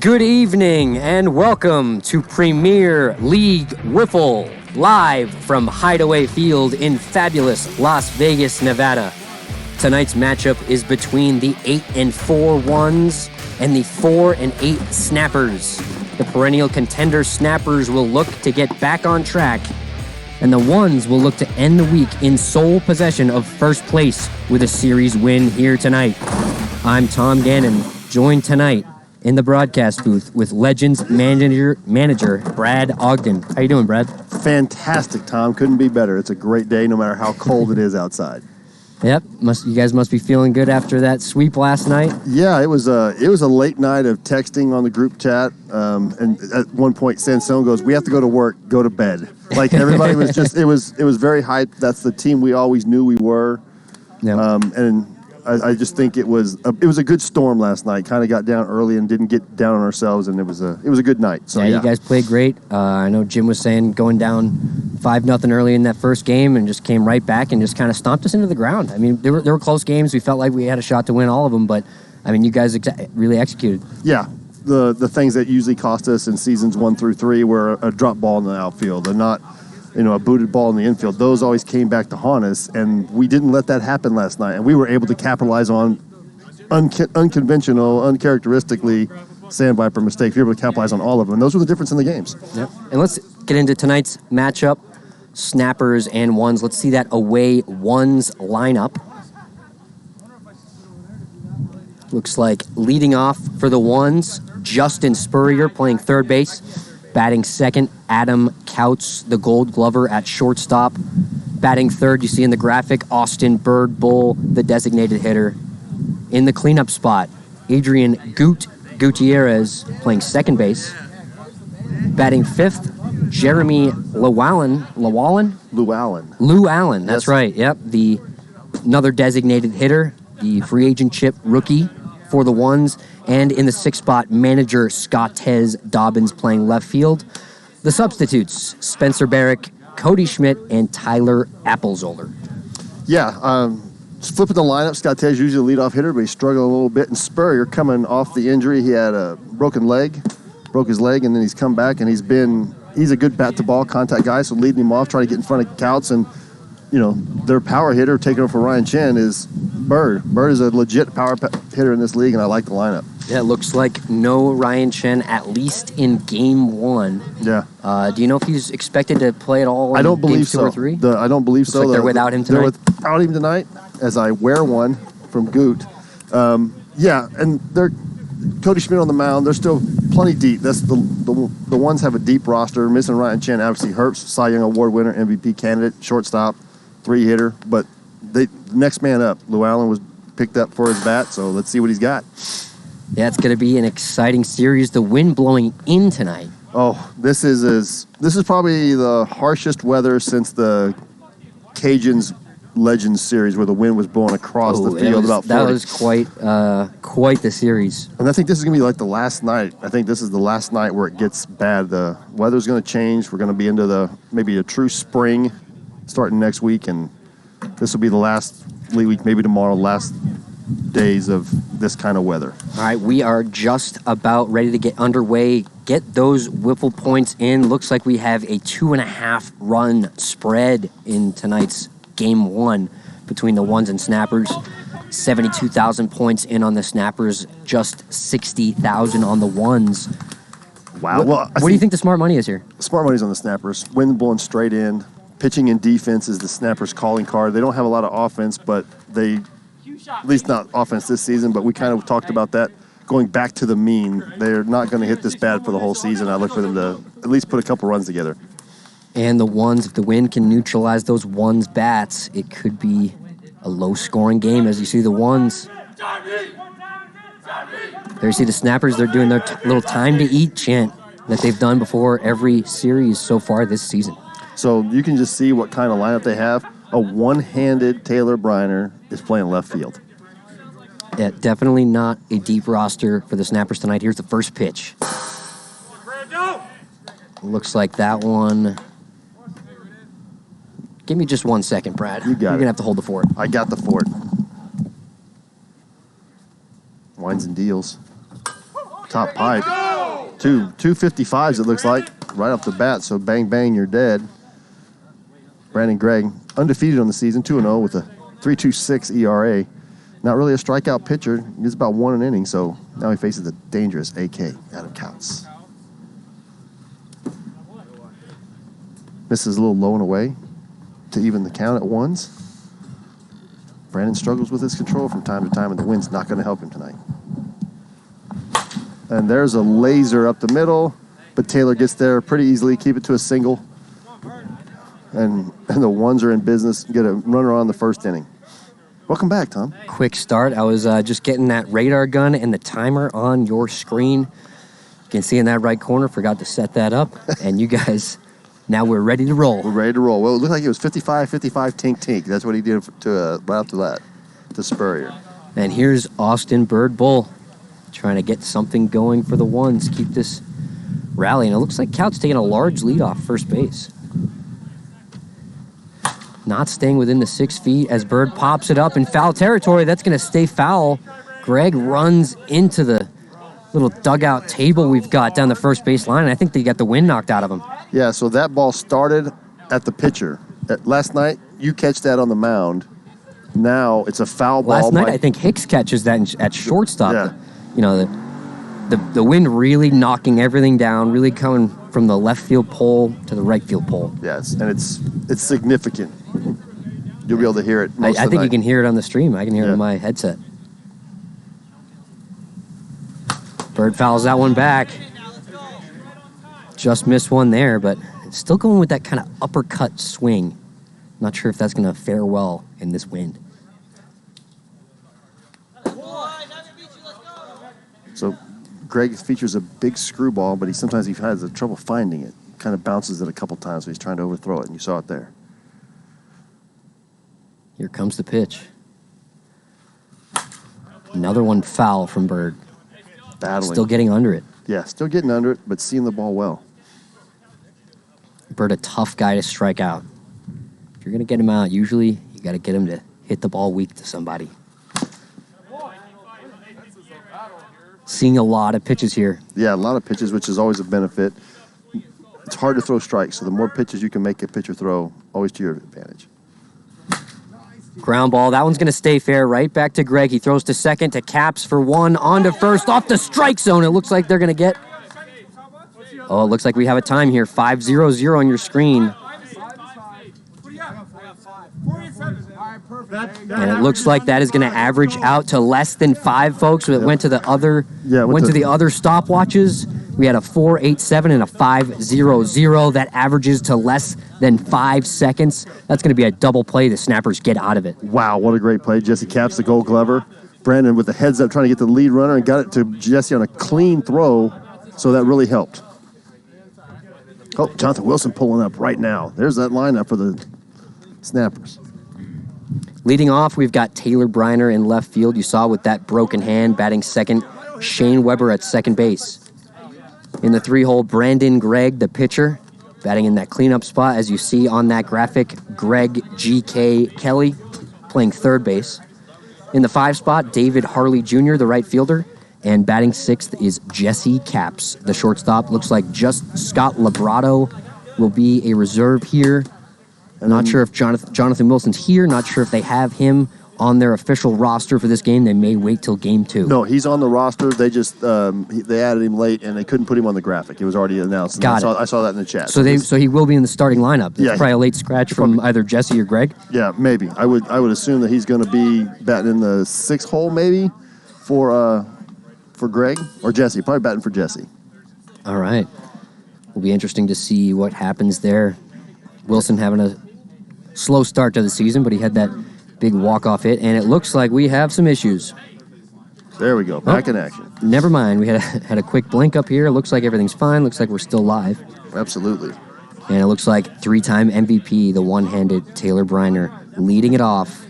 Good evening and welcome to Premier League WIFFLE, live from Hideaway Field in fabulous Las Vegas, Nevada. Tonight's matchup is between the 8-4 Ones and the 4-8 Snappers. The perennial contender Snappers will look to get back on track, and the Ones will look to end the week in sole possession of first place with a series win here tonight. I'm Tom Gannon, joined tonight in the broadcast booth with Legends manager Brad Ogden. How you doing, Brad? Fantastic, Tom. Couldn't be better. It's a great day no matter how cold it is outside. Yep. You guys must be feeling good after that sweep last night. Yeah, it was a late night of texting on the group chat. And at one point, Sansone goes, "We have to go to work. Go to bed." Like everybody was just. It was very hyped. That's the team we always knew we were. Yep. And I just think it was a good storm last night. Kind of got down early and didn't get down on ourselves, and it was a good night. So yeah, you guys played great. I know Jim was saying going down 5-0 early in that first game and just came right back and just kind of stomped us into the ground. I mean, there were close games. We felt like we had a shot to win all of them, but I mean, you guys really executed. Yeah, the things that usually cost us in seasons 1 through 3 were a drop ball in the outfield and not, a booted ball in the infield. Those always came back to haunt us, and we didn't let that happen last night. And we were able to capitalize on unconventional, uncharacteristically Sandviper mistakes. We were able to capitalize on all of them. And those were the difference in the games. Yep. And let's get into tonight's matchup, Snappers and Ones. Let's see that away Ones lineup. Looks like leading off for the Ones, Justin Spurrier playing third base. Batting second, Adam Couts, the Gold Glover at shortstop. Batting third, you see in the graphic, Austin Bird Bull, the designated hitter. In the cleanup spot, Adrien Gutierrez playing second base. Batting fifth, Jeremy Llewellyn, that's right, yep. Another designated hitter, the free agentship rookie for the Ones. And in the sixth spot, manager Scottez Dobbins playing left field. The substitutes, Spencer Barrick, Cody Schmidt, and Tyler Applezoller. Yeah, flipping the lineup, Scottez usually the leadoff hitter, but he's struggling a little bit. And Spurrier coming off the injury, he had a broke his leg, and then he's come back, and he's a good bat-to-ball contact guy, so leading him off, trying to get in front of Couts. And, their power hitter taking over for Ryan Chen is Bird. Bird is a legit power hitter in this league, and I like the lineup. Yeah, it looks like no Ryan Chen, at least in Game 1. Yeah. Do you know if he's expected to play at all in Games 2 or 3? I don't believe so. Like they're without him tonight? They're without him tonight, as I wear one from Goot. Yeah, and they're Cody Schmidt on the mound. They're still plenty deep. That's the Ones have a deep roster. Missing Ryan Chen obviously hurts. Cy Young Award winner, MVP candidate, shortstop, 3-hitter. But the next man up, Llewellyn, was picked up for his bat, so let's see what he's got. Yeah, it's going to be an exciting series. The wind blowing in tonight. Oh, this is probably the harshest weather since the Cajuns Legends series, where the wind was blowing across the field about 40. That was quite the series. And I think this is going to be like the last night. I think this is the last night where it gets bad. The weather's going to change. We're going to be into maybe a true spring starting next week, and this will be the last week, maybe tomorrow, last days of this kind of weather. All right, we are just about ready to get underway. Get those WIFFLE points in. Looks like we have a 2.5 run spread in tonight's Game 1 between the Ones and Snappers. 72,000 points in on the Snappers, just 60,000 on the Ones. Wow. What do you think the smart money is here? Smart money's on the Snappers. Wind blowing straight in. Pitching and defense is the Snappers' calling card. They don't have a lot of offense, but at least not offense this season, but we kind of talked about that going back to the mean. They're not going to hit this bad for the whole season. I look for them to at least put a couple runs together. And the Ones, if the wind can neutralize those Ones bats, it could be a low-scoring game. As you see the Ones, there you see the Snappers, they're doing their little time to eat chant that they've done before every series so far this season. So you can just see what kind of lineup they have. A one-handed Taylor Bryner is playing left field. Yeah, definitely not a deep roster for the Snappers tonight. Here's the first pitch. Looks like that one. Give me just 1 second, Brad. You got it. You're going to have to hold the fort. I got the fort. Wines and deals. Top pipe. Two 55s, it looks like, right off the bat. So bang, bang, you're dead. Brandon Gregg, undefeated on the season, 2-0 with a 3.26 ERA. Not really a strikeout pitcher. He's about 1 an inning, so now he faces the dangerous AK, Adam Counts. Misses a little low and away to even the count at ones. Brandon struggles with his control from time to time, and the wind's not going to help him tonight. And there's a laser up the middle, but Taylor gets there pretty easily, keep it to a single. And the ones are in business, get a runner on the first inning. Welcome back, Tom. Quick start. I was just getting that radar gun and the timer on your screen. You can see in that right corner, forgot to set that up. And you guys, now we're ready to roll. We're ready to roll. Well, it looked like it was 55, tink, tink. That's what he did to right after that, to Spurrier. And here's Austin Bird Bull trying to get something going for the ones, keep this rally. And it looks like Couch taking a large lead off first base. Not staying within the 6 feet as Bird pops it up in foul territory. That's going to stay foul. Gregg runs into the little dugout table we've got down the first base line, and I think they got the wind knocked out of him. Yeah, so that ball started at the pitcher. Last night, you catch that on the mound. Now it's a foul ball. Last night, I think Hicks catches that at shortstop. Yeah. You know, the wind really knocking everything down, really coming from the left field pole to the right field pole. Yes, and it's significant. You'll be able to hear it most I of the think night. you can hear it on the stream. I can hear it on my headset. Bird fouls that one back. Just missed one there, but still going with that kind of uppercut swing. Not sure if that's going to fare well in this wind. So Gregg features a big screwball, but sometimes he has trouble finding it. Kind of bounces it a couple times, so he's trying to overthrow it, and you saw it there. Here comes the pitch. Another one foul from Bird. Battling. Still getting under it. Yeah, still getting under it, but seeing the ball well. Bird, a tough guy to strike out. If you're going to get him out, usually you got to get him to hit the ball weak to somebody. Seeing a lot of pitches here. Yeah, a lot of pitches, which is always a benefit. It's hard to throw strikes, so the more pitches you can make a pitcher throw, always to your advantage. Ground ball. That one's going to stay fair. Right back to Gregg. He throws to second, to Caps for one, on to first, off the strike zone. It looks like they're going to get... Oh, it looks like we have a time here. 5-0-0 on your screen. And it looks like that is going to average out to less than 5, folks. So it went to the other, went to the other stopwatches. We had a 4.87 and a 5.00. That averages to less than 5 seconds. That's going to be a double play. The Snappers get out of it. Wow, what a great play. Jesse Caps, the Gold Glover. Brandon with the heads up trying to get the lead runner and got it to Jesse on a clean throw, so that really helped. Oh, Jonathan Wilson pulling up right now. There's that lineup for the Snappers. Leading off, we've got Taylor Bryner in left field. You saw with that broken hand, batting second. Shane Weber at second base. In the 3-hole, Brandon Gregg, the pitcher, batting in that cleanup spot. As you see on that graphic, Greg G.K. Kelly playing third base. In the 5 spot, David Harley Jr., the right fielder. And batting sixth is Jesse Caps, the shortstop. Looks like just Scott Labrado will be a reserve here. I'm not sure if Jonathan Wilson's here. Not sure if they have him on their official roster for this game. They may wait till game 2. No, he's on the roster. They just they added him late, and they couldn't put him on the graphic. It was already announced. Got it. I saw that in the chat. So he will be in the starting lineup. It's Yeah. probably a late scratch from either Jesse or Gregg. Yeah, maybe. I would assume that he's going to be batting in the 6th hole, maybe, for Gregg or Jesse. Probably batting for Jesse. All right. Will be interesting to see what happens there. Wilson having a slow start to the season, but he had that big walk-off hit, and it looks like we have some issues. There we go. Back in action. Never mind. We had a quick blink up here. Looks like everything's fine. Looks like we're still live. Absolutely. And it looks like 3-time MVP, the one-handed Taylor Bryner, leading it off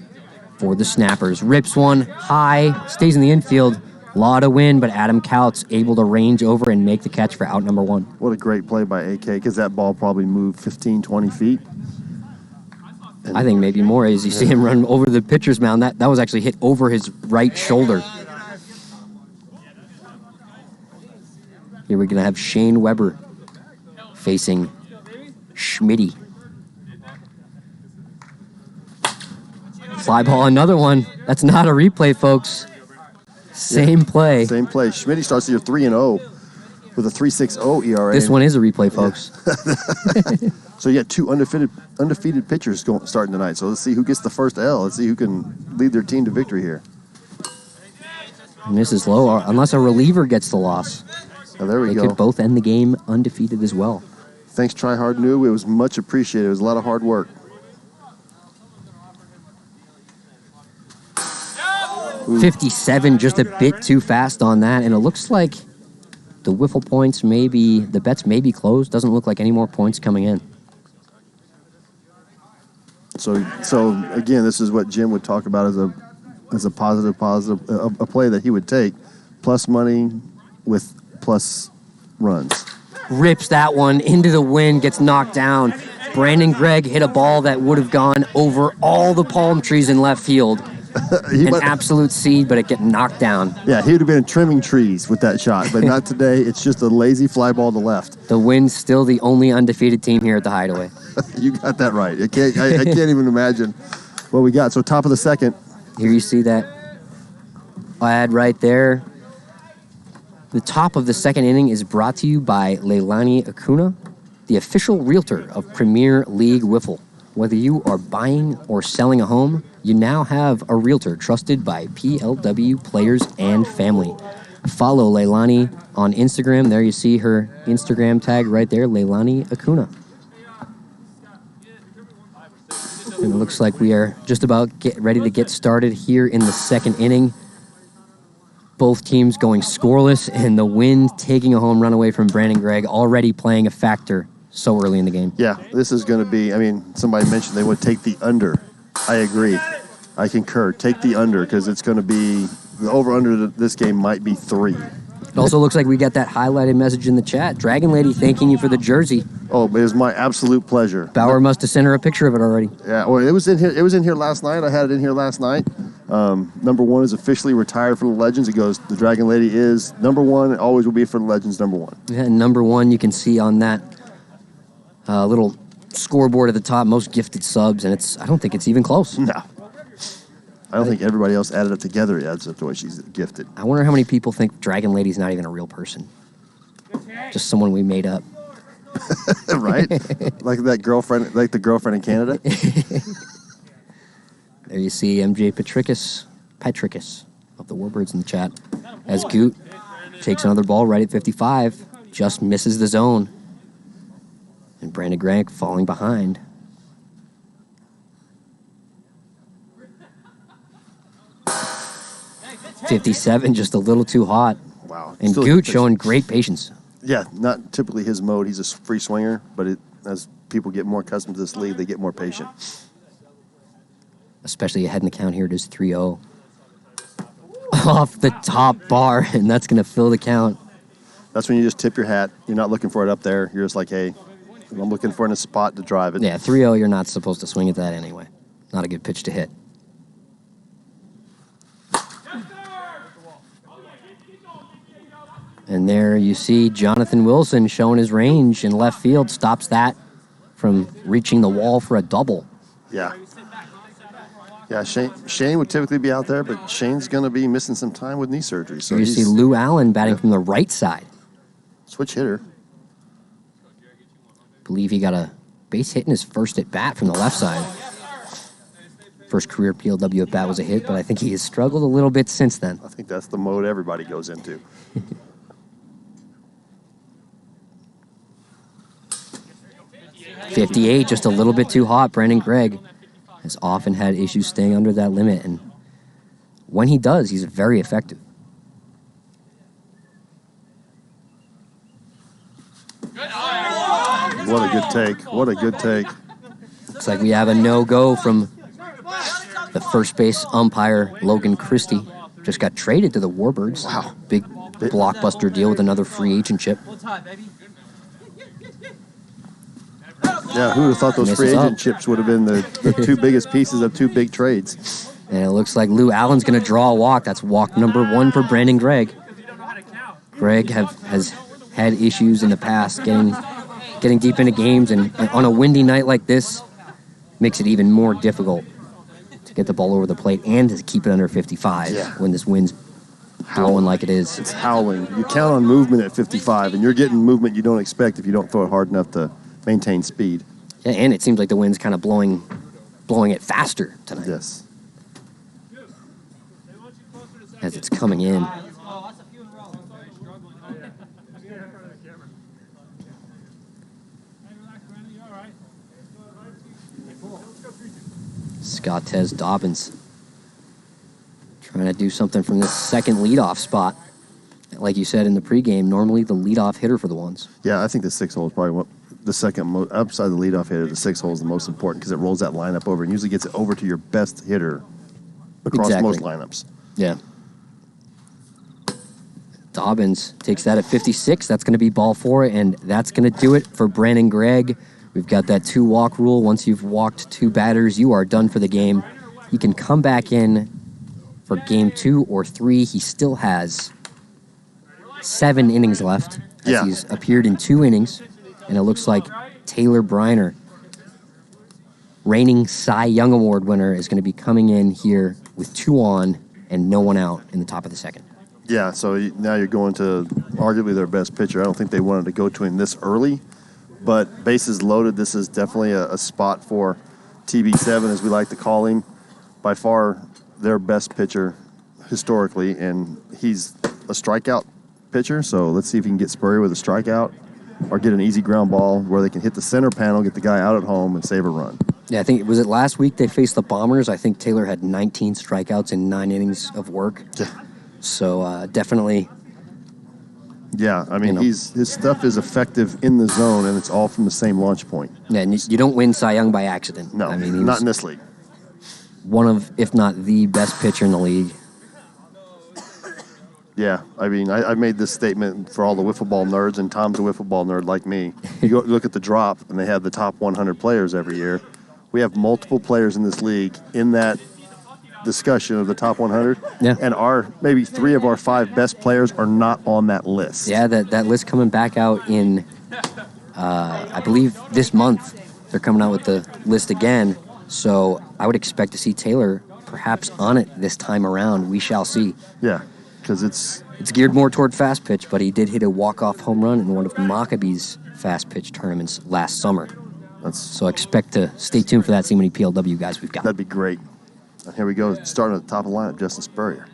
for the Snappers. Rips one high, stays in the infield. Lot of wind, but Adam Couts able to range over and make the catch for out number 1. What a great play by AK, because that ball probably moved 15, 20 feet. I think maybe more as you see him run over the pitcher's mound. That was actually hit over his right shoulder. Here we're going to have Shane Weber facing Schmitty. Fly ball, another one. That's not a replay, folks. Same play. Same play. Schmitty starts the year 3-0 with a 3.60 ERA. This one is a replay, folks. Yeah. So you got two undefeated pitchers starting tonight. So let's see who gets the first L. Let's see who can lead their team to victory here. And this is low, unless a reliever gets the loss. Oh, there we go. They could both end the game undefeated as well. Thanks, Try Hard New. It was much appreciated. It was a lot of hard work. 57, just a bit too fast on that, and it looks like the WIFFLE points the bets may be closed. Doesn't look like any more points coming in. So again, this is what Jim would talk about as a positive, a play that he would take, plus money with plus runs. Rips that one into the wind, gets knocked down. Brandon Gregg hit a ball that would have gone over all the palm trees in left field. An absolute seed, but it get knocked down. Yeah, he would have been trimming trees with that shot, but not today. It's just a lazy fly ball to left. The Wind's still the only undefeated team here at the Hideaway. You got that right. I can't even imagine what we got. So top of the second. Here you see that ad right there. The top of the second inning is brought to you by Leilani Acuna, the official realtor of Premier League Wiffle. Whether you are buying or selling a home, you now have a realtor trusted by PLW players and family. Follow Leilani on Instagram. There you see her Instagram tag right there, Leilani Acuna. And it looks like we are just about ready to get started here in the second inning. Both teams going scoreless, and the Wind taking a home run away from Brandon Gregg, already playing a factor so early in the game. Yeah, this is going to be, somebody mentioned they would take the under. I agree. I concur. Take the under, because it's going to be, the over-under this game might be 3. It also looks like we got that highlighted message in the chat. Dragon Lady thanking you for the jersey. Oh, it was my absolute pleasure. Bauer must have sent her a picture of it already. Yeah, well, it was in here. It was in here last night. I had it in here last night. Number 1 is officially retired for the Legends. It goes, the Dragon Lady is number 1. It always will be for the Legends, number 1. Yeah, number 1 you can see on that little scoreboard at the top, most gifted subs, and I don't think it's even close. No. I don't think everybody else added it together adds up to what she's gifted. I wonder how many people think Dragon Lady's not even a real person. Just someone we made up. Right? Like that girlfriend, like the girlfriend in Canada. There you see MJ Patricus of the Warbirds in the chat. As Goot takes another ball right at 55, just misses the zone. And Brandon Gregg falling behind. .57, just a little too hot. Wow. And Goot showing great patience. Yeah, not typically his mode. He's a free swinger, but as people get more accustomed to this league, they get more patient. Especially ahead in the count here, it is 3-0. Off the top bar, and that's going to fill the count. That's when you just tip your hat. You're not looking for it up there. You're just like, hey, I'm looking for a spot to drive it. Yeah, 3-0, you're not supposed to swing at that anyway. Not a good pitch to hit. And there you see Jonathan Wilson showing his range in left field. Stops that from reaching the wall for a double. Yeah. Yeah, Shane would typically be out there, but Shane's going to be missing some time with knee surgery. So you see Lou Allen batting from the right side. Switch hitter. Believe he got a base hit in his first at bat from the left side. First career PLW at bat was a hit, but I think he has struggled a little bit since then. I think that's the mode everybody goes into. .58, just a little bit too hot. Brandon Gregg has often had issues staying under that limit, and when he does, he's very effective. What a good take. What a good take. Looks like we have a no-go from the first base umpire, Logan Christie. Just got traded to the Warbirds. Wow. Big blockbuster deal with another free agentship. Yeah, who would have thought those free agent chips would have been the two biggest pieces of two big trades? And it looks like Lou Allen's going to draw a walk. That's walk number 1 for Brandon Gregg. Gregg has had issues in the past getting deep into games, and on a windy night like this, makes it even more difficult to get the ball over the plate and to keep it under 55 when this wind's blowing like it is. It's howling. You count on movement at 55, and you're getting movement you don't expect if you don't throw it hard enough to maintain speed. Yeah, and it seems like the wind's kind of blowing it faster tonight. Yes. As it's coming in. Scottez Dobbins trying to do something from this second leadoff spot. Like you said in the pregame, normally the leadoff hitter for the ones. Yeah, I think the 6 hole is probably the second outside the leadoff hitter. The 6 hole is the most important because it rolls that lineup over and usually gets it over to your best hitter across most lineups. Yeah. Dobbins takes that at 56. That's going to be ball 4, and that's going to do it for Brandon Gregg. We've got that 2-walk rule. Once you've walked 2 batters, you are done for the game. He can come back in for game 2 or 3. He still has 7 innings left. He's appeared in 2 innings, and it looks like Taylor Bryner, reigning Cy Young Award winner, is going to be coming in here with 2 on and no one out in the top of the second. Yeah, so now you're going to arguably their best pitcher. I don't think they wanted to go to him this early, but bases loaded, this is definitely a spot for TB7, as we like to call him. By far their best pitcher historically, and he's a strikeout pitcher, so let's see if he can get Spurrier with a strikeout or get an easy ground ball where they can hit the center panel, get the guy out at home, and save a run. Yeah, I think, was it last week they faced the Bombers? I think Taylor had 19 strikeouts in 9 innings of work. Yeah. So definitely. Yeah, I mean, his stuff is effective in the zone, and it's all from the same launch point. Yeah, and you don't win Cy Young by accident. No, I mean, not in this league. One of, if not the best pitcher in the league. Yeah, I mean, I made this statement for all the wiffle ball nerds, and Tom's a wiffle ball nerd like me. You go look at the drop, and they have the top 100 players every year. We have multiple players in this league in that discussion of the top 100, and maybe 3 of our 5 best players are not on that list. Yeah, that list coming back out in, I believe this month, they're coming out with the list again. So I would expect to see Taylor perhaps on it this time around. We shall see. Yeah, because it's geared more toward fast pitch, but he did hit a walk-off home run in one of Maccabee's fast pitch tournaments last summer. So expect to stay tuned for that, see how many PLW guys we've got. That'd be great. And here we go, starting at the top of the lineup, Justin Spurrier.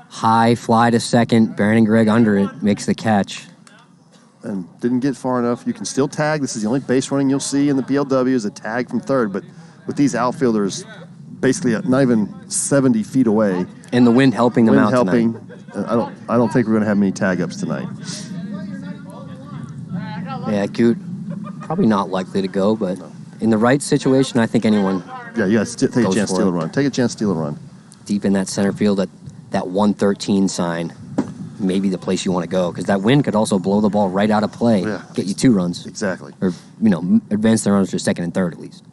High fly to second. Brandon Gregg under it, makes the catch. And didn't get far enough. You can still tag. This is the only base running you'll see in the PLW is a tag from third. But with these outfielders basically not even 70 feet away. And the wind helping them out tonight. I don't think we're going to have many tag-ups tonight. Yeah, Gut, probably not likely to go, but in the right situation, I think anyone Yeah, you got to take a chance to steal a run. Take a chance to steal a run. Deep in that center field at that 113 sign, maybe the place you want to go, because that wind could also blow the ball right out of play, get you 2 runs. Exactly. Or, advance the runners to second and third at least.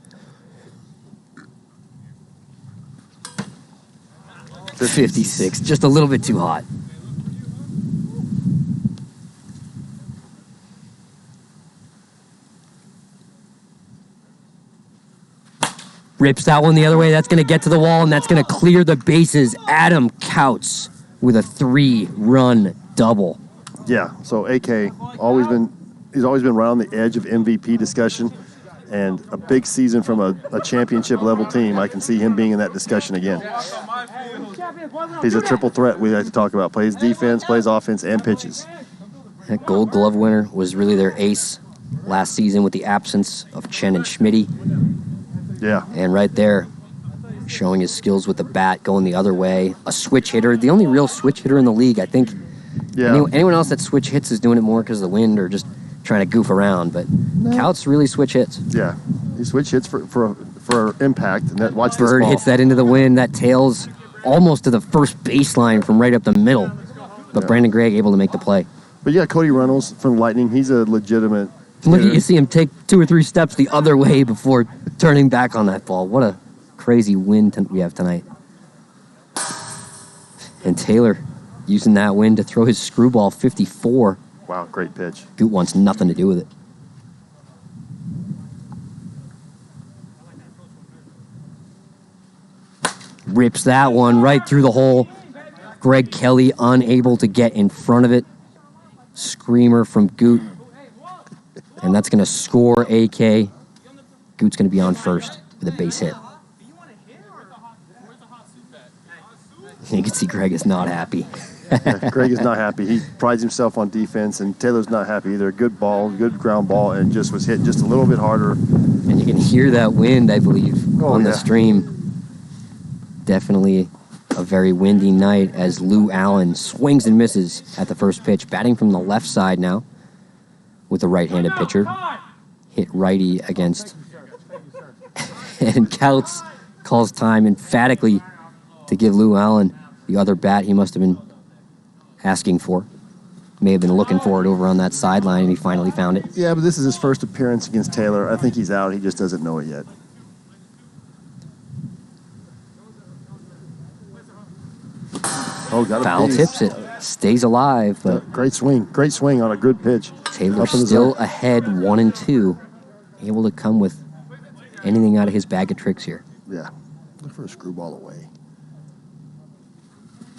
56, just a little bit too hot. Rips that one the other way. That's going to get to the wall, and that's going to clear the bases. Adam Couts with a 3-run double. Yeah, so AK, he's always been right on the edge of MVP discussion, and a big season from a championship-level team. I can see him being in that discussion again. He's a triple threat we like to talk about. Plays defense, plays offense, and pitches. That Gold Glove winner was really their ace last season with the absence of Chen and Schmitty. Yeah. And right there, showing his skills with the bat, going the other way. A switch hitter, the only real switch hitter in the league. I think anyone else that switch hits is doing it more because of the wind or just trying to goof around. But Couts really switch hits. Yeah, he switch hits for impact. And watch this Bird ball. hits that into the wind. That tails almost to the first baseline from right up the middle. But Brandon Gregg able to make the play. But yeah, Cody Reynolds from Lightning, he's a legitimate Look at you see him take 2 or 3 steps the other way before turning back on that ball. What a crazy wind we have tonight. And Taylor using that wind to throw his screwball 54. Wow, great pitch. Goot wants nothing to do with it. Rips that one right through the hole. Greg Kelly unable to get in front of it. Screamer from Goot. And that's going to score AK. Goot's going to be on first with a base hit. You can see Greg is not happy. Yeah, Greg is not happy. He prides himself on defense, and Taylor's not happy either. Good ball, good ground ball, and just was hit just a little bit harder. And you can hear that wind, I believe, on the stream. Definitely a very windy night as Lou Allen swings and misses at the first pitch. Batting from the left side now with the right-handed pitcher. Hit righty against. And Couts calls time emphatically to give Lou Allen the other bat he must have been asking for. May have been looking for it over on that sideline, and he finally found it. Yeah, but this is his first appearance against Taylor. I think he's out. He just doesn't know it yet. Oh, got a Foul base. tips it. Stays alive, but Great swing on a good pitch. Taylor still ahead 1-2. Able to come with anything out of his bag of tricks here. Yeah. Look for a screwball away.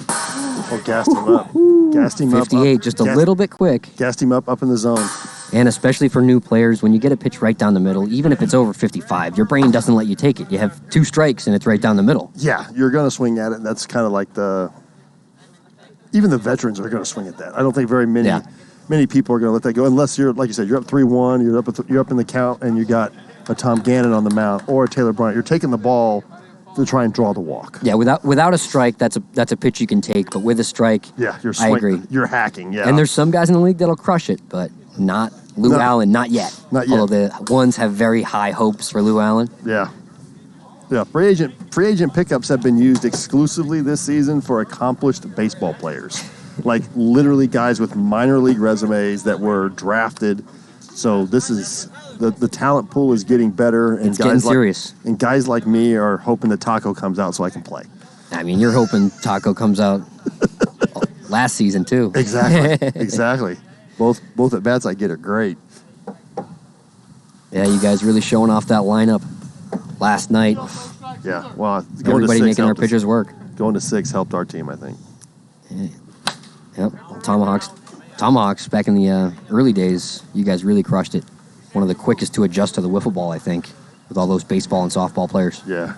Oh, gassed him up. Gassed him 58, up. just a little bit quick. Gassed him up in the zone. And especially for new players, when you get a pitch right down the middle, even if it's over 55, your brain doesn't let you take it. You have 2 strikes, and it's right down the middle. Yeah, you're going to swing at it, and that's kind of like even the veterans are going to swing at that. I don't think very many people are going to let that go, unless you're, like you said, you're up 3-1, you're up in the count, and you got a Tom Gannon on the mound or a Taylor Bryner. You're taking the ball to try and draw the walk. Yeah, without a strike, that's a pitch you can take. But with a strike, yeah, I agree. You're hacking, yeah. And there's some guys in the league that'll crush it, but not Lou Allen, not yet. Not yet. Although the ones have very high hopes for Lou Allen. Yeah. Yeah, free agent pickups have been used exclusively this season for accomplished baseball players. Like literally guys with minor league resumes that were drafted. So this is the talent pool is getting better, and it's getting serious. And guys like me are hoping that Taco comes out so I can play. I mean, you're hoping Taco comes out last season too. Exactly. Both at bats I get are great. Yeah, you guys really showing off that lineup last night. Yeah, well, everybody making our pitchers work. Going to 6 helped our team, I think. Yeah. Yep, Tomahawks back in the early days, you guys really crushed it. One of the quickest to adjust to the wiffle ball, I think, with all those baseball and softball players. Yeah.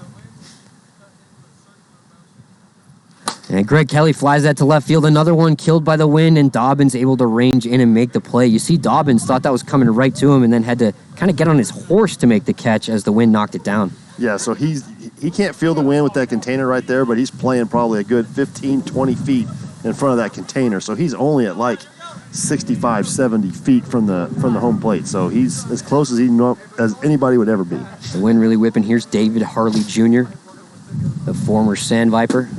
And Greg Kelly flies that to left field. Another one killed by the wind, and Dobbins able to range in and make the play. You see Dobbins thought that was coming right to him and then had to kind of get on his horse to make the catch as the wind knocked it down. Yeah, so he can't feel the wind with that container right there, but he's playing probably a good 15, 20 feet in front of that container. So he's only at like 65, 70 feet from the home plate. So he's as close as anybody would ever be. The wind really whipping. Here's David Harley Jr., the former Sand Viper.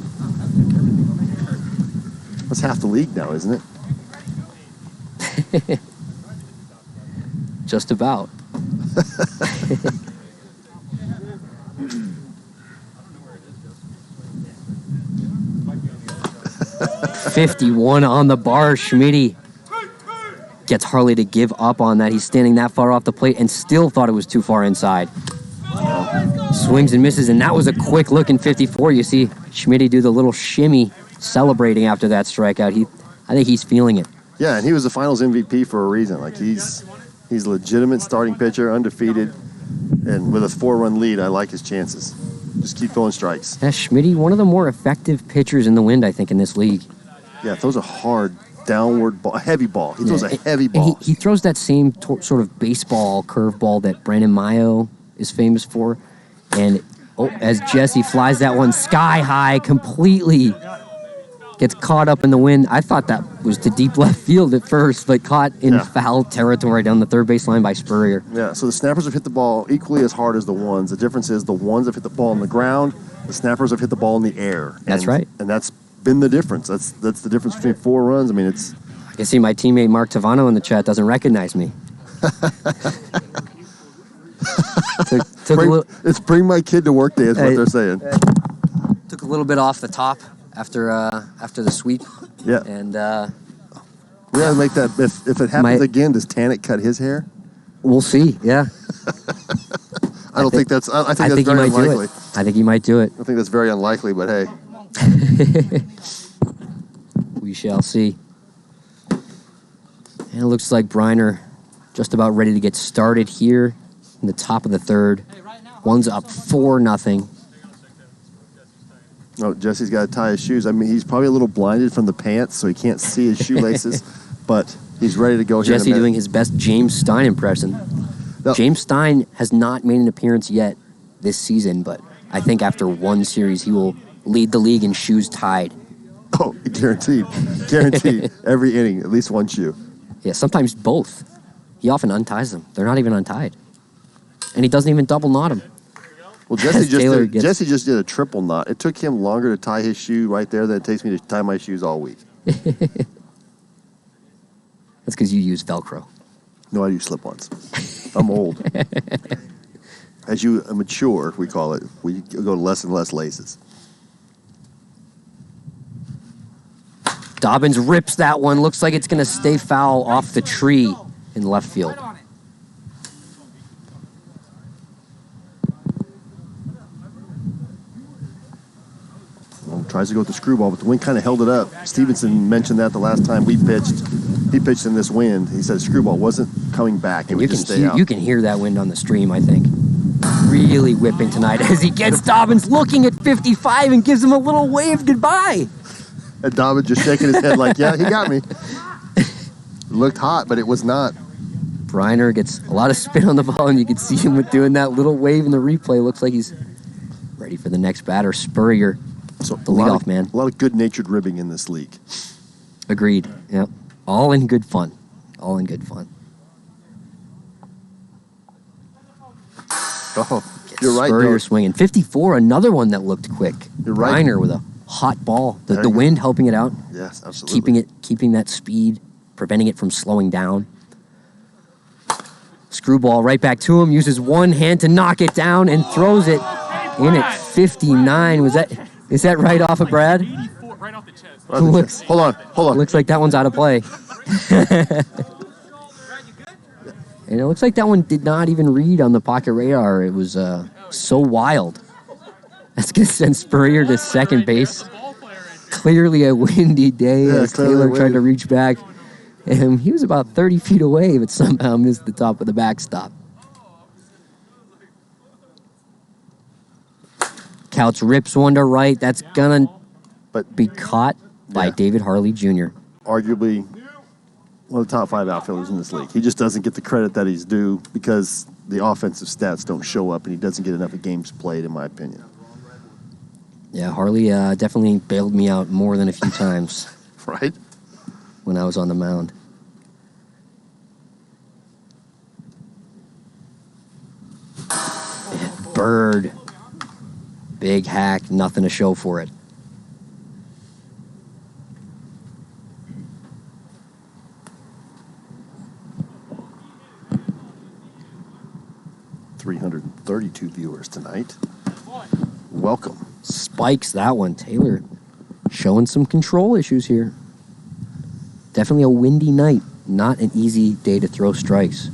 That's half the league now, isn't it? Just about. 51 on the bar. Schmitty gets Harley to give up on that. He's standing that far off the plate and still thought it was too far inside. Swings and misses, and that was a quick look in 54. You see Schmitty do the little shimmy celebrating after that strikeout. I think he's feeling it. Yeah, and he was the finals MVP for a reason. Like he's legitimate starting pitcher, undefeated, and with a 4-run lead, I like his chances. Just keep throwing strikes. Yeah, Schmitty, one of the more effective pitchers in the wind, I think, in this league. Yeah, throws a hard downward ball, a heavy ball. He throws a heavy ball. He throws that same sort of baseball curveball that Brandon Mayo is famous for. And as Jesse flies that one sky high, completely gets caught up in the wind. I thought that was to deep left field at first, but caught in foul territory down the third base line by Spurrier. Yeah, so the snappers have hit the ball equally as hard as the ones. The difference is the ones have hit the ball on the ground, the snappers have hit the ball in the air. That's right. And that's been the difference. That's the difference between 4 runs. I mean, it's... I can see my teammate Mark Tavano in the chat doesn't recognize me. It's bring my kid to work day is what they're saying. Took a little bit off the top after the sweep. Yeah. And we gotta make that. If it happens again, does Tanek cut his hair? We'll see. Yeah. I think that's very unlikely. I think he might do it. I think that's very unlikely, but hey. We shall see. And it looks like Bryner just about ready to get started here in the top of the third. One's up 4-0. Oh, Jesse's got to tie his shoes. I mean, he's probably a little blinded from the pants, so he can't see his shoelaces, but he's ready to go here. Jesse doing his best James Stein impression. No. James Stein has not made an appearance yet this season, but I think after one series, he will lead the league in shoes tied. Oh, guaranteed. Guaranteed. Every inning, at least one shoe. Yeah, sometimes both. He often unties them. They're not even untied. And he doesn't even double knot them. Well, Jesse just did a triple knot. It took him longer to tie his shoe right there than it takes me to tie my shoes all week. That's because you use Velcro. No, I use slip-ons. I'm old. As you mature, we call it, we go to less and less laces. Dobbins rips that one. Looks like it's going to stay foul off the tree in left field. Tries to go with the screwball, but the wind kind of held it up. Stevenson mentioned that the last time we pitched. He pitched in this wind. He said screwball wasn't coming back. It would just stay out. You can hear that wind on the stream, I think. Really whipping tonight as he gets Dobbins looking at 55 and gives him a little wave goodbye. And Dobbins just shaking his head like, yeah, he got me. It looked hot, but it was not. Bryner gets a lot of spin on the ball, and you can see him doing that little wave in the replay. Looks like he's ready for the next batter. Spurrier. So the leadoff man. A lot of good-natured ribbing in this league. Agreed. Yep. All in good fun. All in good fun. Oh, you're right. Spurrier swinging. 54, another one that looked quick. You're right. Bryner with a hot ball. The wind helping it out. Yes, absolutely. Keeping that speed, preventing it from slowing down. Screwball right back to him. Uses one hand to knock it down and throws it in at 59. Is that right off of Brad? Right off the chest. Hold on. Looks like that one's out of play. And it looks like that one did not even read on the pocket radar. It was so wild. That's going to send Spurrier to second base. Clearly a windy day as Taylor tried to reach back. And he was about 30 feet away, but somehow missed the top of the backstop. Couch rips one to right. That's going to be caught by David Harley Jr. Arguably one of the top 5 outfielders in this league. He just doesn't get the credit that he's due because the offensive stats don't show up and he doesn't get enough games played, in my opinion. Yeah, Harley definitely bailed me out more than a few times. Right? When I was on the mound. Bird. Big hack, nothing to show for it. $332 viewers tonight. Welcome. Spikes that one. Taylor showing some control issues here. Definitely a windy night. Not an easy day to throw strikes.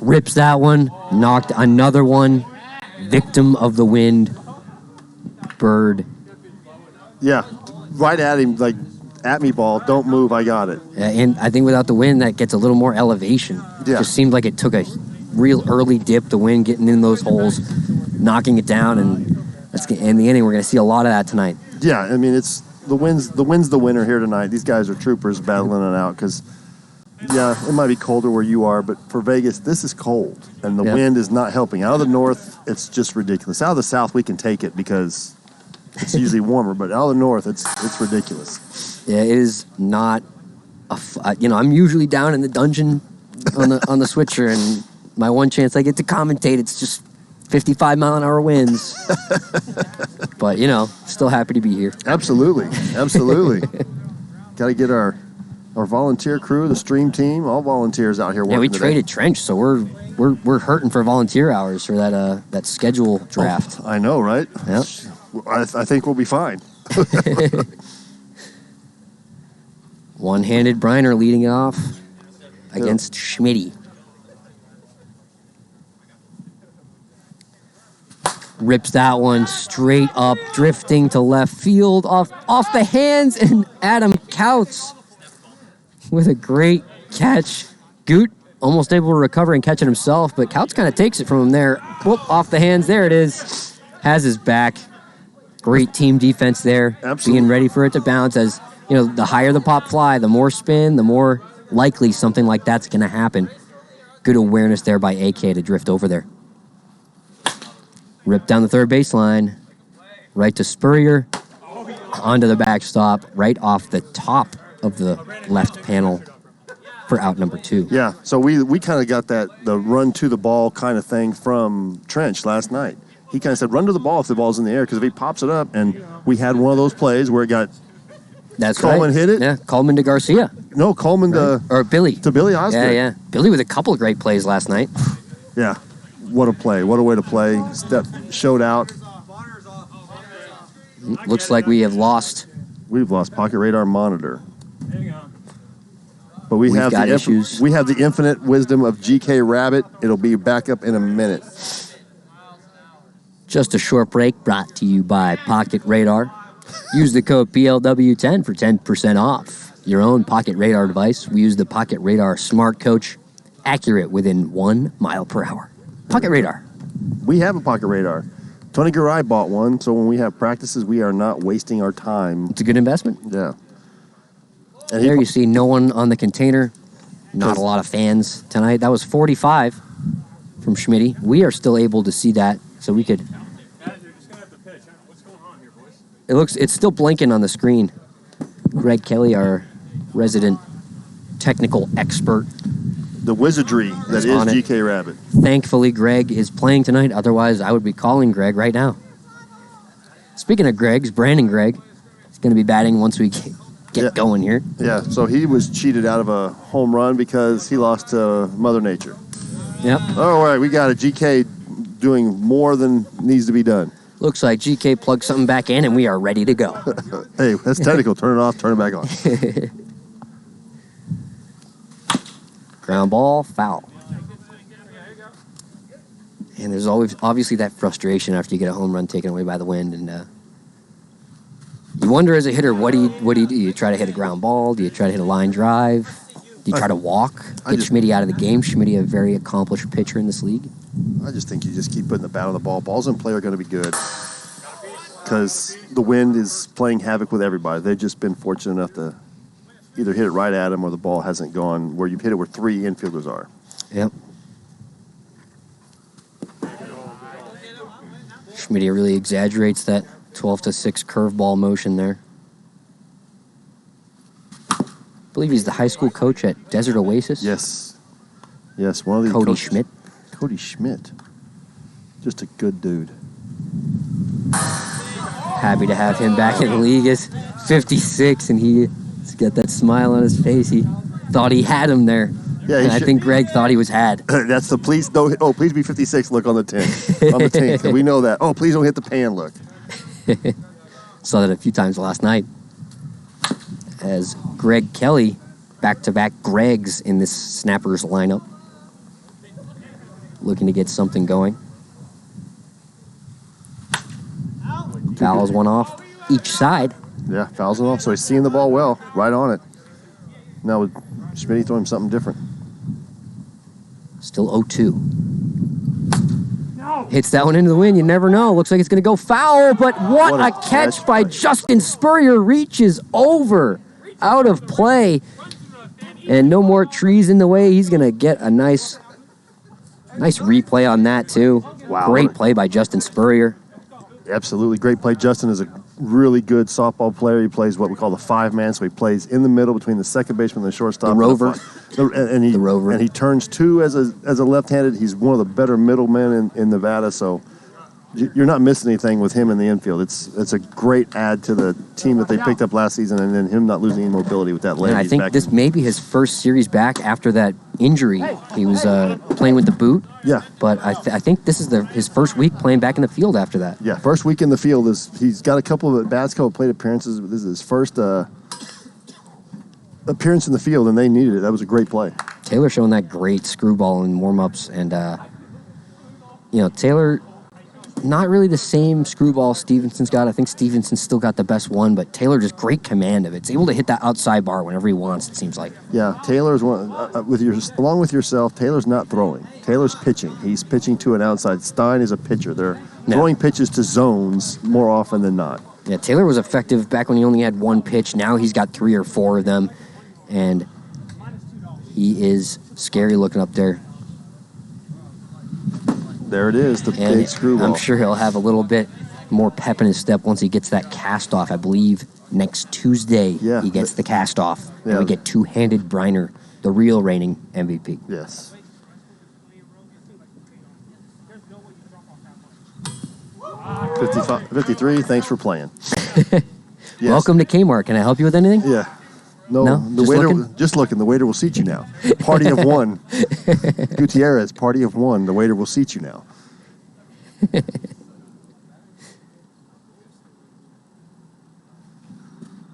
Rips that one. Knocked another one. Victim of the wind. Bird. Yeah. Right at him, like, at me ball. Don't move. I got it. And I think without the wind, that gets a little more elevation. Yeah. Just seemed like it took a real early dip. The wind getting in those holes, knocking it down. And that's in the inning, we're going to see a lot of that tonight. Yeah. I mean, it's... The wind's the winner here tonight. These guys are troopers battling it out because, yeah, it might be colder where you are, but for Vegas, this is cold, and the wind is not helping. Out of the north, it's just ridiculous. Out of the south, we can take it because it's usually warmer, but out of the north, it's ridiculous. Yeah, it is not. I'm usually down in the dungeon on the switcher, and my one chance I get to commentate, it's just 55-mile-an-hour winds. But, still happy to be here. Absolutely. Got to get our volunteer crew, the stream team, all volunteers out here working. Yeah, we traded Trench, so we're hurting for volunteer hours for that schedule draft. Oh, I know, right? Yep. I think we'll be fine. One-handed Bryner leading it off against Schmitty. Rips that one straight up, drifting to left field, off the hands, and Adam Couts with a great catch. Goot almost able to recover and catch it himself, but Couts kind of takes it from him there. Whoop, off the hands, there it is. Has his back. Great team defense there. Absolutely. Being ready for it to bounce. As you know, the higher the pop fly, the more spin, the more likely something like that's going to happen. Good awareness there by AK to drift over there. Ripped down the third baseline, right to Spurrier, onto the backstop, right off the top of the left panel for out number 2. Yeah, so we kind of got the run to the ball kind of thing from Trench last night. He kind of said, run to the ball if the ball's in the air, because if he pops it up, and we had one of those plays where it got Coleman hit it. Yeah, Coleman to Garcia. No, Coleman to... Or Billy. To Billy Osgood. Yeah. Billy with a couple of great plays last night. Yeah. What a play. What a way to play. Showed out. Looks like we've lost pocket radar monitor. But we have the infinite wisdom of GK Rabbit. It'll be back up in a minute. Just a short break brought to you by Pocket Radar. Use the code PLW10 for 10% off your own Pocket Radar device. We use the Pocket Radar Smart Coach, accurate within 1 mile per hour. Pocket Radar. We have a Pocket Radar. Tony Garay bought one, so when we have practices, we are not wasting our time. It's a good investment. Yeah. And there you see no one on the container. Not a lot of fans tonight. That was 45 from Schmitty. We are still able to see that, so we could... It's still blinking on the screen. Greg Kelly, our resident technical expert. The wizardry that is GK Rabbit. Thankfully, Greg is playing tonight. Otherwise, I would be calling Greg right now. Speaking of Gregs, Brandon Gregg is going to be batting once we get going here. Yeah, so he was cheated out of a home run because he lost to Mother Nature. Yep. All right, we got a GK doing more than needs to be done. Looks like GK plugged something back in, and we are ready to go. Hey, that's technical. Turn it off, turn it back on. Ground ball, foul. And there's always obviously that frustration after you get a home run taken away by the wind, and you wonder as a hitter, what do you do? You try to hit a ground ball? Do you try to hit a line drive? Do you try to walk? Get Schmitty out of the game. Schmitty, a very accomplished pitcher in this league. I just think you just keep putting the bat on the ball. Balls in play are going to be good because the wind is playing havoc with everybody. They've just been fortunate enough to either hit it right at them or the ball hasn't gone where you've hit it where 3 infielders are. Yep. Schmitty really exaggerates that 12-6 curveball motion there. I believe he's the high school coach at Desert Oasis. Yes, one of these Cody coaches. Schmidt. Cody Schmidt. Just a good dude. Happy to have him back in the league as 56, and he's got that smile on his face. He thought he had him there. Yeah, I think Greg thought he was had. That's the please don't. Oh, please be 56. Look on the 10. On the 10. We know that. Oh, please don't hit the pan. Look. Saw that a few times last night. As Greg Kelly, back-to-back Gregs in this Snappers lineup, looking to get something going. Fouls one off each side. Yeah, fouls one off. So he's seeing the ball well, right on it. Now with Schmitty throwing him something different. Still 0-2. Hits that one into the wind. You never know. Looks like it's going to go foul, but what a catch by Justin Spurrier. Reaches over. Out of play. And no more trees in the way. He's going to get a nice replay on that, too. Wow. Great play by Justin Spurrier. Absolutely great play. Justin is a really good softball player. He plays what we call the 5-man, so he plays in the middle between the second baseman and the shortstop. The rover. The rover. And he turns 2 as a left-handed. He's one of the better middlemen in Nevada, so you're not missing anything with him in the infield. It's a great add to the team that they picked up last season, and then him not losing any mobility with that leg. And I think this may be his first series back after that injury. He was playing with the boot. Yeah. But I think this is his first week playing back in the field after that. Yeah, first week in the field. He's got a couple of at-bats, couple of plate appearances, but this is his first appearance in the field, and they needed it. That was a great play. Taylor showing that great screwball in warm-ups, and, Taylor, not really the same screwball Stevenson's got. I think Stevenson's still got the best one, but Taylor just great command of it. It's able to hit that outside bar whenever he wants, it seems like. Yeah, Taylor's one, along with yourself, Taylor's not throwing. Taylor's pitching. He's pitching to an outside. Stein is a pitcher. They're throwing pitches to zones more often than not. Yeah, Taylor was effective back when he only had one pitch. Now he's got 3 or 4 of them, and he is scary looking up there. There it is, the big screwball. I'm sure he'll have a little bit more pep in his step once he gets that cast off. I believe next Tuesday he gets the cast off. Yeah. And we get two-handed Bryner, the real reigning MVP. Yes. $53, thanks for playing. Yes. Welcome to Kmart. Can I help you with anything? Yeah. No, the just waiter. looking? Just looking. The waiter will seat you now. Party of one. Gutierrez, party of one. The waiter will seat you now.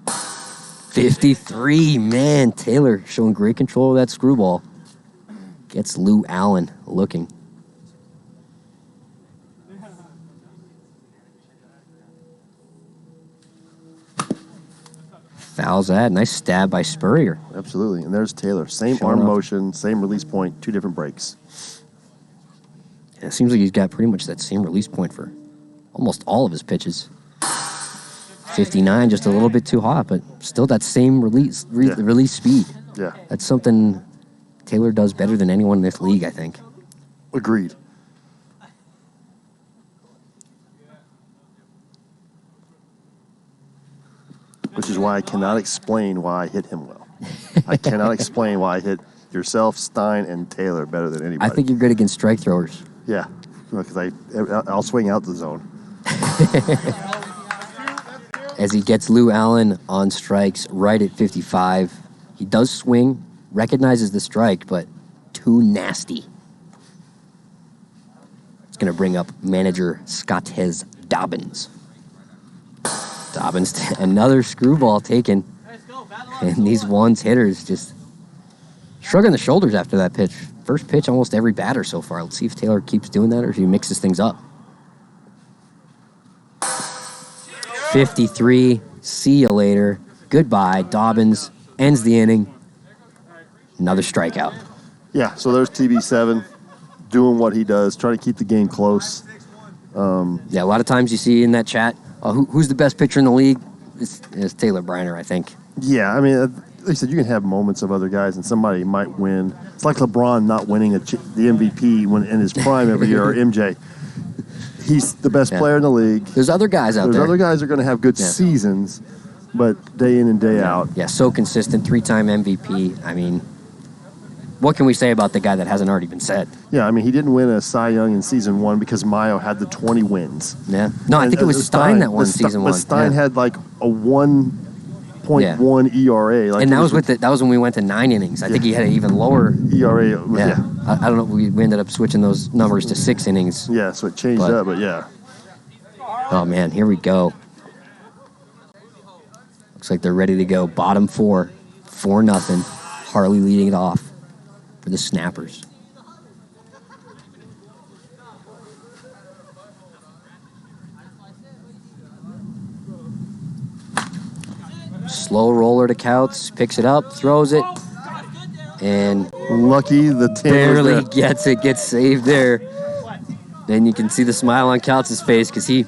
$53, man. Taylor showing great control of that screwball. Gets Lou Allen looking. Fouls that. Nice stab by Spurrier. Absolutely. And there's Taylor. Same arm motion, same release point, 2 different breaks. Yeah, it seems like he's got pretty much that same release point for almost all of his pitches. 59, just a little bit too hot, but still that same release speed. Yeah. That's something Taylor does better than anyone in this league, I think. Agreed. Which is why I cannot explain why I hit him well. I cannot explain why I hit yourself, Stein, and Taylor better than anybody. I think you're good against strike throwers. Yeah, because I'll swing out the zone. As he gets Lou Allen on strikes right at 55. He does swing, recognizes the strike, but too nasty. It's going to bring up manager Scottez Dobbins. Dobbins, another screwball taken. And these ones hitters just shrugging the shoulders after that pitch. First pitch, almost every batter so far. Let's see if Taylor keeps doing that or if he mixes things up. 53, see you later. Goodbye. Dobbins ends the inning. Another strikeout. Yeah, so there's TB7 doing what he does, trying to keep the game close. Yeah, a lot of times you see in that chat, who's the best pitcher in the league? It's Taylor Bryner, I think. Yeah, I mean, like I said, you can have moments of other guys, and somebody might win. It's like LeBron not winning the MVP when in his prime every year, or MJ. He's the best player in the league. There's other guys out there. There's other guys that are going to have good seasons, but day in and day out. Yeah, so consistent, 3-time MVP. I mean, what can we say about the guy that hasn't already been said? Yeah, I mean, he didn't win a Cy Young in season 1 because Mayo had the 20 wins. Yeah. No, I think it was Stein that won season 1. But Stein had like a 1.1 ERA. Like, and that was when we went to 9 innings. I think he had an even lower ERA. I don't know. We ended up switching those numbers to 6 innings. Yeah, so it changed up, but yeah. Oh, man, here we go. Looks like they're ready to go. Bottom 4, 4-0. Harley leading it off for the Snappers. Slow roller to Couts, picks it up, throws it, and lucky the barely gets it, gets saved there. Then you can see the smile on Couts' face because he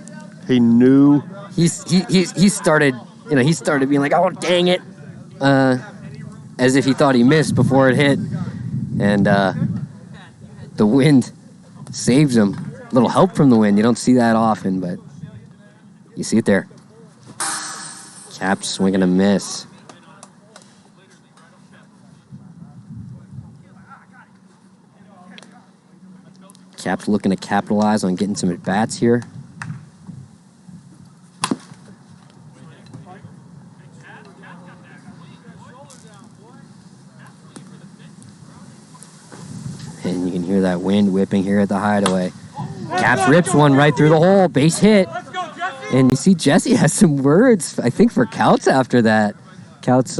knew he started being like, oh dang it, as if he thought he missed before it hit, and the wind saves him. A little help from the wind. You don't see that often, but you see it there. Cap swinging a miss. Cap's looking to capitalize on getting some at-bats here. And you can hear that wind whipping here at the Hideaway. Caps rips one right through the hole. Base hit. And you see Jesse has some words, I think, for Couts after that. Couts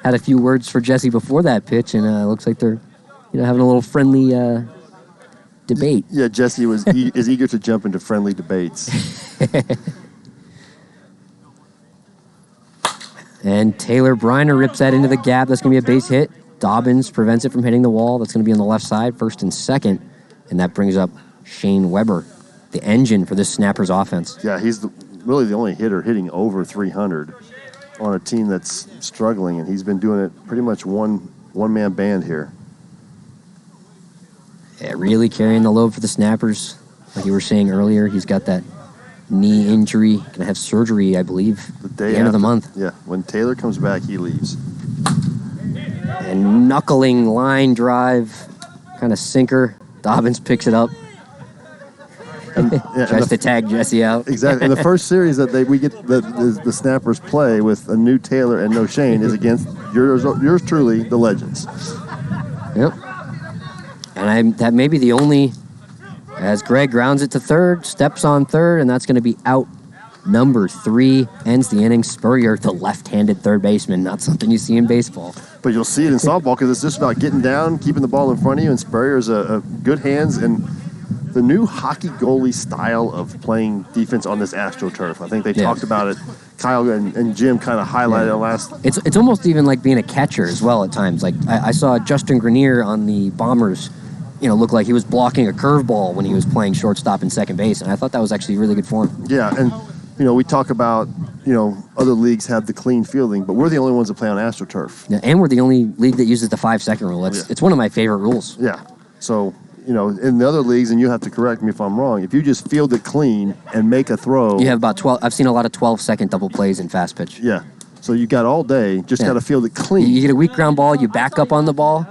had a few words for Jesse before that pitch, and it looks like they're having a little friendly debate. Yeah, Jesse is eager to jump into friendly debates. And Taylor Bryner rips that into the gap. That's going to be a base hit. Dobbins prevents it from hitting the wall. That's going to be on the left side, first and second. And that brings up Shane Weber, the engine for this Snappers offense. Yeah, he's really the only hitter hitting over 300 on a team that's struggling, and he's been doing it pretty much one-man band here. Yeah, really carrying the load for the Snappers. Like you were saying earlier, he's got that knee injury. Going to have surgery, I believe, the end of the month. Yeah, when Taylor comes back, he leaves. And knuckling line drive, kind of sinker. Dobbins picks it up. Tries to tag Jesse out. Exactly. And the first series that we get the Snappers play with a new Taylor and no Shane is against yours truly, the Legends. Yep. And that may be the only, as Greg grounds it to third, steps on third, and that's going to be out number 3, ends the inning. Spurrier, the left-handed third baseman, not something you see in baseball. But you'll see it in softball because it's just about getting down, keeping the ball in front of you, and Spurrier's a good hands and the new hockey goalie style of playing defense on this AstroTurf. I think they talked about it. Kyle and Jim kind of highlighted it last. It's almost even like being a catcher as well at times. Like I saw Justin Grenier on the Bombers, look like he was blocking a curveball when he was playing shortstop and second base, and I thought that was actually really good form. Yeah, and we talk about other leagues have the clean fielding, but we're the only ones that play on AstroTurf. Yeah, and we're the only league that uses the 5-second rule. It's one of my favorite rules. Yeah, so. In the other leagues, and you have to correct me if I'm wrong, if you just field it clean and make a throw... You have about 12... I've seen a lot of 12-second double plays in fast pitch. Yeah. So you got all day, just got to field it clean. You get a weak ground ball, you back up on the ball,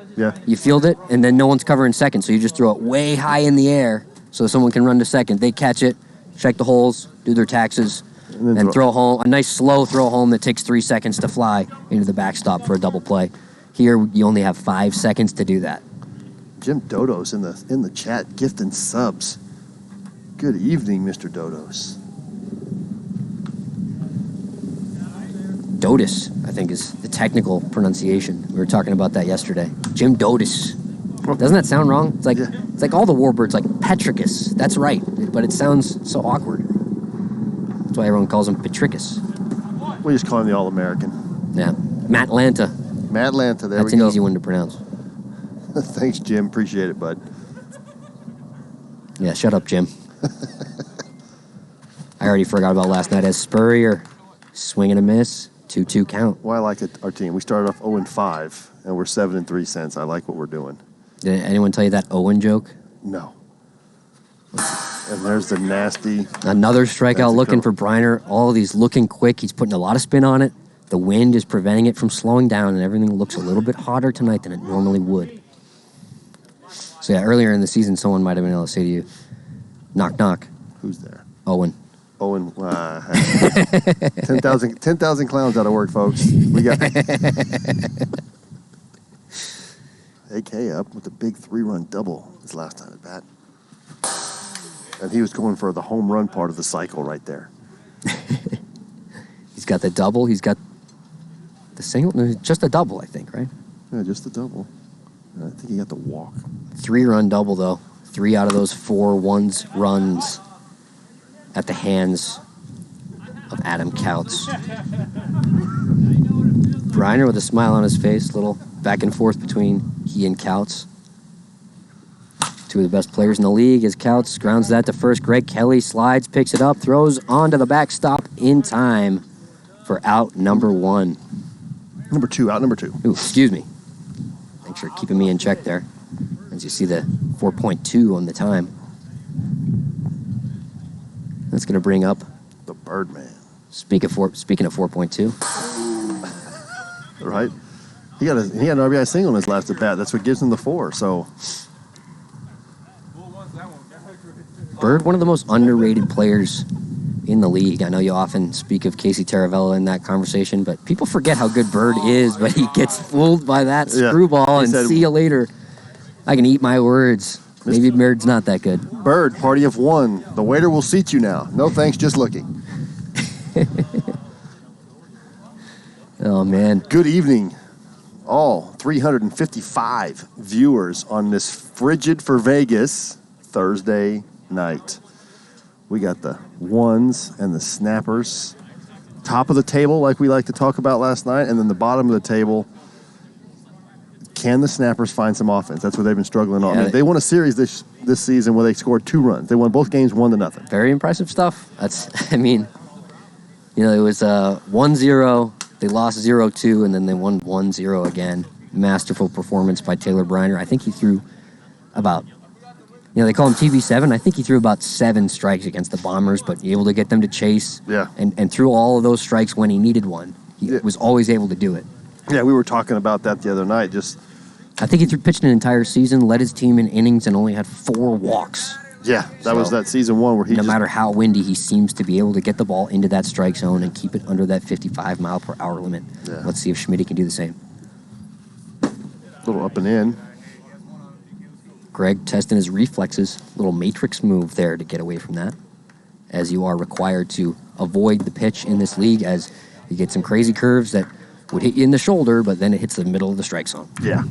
you field it, and then no one's covering second, so you just throw it way high in the air so someone can run to second. They catch it, check the holes, do their taxes, and throw home. A nice slow throw home that takes 3 seconds to fly into the backstop for a double play. Here, you only have 5 seconds to do that. Jim Dodos in the chat gifting subs. Good evening, Mr. Dodos. Dodos, I think, is the technical pronunciation. We were talking about that yesterday. Jim Dodos. Doesn't that sound wrong? It's like all the warbirds, like Petricus. That's right, but it sounds so awkward. That's why everyone calls him Petricus. We just call him the All-American. Yeah. Matt Lanta. There we go. That's an easy one to pronounce. Thanks, Jim. Appreciate it, bud. Yeah, shut up, Jim. I already forgot about last night as Spurrier. Swing and a miss. 2-2 count. Well, I like it, our team. We started off 0-5, and we're 7-3 I like what we're doing. Did anyone tell you that Owen joke? No. And there's the nasty... Another strikeout looking for Bryner. All of these looking quick. He's putting a lot of spin on it. The wind is preventing it from slowing down, and everything looks a little bit hotter tonight than it normally would. So, earlier in the season, someone might have been able to say to you, knock, knock. Who's there? Owen. 10,000 clowns out of work, folks. We got AK up with a big 3-run double his last time at bat. And he was going for the home run part of the cycle right there. He's got the double. He's got the single. No, just a double, I think, right? Yeah, just the double. I think he got the walk. 3-run double, though. 3 out of those 4 runs at the hands of Adam Couts. Bryner with a smile on his face, little back and forth between he and Couts. 2 of the best players in the league as Couts grounds that to first. Greg Kelly slides, picks it up, throws onto the backstop in time for out number 1. Out number 2. Ooh, excuse me. Thanks for keeping me in check there. As you see the 4.2 on the time. That's going to bring up the Birdman. Speaking of 4.2. Right? He had an RBI single in his last at bat. That's what gives him the 4. So Bird, one of the most underrated players in the league. I know you often speak of Casey Taravella in that conversation, but people forget how good Bird is, but he gets fooled by that screwball and see you later. I can eat my words. Maybe Bird's not that good. Bird, party of 1. The waiter will seat you now. No thanks, just looking. Oh, man. Good evening, all 355 viewers on this frigid for Vegas Thursday night. We got the ones and the snappers. Top of the table, like we like to talk about last night, and then the bottom of the table. Can the snappers find some offense? That's what they've been struggling on. Yeah, They won a series this season where they scored 2 runs. They won both games 1-0. Very impressive stuff. It was 1-0. They lost 0-2, and then they won 1-0 again. Masterful performance by Taylor Bryner. I think he threw about, they call him TV7. I think he threw about 7 strikes against the Bombers, but able to get them to chase. Yeah. And threw all of those strikes when he needed one. He was always able to do it. Yeah, we were talking about that the other night. I think he pitched an entire season, led his team in innings, and only had 4 walks. Yeah, that was that season 1 where no matter how windy, he seems to be able to get the ball into that strike zone and keep it under that 55-mile-per-hour limit. Yeah. Let's see if Schmidt can do the same. A little up and in. Greg testing his reflexes. Little matrix move there to get away from that, as you are required to avoid the pitch in this league, as you get some crazy curves that would hit you in the shoulder, but then it hits the middle of the strike zone. Yeah.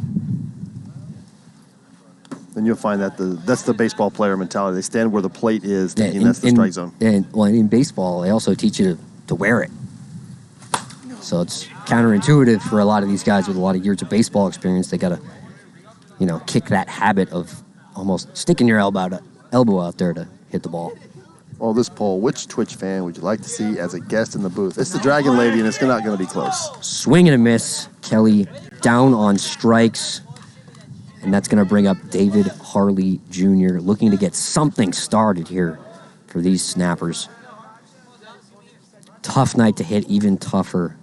Then you'll find that that's the baseball player mentality. They stand where the plate is, thinking that's the strike zone. And in baseball, they also teach you to wear it. So it's counterintuitive for a lot of these guys with a lot of years of baseball experience. They got to, kick that habit of almost sticking your elbow out there to hit the ball. Well, this poll, which Twitch fan would you like to see as a guest in the booth? It's the Dragon Lady, and it's not going to be close. Swing and a miss. Kelly down on strikes. And that's going to bring up David Harley Jr. looking to get something started here for these snappers. Tough night to hit, even tougher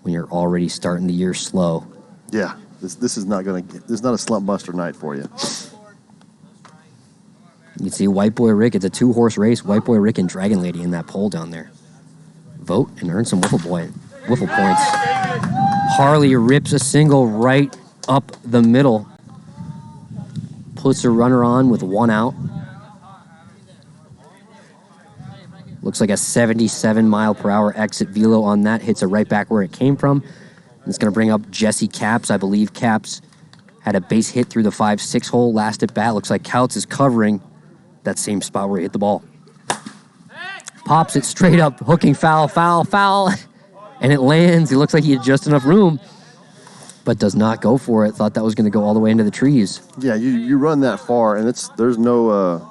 when you're already starting the year slow. Yeah, this is not a slump buster night for you. You can see White Boy Rick. It's a 2-horse race. White Boy Rick and Dragon Lady in that poll down there. Vote and earn some wiffle points. Harley rips a single right up the middle. Puts a runner on with 1 out. Looks like a 77-mile-per-hour exit velo on that. Hits it right back where it came from. And it's going to bring up Jesse Capps. I believe Capps had a base hit through the 5-6 hole last at bat. Looks like Couts is covering that same spot where he hit the ball. Pops it straight up, hooking foul, and it lands. He looks like he had just enough room, but does not go for it. Thought that was going to go all the way into the trees. Yeah, you run that far, and there's no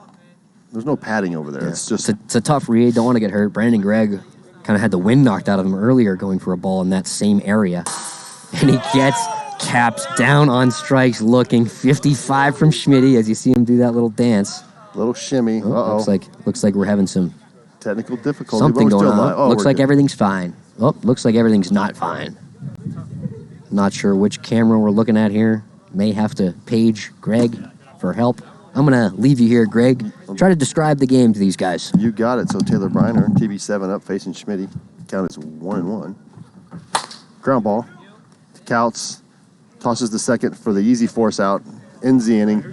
padding over there. Yeah. It's a tough read. Don't want to get hurt. Brandon Gregg kind of had the wind knocked out of him earlier going for a ball in that same area, and he gets Capps down on strikes, looking 55 from Schmitty as you see him do that little dance. Little shimmy. Looks like we're having some technical difficulty. Something going on. Looks like everything's fine. Looks like everything's not fine. Not sure which camera we're looking at here. May have to page Greg for help. I'm going to leave you here, Greg. Try to describe the game to these guys. You got it. So Taylor Bryner, TV7 up, facing Schmitty. Count is 1-1. Ground ball. Couts tosses the second for the easy force out. Ends the inning.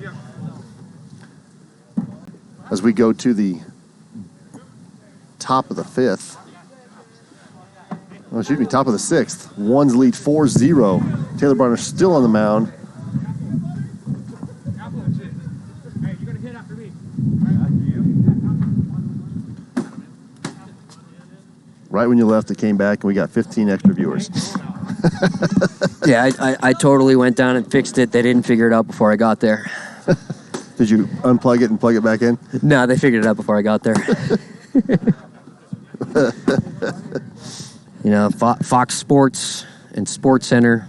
As we go to the top of the 5th. Top of the 6th. Ones lead 4-0. Taylor Bryner still on the mound. Right when you left, it came back, and we got 15 extra viewers. Yeah, I totally went down and fixed it. They didn't figure it out before I got there. Did you unplug it and plug it back in? No, they figured it out before I got there. Fox Sports and Sports Center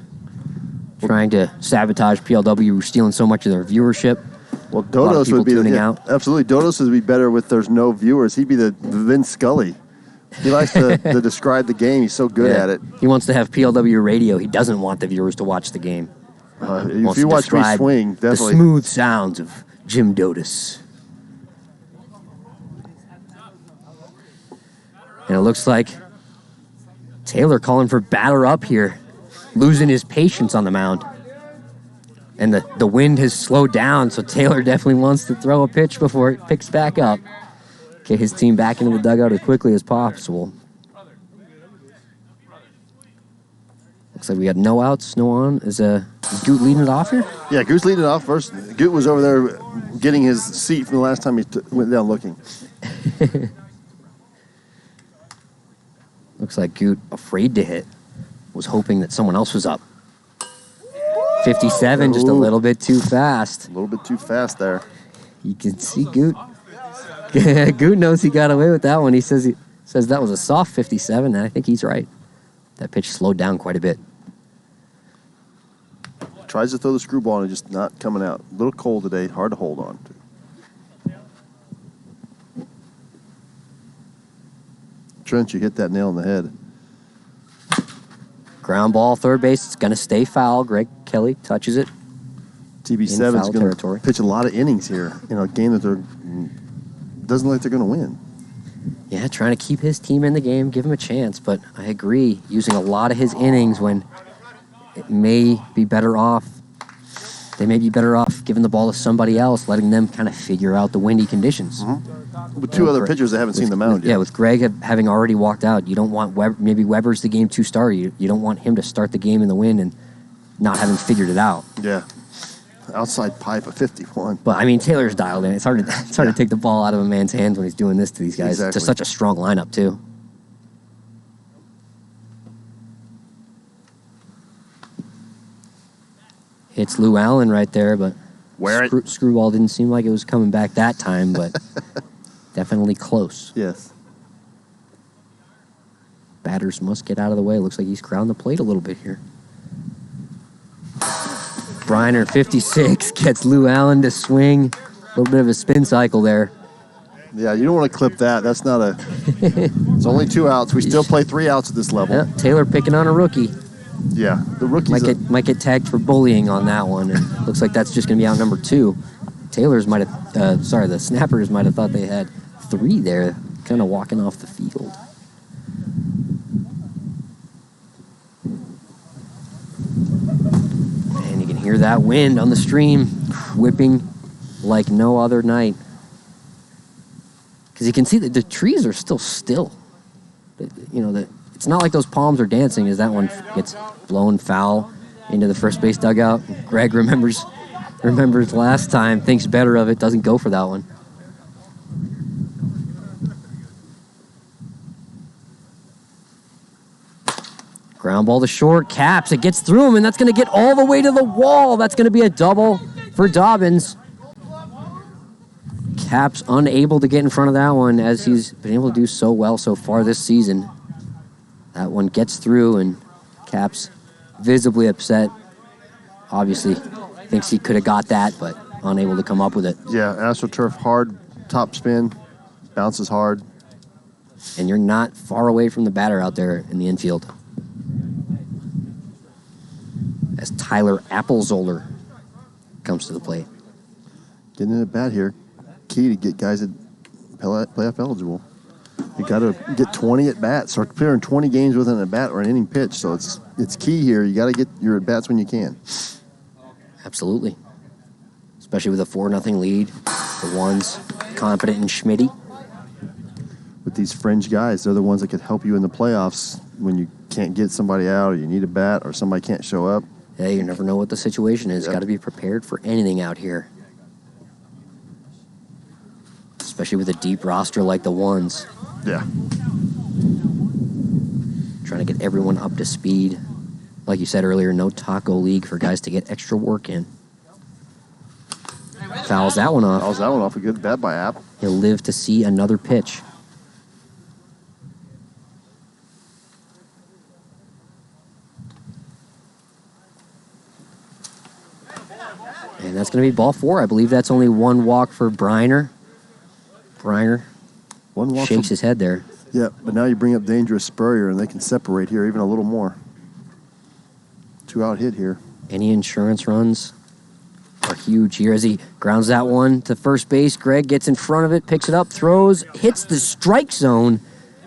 trying to sabotage PLW, stealing so much of their viewership. Well, Dodos would be tuning out. Absolutely, Dodos would be better with there's no viewers. He'd be the Vince Scully. He likes to describe the game. He's so good at it. He wants to have PLW radio. He doesn't want the viewers to watch the game. If you watch me swing, definitely. The smooth sounds of Jim Dodos. And it looks like Taylor calling for batter up here, losing his patience on the mound. And the wind has slowed down, so Taylor definitely wants to throw a pitch before it picks back up. Get his team back into the dugout as quickly as possible. Looks like we got no outs, no on. Is Goot leading it off here? Yeah, Goot's leading it off first. Goot was over there getting his seat from the last time he went down looking. Looks like Goot, afraid to hit, was hoping that someone else was up. 57, just a little bit too fast. A little bit too fast there. You can see Goot. Goot knows he got away with that one. He says that was a soft 57, and I think he's right. That pitch slowed down quite a bit. Tries to throw the screwball and just not coming out. A little cold today, hard to hold on to. Trent, you hit that nail on the head. Ground ball, third base. It's going to stay foul. Greg Kelly touches it. TB7 is going to pitch a lot of innings here in a game that doesn't look like they're going to win. Yeah, trying to keep his team in the game, give him a chance. But I agree, using a lot of his innings when it may be better off. They may be better off giving the ball to somebody else, letting them kind of figure out the windy conditions. Mm-hmm. With two other pitchers that haven't seen the mound yet. Yeah, with Greg having already walked out, you don't want maybe Weber's the game 2 starter. You don't want him to start the game in the wind and not having figured it out. Yeah. Outside pipe of 51. But, I mean, Taylor's dialed in. It's hard to take the ball out of a man's hands when he's doing this to these guys. Exactly. It's such a strong lineup, too. Hits Lou Allen right there, but screwball didn't seem like it was coming back that time, but definitely close. Yes. Batters must get out of the way. Looks like he's crowding the plate a little bit here. Bryner, 56, gets Lou Allen to swing. A little bit of a spin cycle there. Yeah, you don't want to clip that. That's not a... It's only 2 outs. We still play 3 outs at this level. Yeah, Taylor picking on a rookie. Yeah, the rookies... Might get tagged for bullying on that one. And looks like that's just going to be out number 2. The Snappers might have thought they had 3 there, kind of walking off the field. And you can hear that wind on the stream whipping like no other night. Because you can see that the trees are still still. It's not like those palms are dancing as that one gets blown foul into the first base dugout. Greg remembers last time, thinks better of it, doesn't go for that one. Ground ball to short, Caps, it gets through him, and that's going to get all the way to the wall. That's going to be a double for Dobbins. Caps unable to get in front of that one as he's been able to do so well so far this season. That one gets through, and Caps visibly upset. Obviously thinks he could have got that, but unable to come up with it. Yeah, AstroTurf, hard top spin, bounces hard. And you're not far away from the batter out there in the infield. As Tyler Applezoller comes to the plate. Getting in a bat here. Key to get guys at playoff eligible. You got to get 20 at bats. Start clearing 20 games with an at bat or an inning pitch. So it's key here. You got to get your at bats when you can. Absolutely. Especially with a 4-0 lead. The ones confident in Schmitty. With these fringe guys, they're the ones that could help you in the playoffs when you can't get somebody out or you need a bat or somebody can't show up. Yeah, you never know what the situation is. Yep. Got to be prepared for anything out here. Especially with a deep roster like the ones. Yeah. Trying to get everyone up to speed. Like you said earlier, no taco league for guys to get extra work in. Fouls that one off. Fouls that one off. A good bat by App. He'll live to see another pitch. And that's going to be ball 4. I believe that's only 1 walk for Bryner. Bryner shakes his head there. Yeah, but now you bring up dangerous Spurrier, and they can separate here even a little more. 2-out hit here. Any insurance runs are huge here as he grounds that one to first base. Greg gets in front of it, picks it up, throws, hits the strike zone.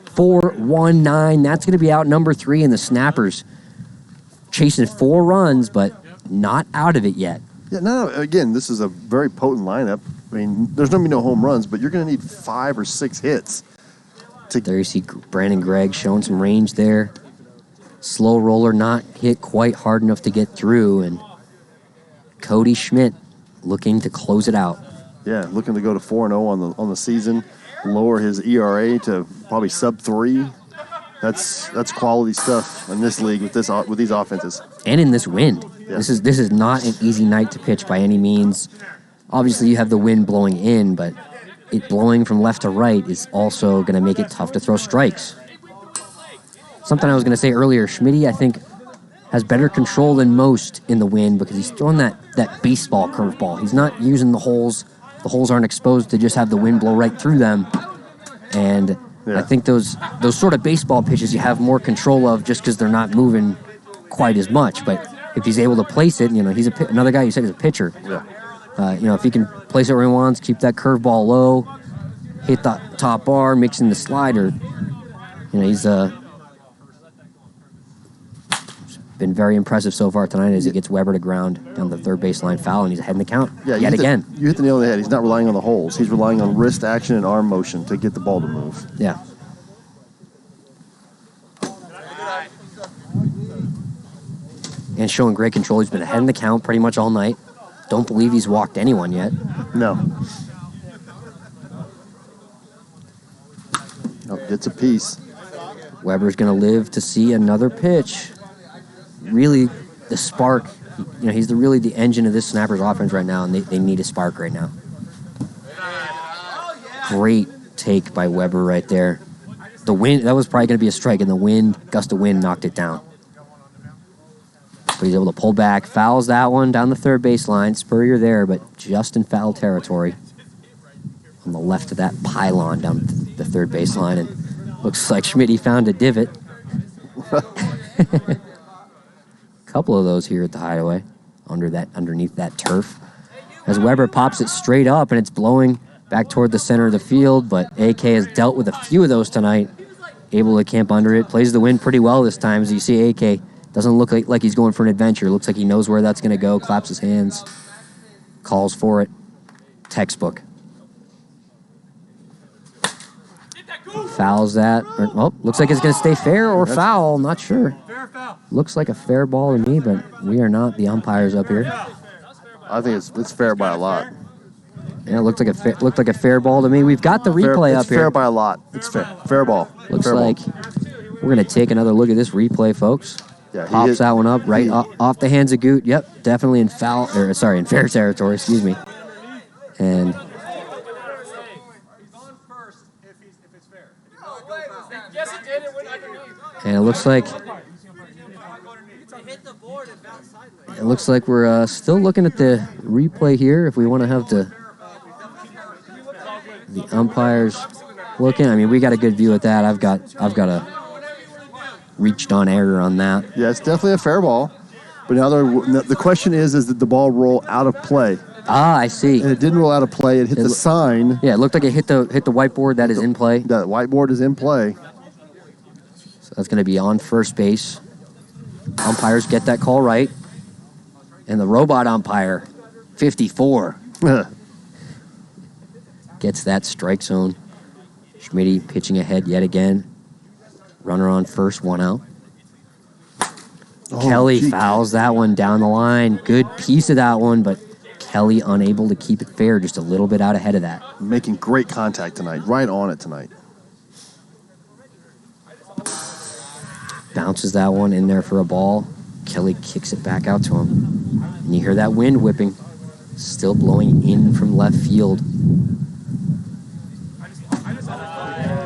4-1-9. That's going to be out number 3 in the Snappers. Chasing 4 runs, but not out of it yet. Yeah, no, again, this is a very potent lineup. I mean, there's going to be no home runs, but you're going to need 5 or 6 hits. There you see Brandon Gregg showing some range there. Slow roller not hit quite hard enough to get through, and Cody Schmidt looking to close it out. Yeah, looking to go to 4-0 on the season, lower his ERA to probably sub-3. That's quality stuff in this league with these offenses. And in this wind. Yeah. This is not an easy night to pitch by any means. Obviously, you have the wind blowing in, but it blowing from left to right is also going to make it tough to throw strikes. Something I was going to say earlier, Schmitty, I think, has better control than most in the wind because he's throwing that baseball curveball. He's not using the holes. The holes aren't exposed to just have the wind blow right through them. And I think those sort of baseball pitches you have more control of just because they're not moving quite as much. But if he's able to place it, he's another guy you said is a pitcher. Yeah. If he can place it where he wants, keep that curveball low, hit the top bar, mixing the slider, he's been very impressive so far tonight as he gets Weber to ground down the third baseline foul, and he's ahead in the count yet again. You hit the nail on the head. He's not relying on the holes. He's relying on wrist action and arm motion to get the ball to move. Yeah. And showing great control. He's been ahead in the count pretty much all night. Don't believe he's walked anyone yet. No. Gets a piece. Weber's going to live to see another pitch. Really, the spark, he's really the engine of this Snappers offense right now, and they need a spark right now. Great take by Weber right there. The wind, that was probably going to be a strike, and the gust of wind knocked it down. But he's able to pull back, fouls that one down the third baseline. Spurrier there, but just in foul territory. On the left of that pylon down the third baseline, and looks like Schmitty found a divot. Couple of those here at the Hideaway, underneath that turf. As Weber pops it straight up, and it's blowing back toward the center of the field, but AK has dealt with a few of those tonight, able to camp under it, plays the wind pretty well this time. As you see, AK doesn't look like he's going for an adventure. Looks like he knows where that's going to go, claps his hands, calls for it. Textbook. Fouls that. Looks like it's going to stay fair or foul. Not sure. Looks like a fair ball to me, but we are not the umpires up here. I think it's fair by a lot. Yeah, it looked like a fair ball to me. We've got the replay up here. It's fair by a lot. It's fair. Fair ball. Looks fair like ball. We're going to take another look at this replay, folks. Yeah, Pops that one up right off the hands of Goot. Yep, definitely in fair territory, excuse me. And it looks like we're still looking at the replay here. If we want to have the umpires looking, I mean, we got a good view at that. I've got a reached on error on that. Yeah, it's definitely a fair ball. But now the question is did the ball roll out of play? Ah, I see. And it didn't roll out of play. It hit the sign. Yeah, it looked like it hit the whiteboard that is in play. That whiteboard is in play. So that's going to be on first base. Umpires get that call right. And the robot umpire, 54, gets that strike zone. Schmitty pitching ahead yet again. Runner on first, 1 out. Kelly fouls that one down the line. Good piece of that one, but Kelly unable to keep it fair, just a little bit out ahead of that. Making great contact tonight, right on it tonight. Bounces that one in there for a ball. Kelly kicks it back out to him. And you hear that wind whipping, still blowing in from left field.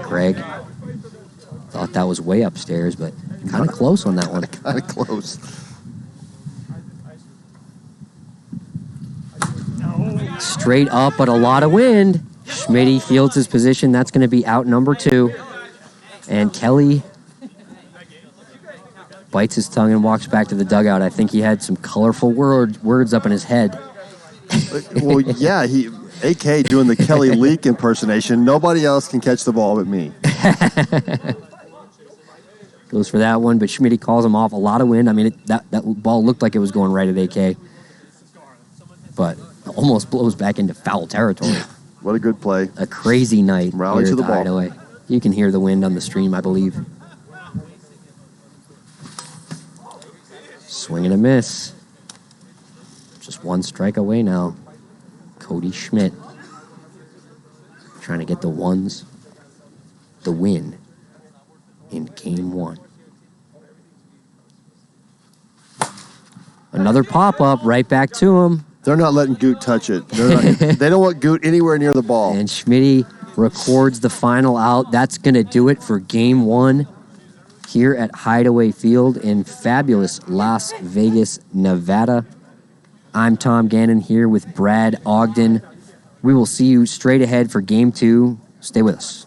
Greg thought that was way upstairs, but kind of close on that one. Kind of close. Straight up, but a lot of wind. Schmitty fields his position. That's going to be out number 2. And Kelly bites his tongue and walks back to the dugout. I think he had some colorful words up in his head. Well, yeah, AK doing the Kelly Leak impersonation. Nobody else can catch the ball but me. Goes for that one, but Schmitty calls him off. A lot of wind. I mean, that ball looked like it was going right at AK. But almost blows back into foul territory. What a good play. A crazy night. Rally to the ball. Hideaway. You can hear the wind on the stream, I believe. Swing and a miss. Just one strike away now. Cody Schmidt trying to get the ones, the win in game one. Another pop-up right back to him. They're not letting Goot touch it. They don't want Goot anywhere near the ball. And Schmitty records the final out. That's going to do it for game one here at Hideaway Field in fabulous Las Vegas, Nevada. I'm Tom Gannon here with Brad Ogden. We will see you straight ahead for game two. Stay with us.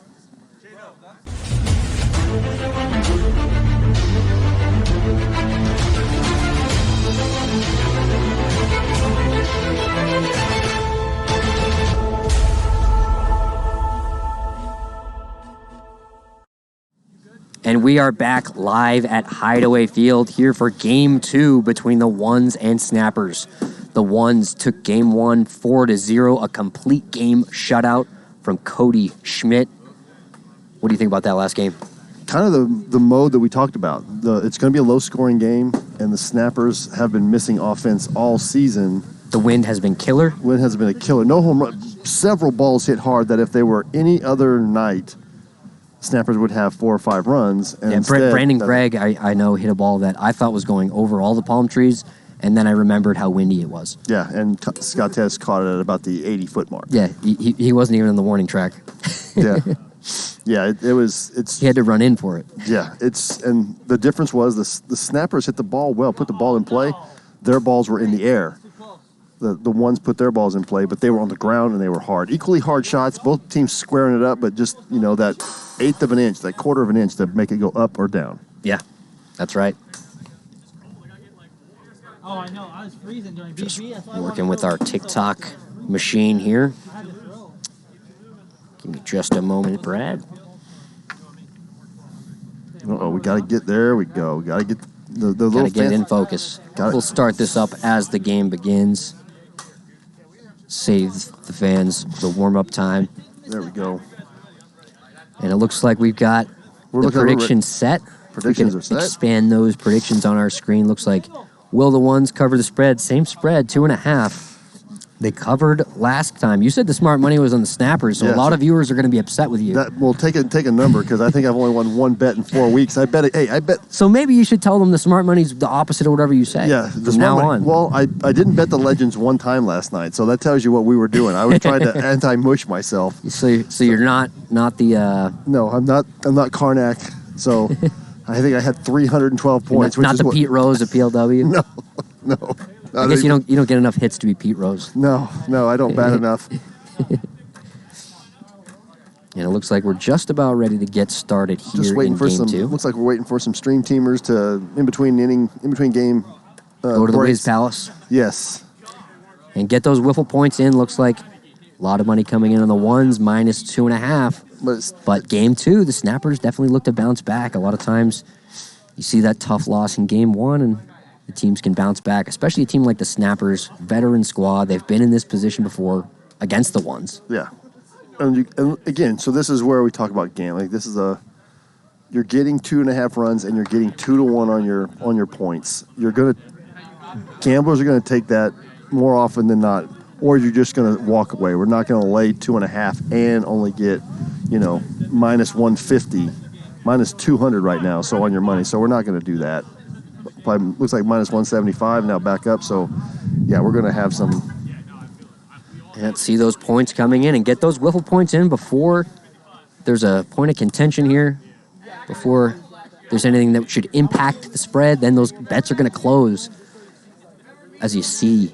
And we are back live at Hideaway Field here for game two between the Ones and Snappers. The Ones took game one 4-0, a complete game shutout from Cody Schmidt. What do you think about that last game? Kind of the mode that we talked about. It's going to be a low-scoring game, and the Snappers have been missing offense all season. The wind has been killer. Wind has been a killer. No home run. Several balls hit hard that if they were any other night, Snappers would have 4 or 5 runs. And instead, Brandon Gregg, I know, hit a ball that I thought was going over all the palm trees, and then I remembered how windy it was. Yeah, and Scott Tess caught it at about the 80-foot mark. Yeah, he wasn't even on the warning track. Yeah. Yeah, it's. He had to run in for it. Yeah, and the difference was the Snappers hit the ball well, put the ball in play. Their balls were in the air. The Ones put their balls in play, but they were on the ground and they were hard. Equally hard shots, both teams squaring it up, but just, that eighth of an inch, that quarter of an inch to make it go up or down. Yeah, that's right. Oh, I know. I was freezing during Just BP. working with our TikTok machine here. Give me just a moment, Brad. Uh-oh, we got to get there. We go. We got to get the little. Got to get it in focus. We'll start this up as the game begins. Save the fans the warm-up time. There we go. And it looks like we've got the predictions set. Predictions we are can set. Expand those predictions on our screen. Looks like will the Ones cover the spread? Same spread, 2.5. They covered last time. You said the smart money was on the Snappers, so a lot of viewers are going to be upset with you. Well, take a number because I think I've only won one bet in 4 weeks. I bet. So maybe you should tell them the smart money's the opposite of whatever you say. Yeah, from now on. Well, I didn't bet the Legends one time last night, so that tells you what we were doing. I was trying to anti-mush myself. So you're not the. No, I'm not Karnak. So I think I had 312 points. Not the Pete Rose of PLW. No. I guess you don't get enough hits to be Pete Rose. No, I don't bat enough. And it looks like we're just about ready to get started here Just waiting in for game two. Looks like we're waiting for some stream teamers to in between game. Go to the breaks. Wiz Palace. Yes. And get those wiffle points in. Looks like a lot of money coming in on the Ones, minus 2.5. But game two, the Snappers definitely look to bounce back. A lot of times you see that tough loss in game one, and the teams can bounce back, especially a team like the Snappers, veteran squad. They've been in this position before against the Ones. Yeah. And again, so this is where we talk about gambling. This is you're getting 2.5 runs and you're getting 2-1 on your points. Gamblers are gonna take that more often than not, or you're just gonna walk away. We're not gonna lay 2.5 and only get, minus 150, minus 200 right now. So on your money, so we're not gonna do that. Looks like minus 175 now back up. So yeah, we're gonna have some. And see those points coming in and get those wiffle points in before there's a point of contention here, before there's anything that should impact the spread. Then those bets are going to close. As you see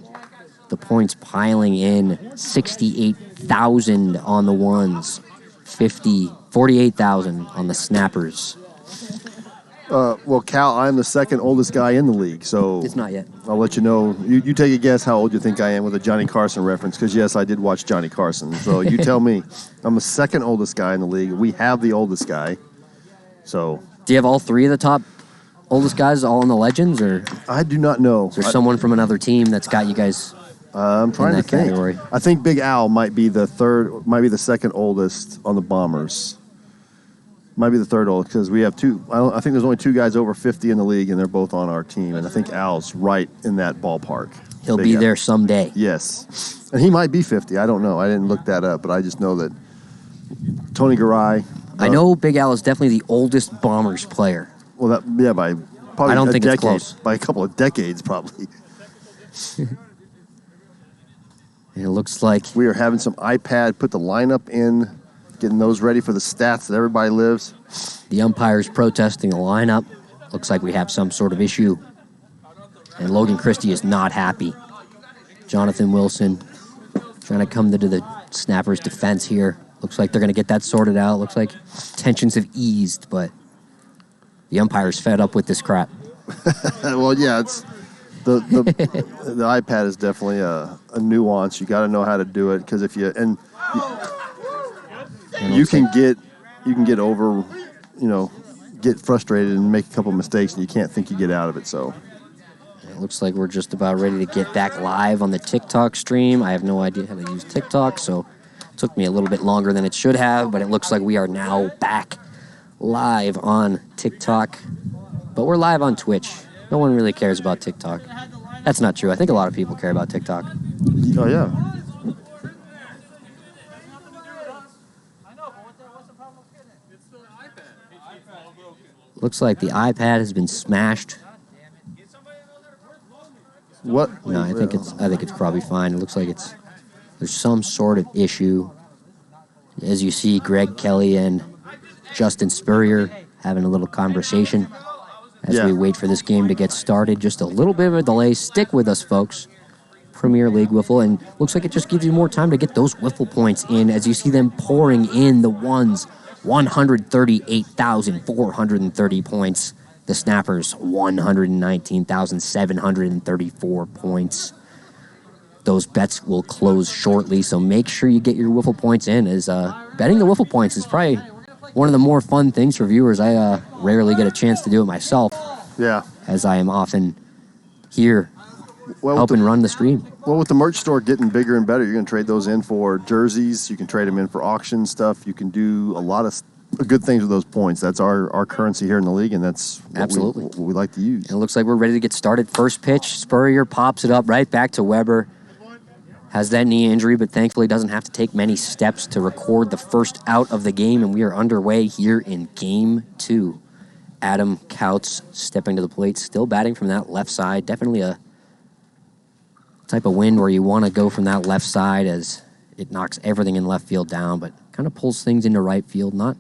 the points piling in, 68,000 on the Ones, 48,000 on the Snappers. Well, Cal, I'm the second oldest guy in the league, so It's not yet. I'll let you know. You take a guess how old you think I am with a Johnny Carson reference, because yes, I did watch Johnny Carson. So you tell me. I'm the second oldest guy in the league. We have the oldest guy. So. Do you have all three of the top oldest guys all in the Legends, or I do not know. is there someone from another team that's got you guys? I'm trying to think. Category? I think Big Al might be the second oldest on the Bombers. Might be the third oldest because we have two. I think there's only 2 guys over 50 in the league, and they're both on our team. And I think Al's right in that ballpark. He'll be there someday. Yes. And he might be 50. I don't know. I didn't look that up, but I just know that Tony Garay. I know Big Al is definitely the oldest Bombers player. Well, by probably I don't think decade, it's close. by a couple of decades, probably. And it looks like We are having some iPad, put the lineup in, getting those ready for the stats that everybody lives. the umpires protesting the lineup. Looks like we have some sort of issue. And Logan Christie is not happy. Jonathan Wilson trying to come to the Snappers' defense here. Looks like they're going to get that sorted out. Looks like tensions have eased, but the umpire's fed up with this crap. Well, yeah, it's the iPad is definitely a nuance. You got to know how to do it because if you you can get over, get frustrated and make a couple mistakes and you can't think you get out of it. So it looks like we're just about ready to get back live on the TikTok stream. I have no idea how to use TikTok, so it took me a little bit longer than it should have, but it looks like we are now back live on TikTok. But we're live on Twitch. No one really cares about TikTok. That's not true. I think a lot of people care about TikTok. oh yeah. Looks like the iPad has been smashed. What? No, I think it's probably fine. It looks like there's some sort of issue. As you see, Greg Kelly and Justin Spurrier having a little conversation as we wait for this game to get started. Just a little bit of a delay. Stick with us, folks. Premier League Wiffle, and looks like it just gives you more time to get those Wiffle points in as you see them pouring in the ones. 138,430 points. The Snappers, 119,734 points. Those bets will close shortly, so make sure you get your Wiffle points in. As betting the Wiffle points is probably one of the more fun things for viewers. I rarely get a chance to do it myself. Yeah. As I am often here helping run the stream. Well, with the merch store getting bigger and better, you're going to trade those in for jerseys. You can trade them in for auction stuff. You can do a lot of good things with those points. That's our currency here in the league, and that's what we like to use. And it looks like we're ready to get started. First pitch, Spurrier pops it up right back to Weber. Has that knee injury, but thankfully doesn't have to take many steps to record the first out of the game, and we are underway here in Game 2. Adam Couts stepping to the plate, still batting from that left side. Definitely a type of wind where you want to go from that left side as it knocks everything in left field down, but kind of pulls things into right field. Not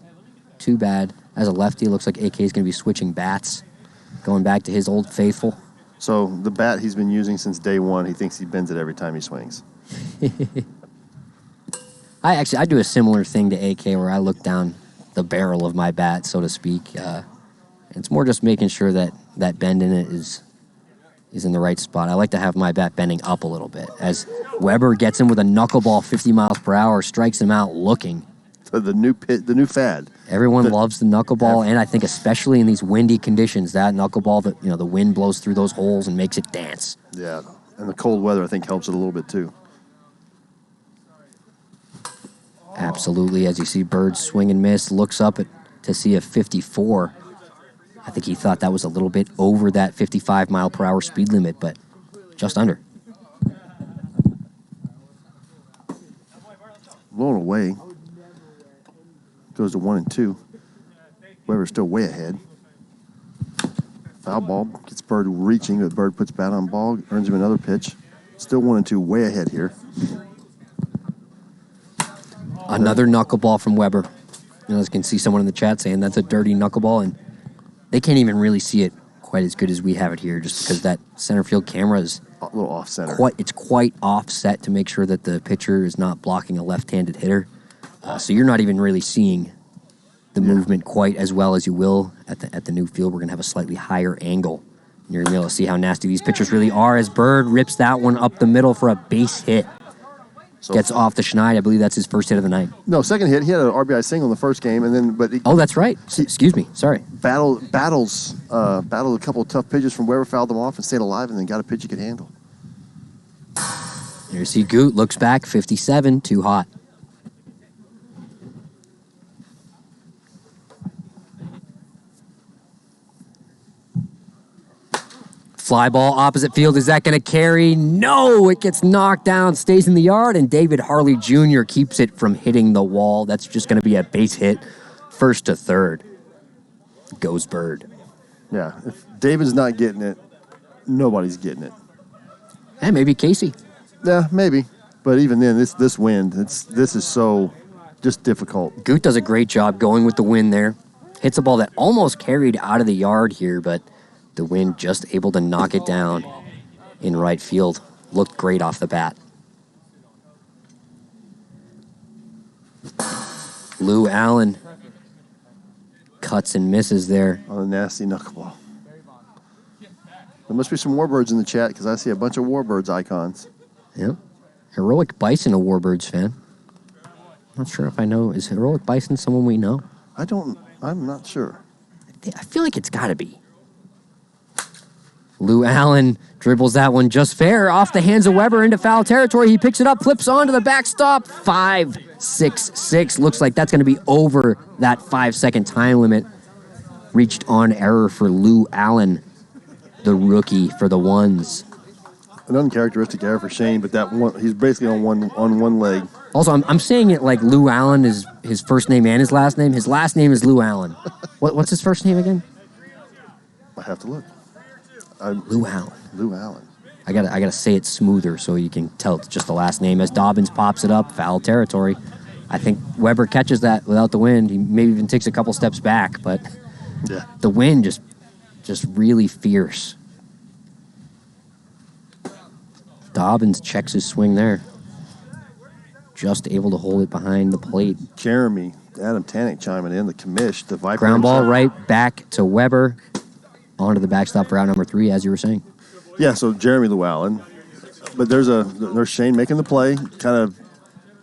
too bad. As a lefty, it looks like AK is going to be switching bats, going back to his old faithful. So the bat he's been using since day one, he thinks he bends it every time he swings. I do a similar thing to AK where I look down the barrel of my bat, so to speak. It's more just making sure that that bend in it is in the right spot. I like to have my bat bending up a little bit. As Weber gets him with a knuckleball 50 miles per hour, strikes him out looking. The new fad. Everyone loves the knuckleball, and I think especially in these windy conditions, that knuckleball, the wind blows through those holes and makes it dance. Yeah, and the cold weather I think helps it a little bit too. Absolutely. As you see Bird swing and miss, looks up to see a 54. I think he thought that was a little bit over that 55 mile per hour speed limit, but just under. Blown away. Goes to 1-2. Weber's still way ahead. Foul ball. Gets Bird reaching, but Bird puts bat on ball, earns him another pitch. Still 1-2, way ahead here. Another knuckleball from Weber. As you can see someone in the chat saying that's a dirty knuckleball, and they can't even really see it quite as good as we have it here, just because that center field camera is a little off center. It's quite offset to make sure that the pitcher is not blocking a left-handed hitter. So you're not even really seeing the movement quite as well as you will at the new field. We're going to have a slightly higher angle. And you're going to be able to see how nasty these pitchers really are as Bird rips that one up the middle for a base hit. So gets off the Schneid. I believe that's his first hit of the night. No, second hit. He had an RBI single in the first game, and then oh, that's right. Excuse me. Sorry. Battled a couple of tough pitches from Weber, fouled them off, and stayed alive, and then got a pitch he could handle. There you see Goot looks back, 57, too hot. Fly ball opposite field. Is that going to carry? No, it gets knocked down, stays in the yard, and David Harley Jr. keeps it from hitting the wall. That's just going to be a base hit, first to third. Goes Bird. Yeah, if David's not getting it, nobody's getting it. And maybe Casey. Yeah, maybe. But even then, this wind, this is so just difficult. Goot does a great job going with the wind there. Hits a ball that almost carried out of the yard here, but the wind just able to knock it down in right field. Looked great off the bat. Lou Allen cuts and misses there. On a nasty knuckleball. There must be some Warbirds in the chat because I see a bunch of Warbirds icons. Yep. Heroic Bison, a Warbirds fan. Not sure if I know. Is Heroic Bison someone we know? I'm not sure. I feel like it's got to be. Lou Allen dribbles that one just fair off the hands of Weber into foul territory. He picks it up, flips onto the backstop. 5-6-6. Looks like that's going to be over that 5-second time limit. Reached on error for Lou Allen, the rookie for the ones. An uncharacteristic error for Shane, but that one, he's basically on one leg. Also, I'm saying it like Lou Allen is his first name and his last name. His last name is Lou Allen. What's his first name again? I have to look. Lou Allen. Lou Allen. I gotta say it smoother so you can tell it's just the last name. As Dobbins pops it up, foul territory. I think Weber catches that without the wind. He maybe even takes a couple steps back, but yeah, the wind just really fierce. Dobbins checks his swing there. Just able to hold it behind the plate. Jeremy, Adam Tanek chiming in, the commish, the Viper. Ground ball right back to Weber. Onto the backstop for out number 3, as you were saying. Yeah, so Jeremy Lou Allen. But there's Shane making the play, kind of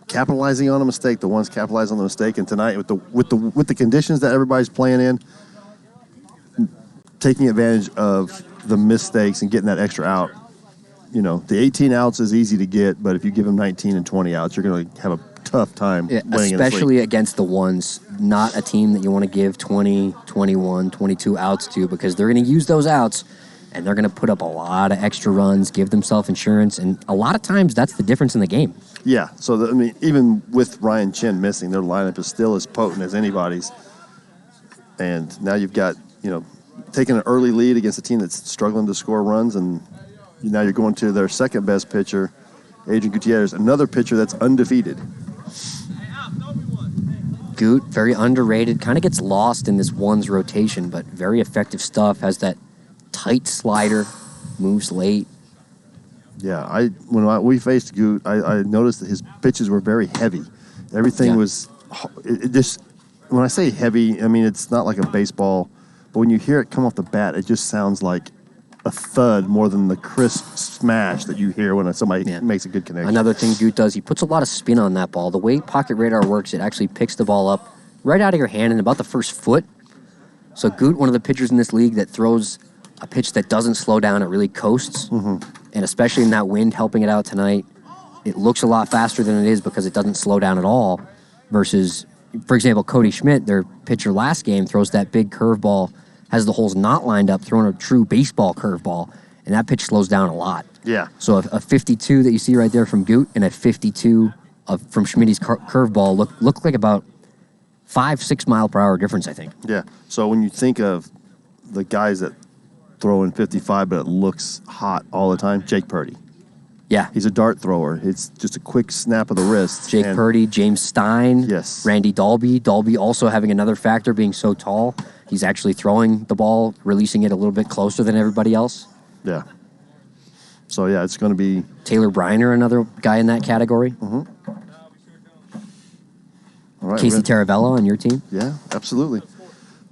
capitalizing on a mistake. The ones capitalize on the mistake, and tonight with the conditions that everybody's playing in, taking advantage of the mistakes and getting that extra out. You know, the 18 outs is easy to get, but if you give them 19 and 20 outs, you're going to have a tough time winning. Especially against the ones, not a team that you want to give 20, 21, 22 outs to, because they're going to use those outs and they're going to put up a lot of extra runs, give themselves insurance, and a lot of times that's the difference in the game. Yeah, so I mean, even with Ryan Chen missing, their lineup is still as potent as anybody's. And now you've got, taking an early lead against a team that's struggling to score runs, and now you're going to their second best pitcher, Adrien Gutierrez, another pitcher that's undefeated. Goot, very underrated, kind of gets lost in this one's rotation, but very effective stuff. Has that tight slider, moves late. Yeah, when we faced Goot, I noticed that his pitches were very heavy. Everything was, it just, when I say heavy, I mean it's not like a baseball, but when you hear it come off the bat, it just sounds like a thud more than the crisp smash that you hear when somebody makes a good connection. Another thing Goot does, he puts a lot of spin on that ball. The way Pocket Radar works, it actually picks the ball up right out of your hand in about the first foot. So Goot, one of the pitchers in this league that throws a pitch that doesn't slow down, it really coasts. Mm-hmm. And especially in that wind helping it out tonight, it looks a lot faster than it is because it doesn't slow down at all. Versus, for example, Cody Schmidt, their pitcher last game, throws that big curveball, has the holes not lined up, throwing a true baseball curveball, and that pitch slows down a lot. Yeah. So a 52 that you see right there from Goot and a 52 from Schmidt's curveball look like about 5-6 mile per hour difference, I think. Yeah. So when you think of the guys that throw in 55, but it looks hot all the time, Jake Purdy. Yeah. He's a dart thrower. It's just a quick snap of the wrist. Jake Purdy, James Stein, yes. Randy Dalby. Dalby also having another factor, being so tall. He's actually throwing the ball, releasing it a little bit closer than everybody else. Yeah. So, yeah, it's going to be... Taylor Bryner, another guy in that category. Mm-hmm. All right, Casey Taravella on your team. Yeah, absolutely.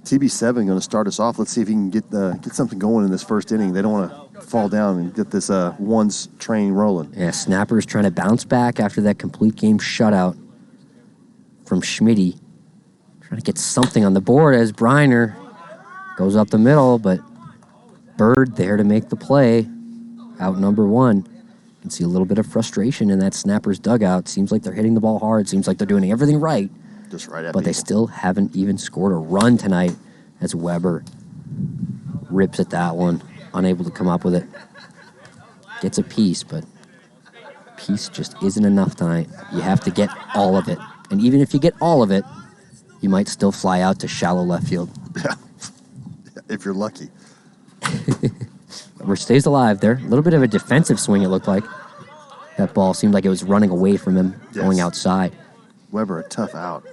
TB7 going to start us off. Let's see if he can get something going in this first inning. They don't want to fall down and get this ones train rolling. Yeah, Snapper's trying to bounce back after that complete game shutout from Schmitty. Trying to get something on the board as Bryner goes up the middle, but Bird there to make the play. Out number 1. You can see a little bit of frustration in that Snapper's dugout. Seems like they're hitting the ball hard. Seems like they're doing everything right. Just right at But they still haven't even scored a run tonight as Weber rips at that one. unable to come up with it. Gets a piece, but piece just isn't enough tonight. You have to get all of it. And even if you get all of it, you might still fly out to shallow left field. Yeah, if you're lucky. Weber stays alive there. A little bit of a defensive swing, it looked like. That ball seemed like it was running away from him, going outside. Weber, a tough out.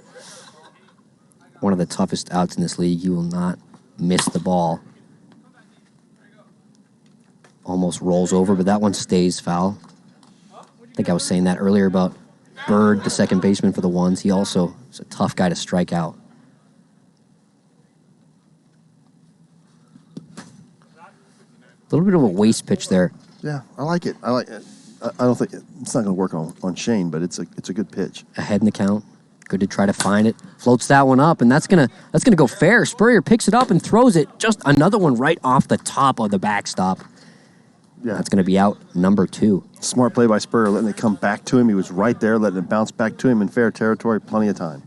One of the toughest outs in this league. You will not miss the ball. Almost rolls over, but that one stays foul. I think I was saying that earlier about Bird, the second baseman for the ones. He also is a tough guy to strike out. A little bit of a waste pitch there. Yeah, I like it. I don't think it's not going to work on Shane, but it's a good pitch. Ahead in the count. Good to try to find it. Floats that one up, and that's gonna go fair. Spurrier picks it up and throws it. Just another one right off the top of the backstop. Yeah, That's going to be out number 2. smart play by Spurrier, letting it come back to him. He was right there, letting it bounce back to him in fair territory. Plenty of time.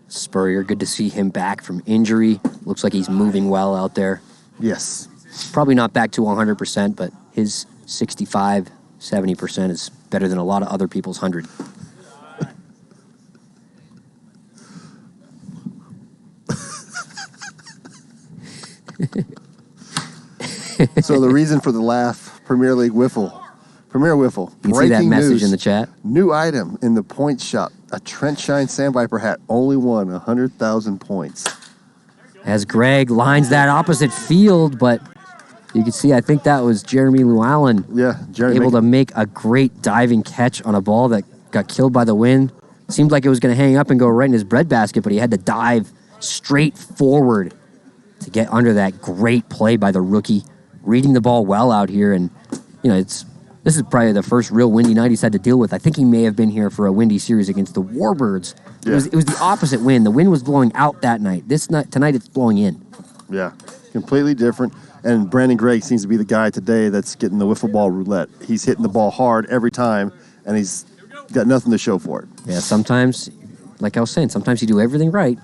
Spurrier, good to see him back from injury. Looks like he's moving well out there. Yes. Probably not back to 100%, but his 65, 70% is better than a lot of other people's 100. So the reason for the laugh, Premier League Wiffle. Premier Wiffle. You can see that Breaking message news. in the chat. New item in the points shop. A Trent Shine Sandviper hat only won 100,000 points. As Greg lines that opposite field, but you can see, I think that was Jeremy Llewellyn Yeah, Jeremy. able to make a great diving catch on a ball that got killed by the wind. Seemed like it was going to hang up and go right in his breadbasket, but he had to dive straight forward to get under that. Great play by the rookie, reading the ball well out here. And, this is probably the first real windy night he's had to deal with. I think he may have been here for a windy series against the Warbirds. Yeah. It was the opposite wind. The wind was blowing out that night. Tonight it's blowing in. Yeah, completely different. And Brandon Gregg seems to be the guy today that's getting the wiffle ball roulette. He's hitting the ball hard every time, and he's got nothing to show for it. Yeah, sometimes, like I was saying, sometimes you do everything right,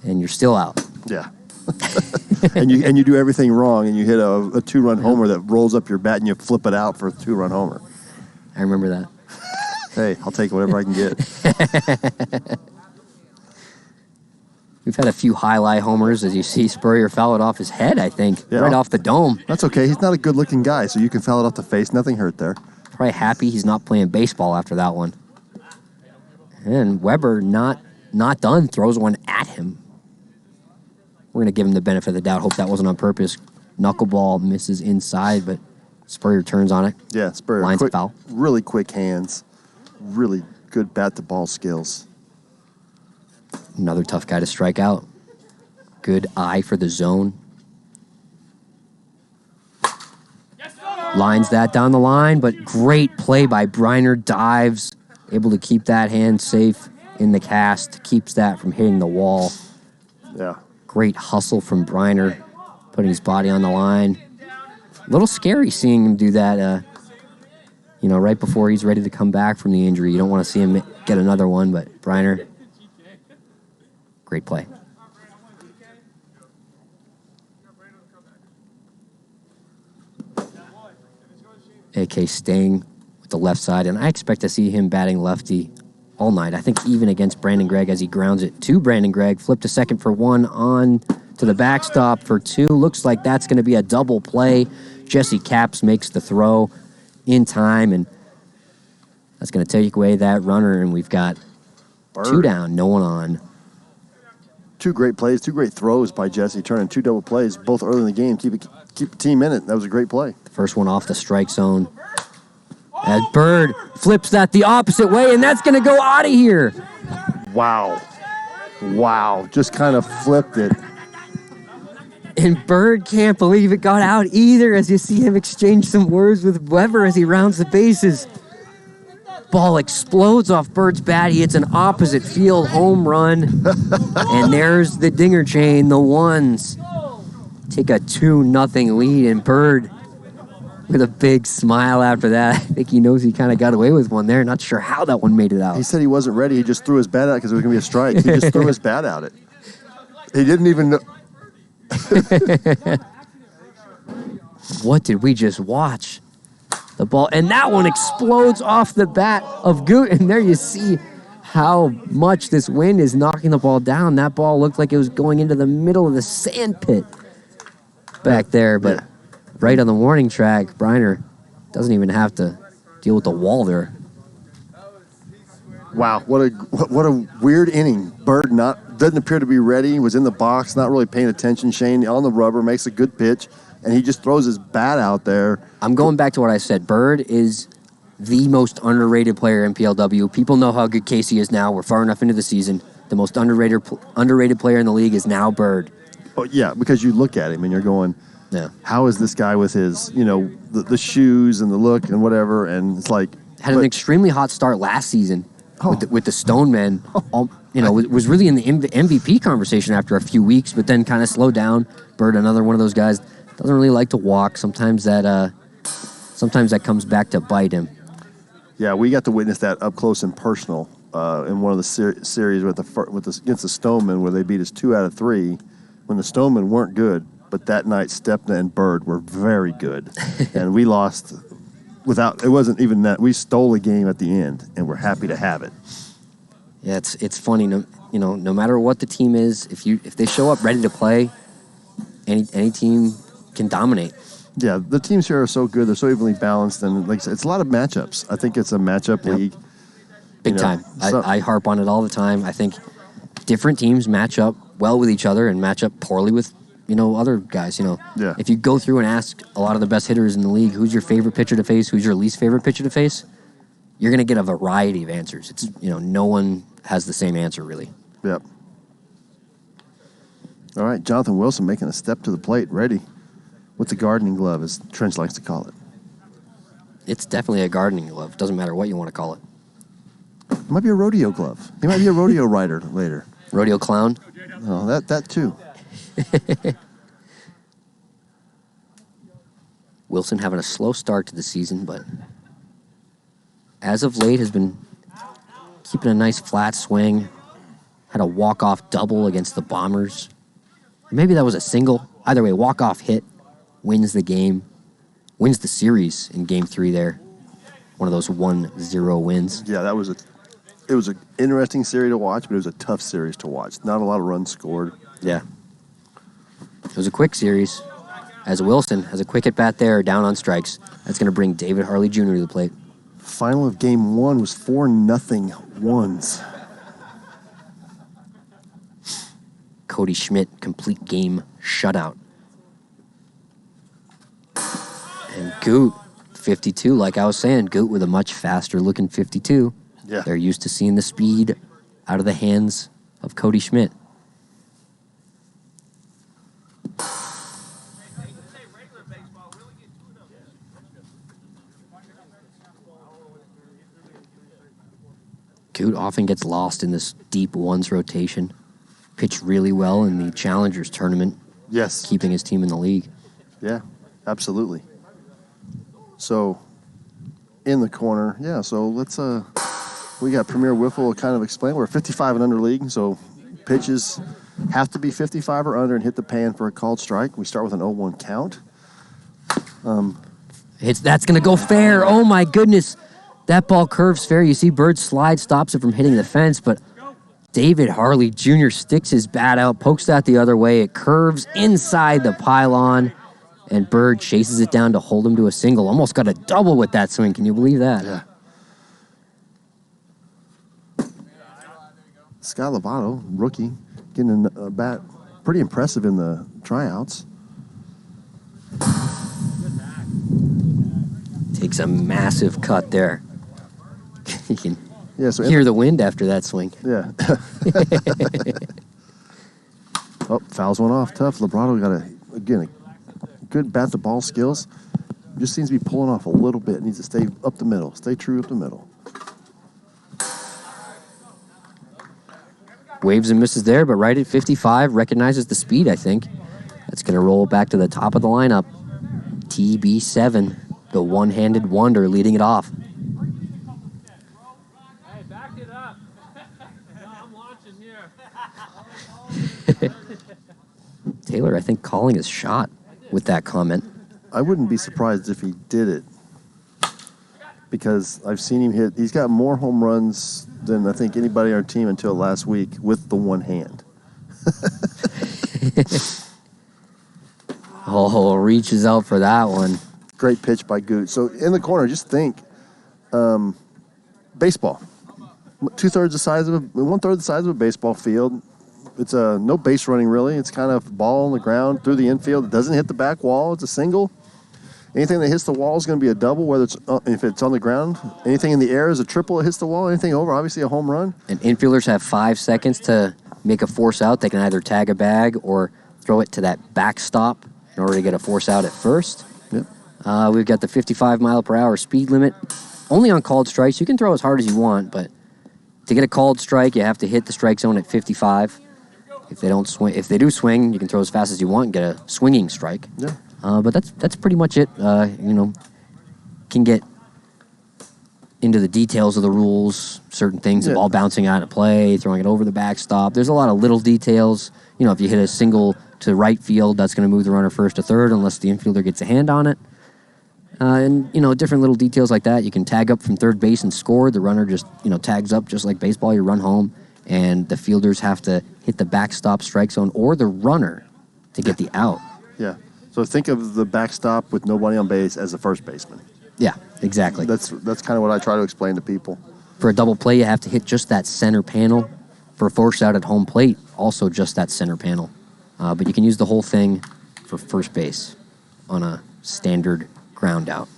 and you're still out. Yeah. and you do everything wrong, and you hit a 2-run homer that rolls up your bat, and you flip it out for a 2-run homer. I remember that. Hey, I'll take whatever I can get. We've had a few highlight homers, as you see Spurrier foul it off his head, I think, Yeah. right off the dome. That's okay. He's not a good-looking guy, so you can foul it off the face. Nothing hurt there. Probably happy he's not playing baseball after that one. And Weber, not done, throws one at him. We're going to give him the benefit of the doubt. Hope that wasn't on purpose. Knuckleball misses inside, but Spurrier turns on it. Yeah, Spurrier. Lines a foul. Really quick hands. Really good bat-to-ball skills. Another tough guy to strike out. Good eye for the zone. Lines that down the line, but great play by Bryner. Dives, able to keep that hand safe in the cast. Keeps that from hitting the wall. Yeah. Great hustle from Bryner, putting his body on the line. A little scary seeing him do that, right before he's ready to come back from the injury. You don't want to see him get another one, but Bryner, great play. AK staying with the left side, and I expect to see him batting lefty all night. I think even against Brandon Gregg as he grounds it to Brandon Gregg. Flip to second for 1, on to the backstop for 2. Looks like that's going to be a double play. Jesse Capps makes the throw in time, and that's going to take away that runner, and we've got Bird. 2 down, no one on. 2 great plays, 2 great throws by Jesse, turning 2 double plays, both early in the game. Keep the team in it. That was a great play. The first one off the strike zone. As Bird flips that the opposite way, and that's going to go out of here. Wow. Just kind of flipped it. And Bird can't believe it got out either, as you see him exchange some words with Weber as he rounds the bases. Ball explodes off Bird's bat. He hits an opposite field home run. And there's the dinger chain, the ones. Take a 2-0 lead, and Bird with a big smile after that. I think he knows he kind of got away with one there. Not sure how that one made it out. He said he wasn't ready. He just threw his bat out because it was going to be a strike. He just threw his bat out. He didn't even know. What did we just watch? The ball, and that one explodes off the bat of Goot, and there you see how much this wind is knocking the ball down. That ball looked like it was going into the middle of the sand pit back there, but right on the warning track, Bryner doesn't even have to deal with the wall there. Wow, what a weird inning. Bird doesn't appear to be ready, was in the box, not really paying attention. Shane on the rubber, makes a good pitch, and he just throws his bat out there. I'm going back to what I said. Bird is the most underrated player in PLW. People know how good Casey is now. We're far enough into the season. The most underrated player in the league is now Bird. Oh, yeah, because you look at him and you're going, how is this guy with his, the shoes and the look and whatever, and it's like... Had an extremely hot start last season. With the Stonemen, was really in the MVP conversation after a few weeks, but then kind of slowed down. Bird, another one of those guys, doesn't really like to walk. Sometimes that comes back to bite him. Yeah, we got to witness that up close and personal in one of the series against the Stonemen, where they beat us 2 out of 3 when the Stonemen weren't good, but that night Stepna and Bird were very good, and we lost. It wasn't even that. We stole a game at the end, and we're happy to have it. Yeah, it's funny. No matter what the team is, if they show up ready to play, any team can dominate. Yeah, the teams here are so good. They're so evenly balanced, and like I said, it's a lot of matchups. I think it's a matchup league. Big time. I harp on it all the time. I think different teams match up well with each other and match up poorly with other guys, Yeah. If you go through and ask a lot of the best hitters in the league, who's your favorite pitcher to face, who's your least favorite pitcher to face, you're going to get a variety of answers. It's, no one has the same answer, really. Yep. All right, Jonathan Wilson making a step to the plate, ready. What's a gardening glove, as Trench likes to call it? It's definitely a gardening glove. Doesn't matter what you want to call it. It might be a rodeo glove. He might be a rodeo rider later. Rodeo clown? Oh, that too. Wilson having a slow start to the season, but as of late has been keeping a nice flat swing. Had a walk-off double against the Bombers. Maybe that was a single. Either way, walk-off hit, wins the game, wins the series in Game 3 there. One of those 1-0 wins. Yeah, it was an interesting series to watch, but it was a tough series to watch. Not a lot of runs scored. Yeah. It was a quick series. As Wilson has a quick at-bat there, down on strikes. That's going to bring David Harley Jr. to the plate. Final of Game 1 was 4-0 ones. Cody Schmidt, complete game shutout. And Goot, 52. Like I was saying, Goot with a much faster-looking 52. Yeah. They're used to seeing the speed out of the hands of Cody Schmidt. Goot often gets lost in this deep ones rotation. Pitched really well in the Challengers tournament. Yes. Keeping his team in the league. Yeah, absolutely. So, in the corner, so let's, we got Premier Wiffle kind of explain. We're a 55 and under league, so pitches have to be 55 or under and hit the pan for a called strike. We start with an 0-1 count. That's going to go fair. Oh, my goodness. That ball curves fair. You see Bird slide, stops it from hitting the fence, but David Harley Jr. sticks his bat out, pokes that the other way. It curves inside the pylon, and Bird chases it down to hold him to a single. Almost got a double with that swing. Can you believe that? Yeah. Scott Lovato, rookie, getting a bat pretty impressive in the tryouts. Takes a massive cut there. You can hear the wind after that swing. Yeah. Fouls one off. Tough. Lovato got a good bat to ball skills. Just seems to be pulling off a little bit. Needs to stay up the middle. Stay true up the middle. Waves and misses there, but right at 55, recognizes the speed, I think. That's going to roll back to the top of the lineup. TB7, the one-handed wonder, leading it off. Hey, back it up. No, I'm watching here. Taylor, I think, calling his shot with that comment. I wouldn't be surprised if he did it because I've seen him hit. He's got more home runs than I think anybody on our team until last week with the one hand. Oh, reaches out for that one. Great pitch by Goot. So in the corner, just think baseball. 1/3 the size of a baseball field. It's no base running really. It's kind of ball on the ground through the infield. It doesn't hit the back wall. It's a single. Anything that hits the wall is going to be a double, whether it's if it's on the ground. Anything in the air is a triple that hits the wall. Anything over, obviously a home run. And infielders have 5 seconds to make a force out. They can either tag a bag or throw it to that backstop in order to get a force out at first. Yep. We've got the 55-mile-per-hour speed limit. Only on called strikes. You can throw as hard as you want, but to get a called strike, you have to hit the strike zone at 55. If they do swing, you can throw as fast as you want and get a swinging strike. Yeah. But that's pretty much it. Can get into the details of the rules, certain things, the ball bouncing out of play, throwing it over the backstop. There's a lot of little details. If you hit a single to right field, that's going to move the runner first to third unless the infielder gets a hand on it. And different little details like that. You can tag up from third base and score. The runner just, tags up just like baseball. You run home, and the fielders have to hit the backstop strike zone or the runner to get the out. Yeah. So think of the backstop with nobody on base as a first baseman. Yeah, exactly. That's kind of what I try to explain to people. For a double play, you have to hit just that center panel. For a force out at home plate, also just that center panel. But you can use the whole thing for first base on a standard ground out.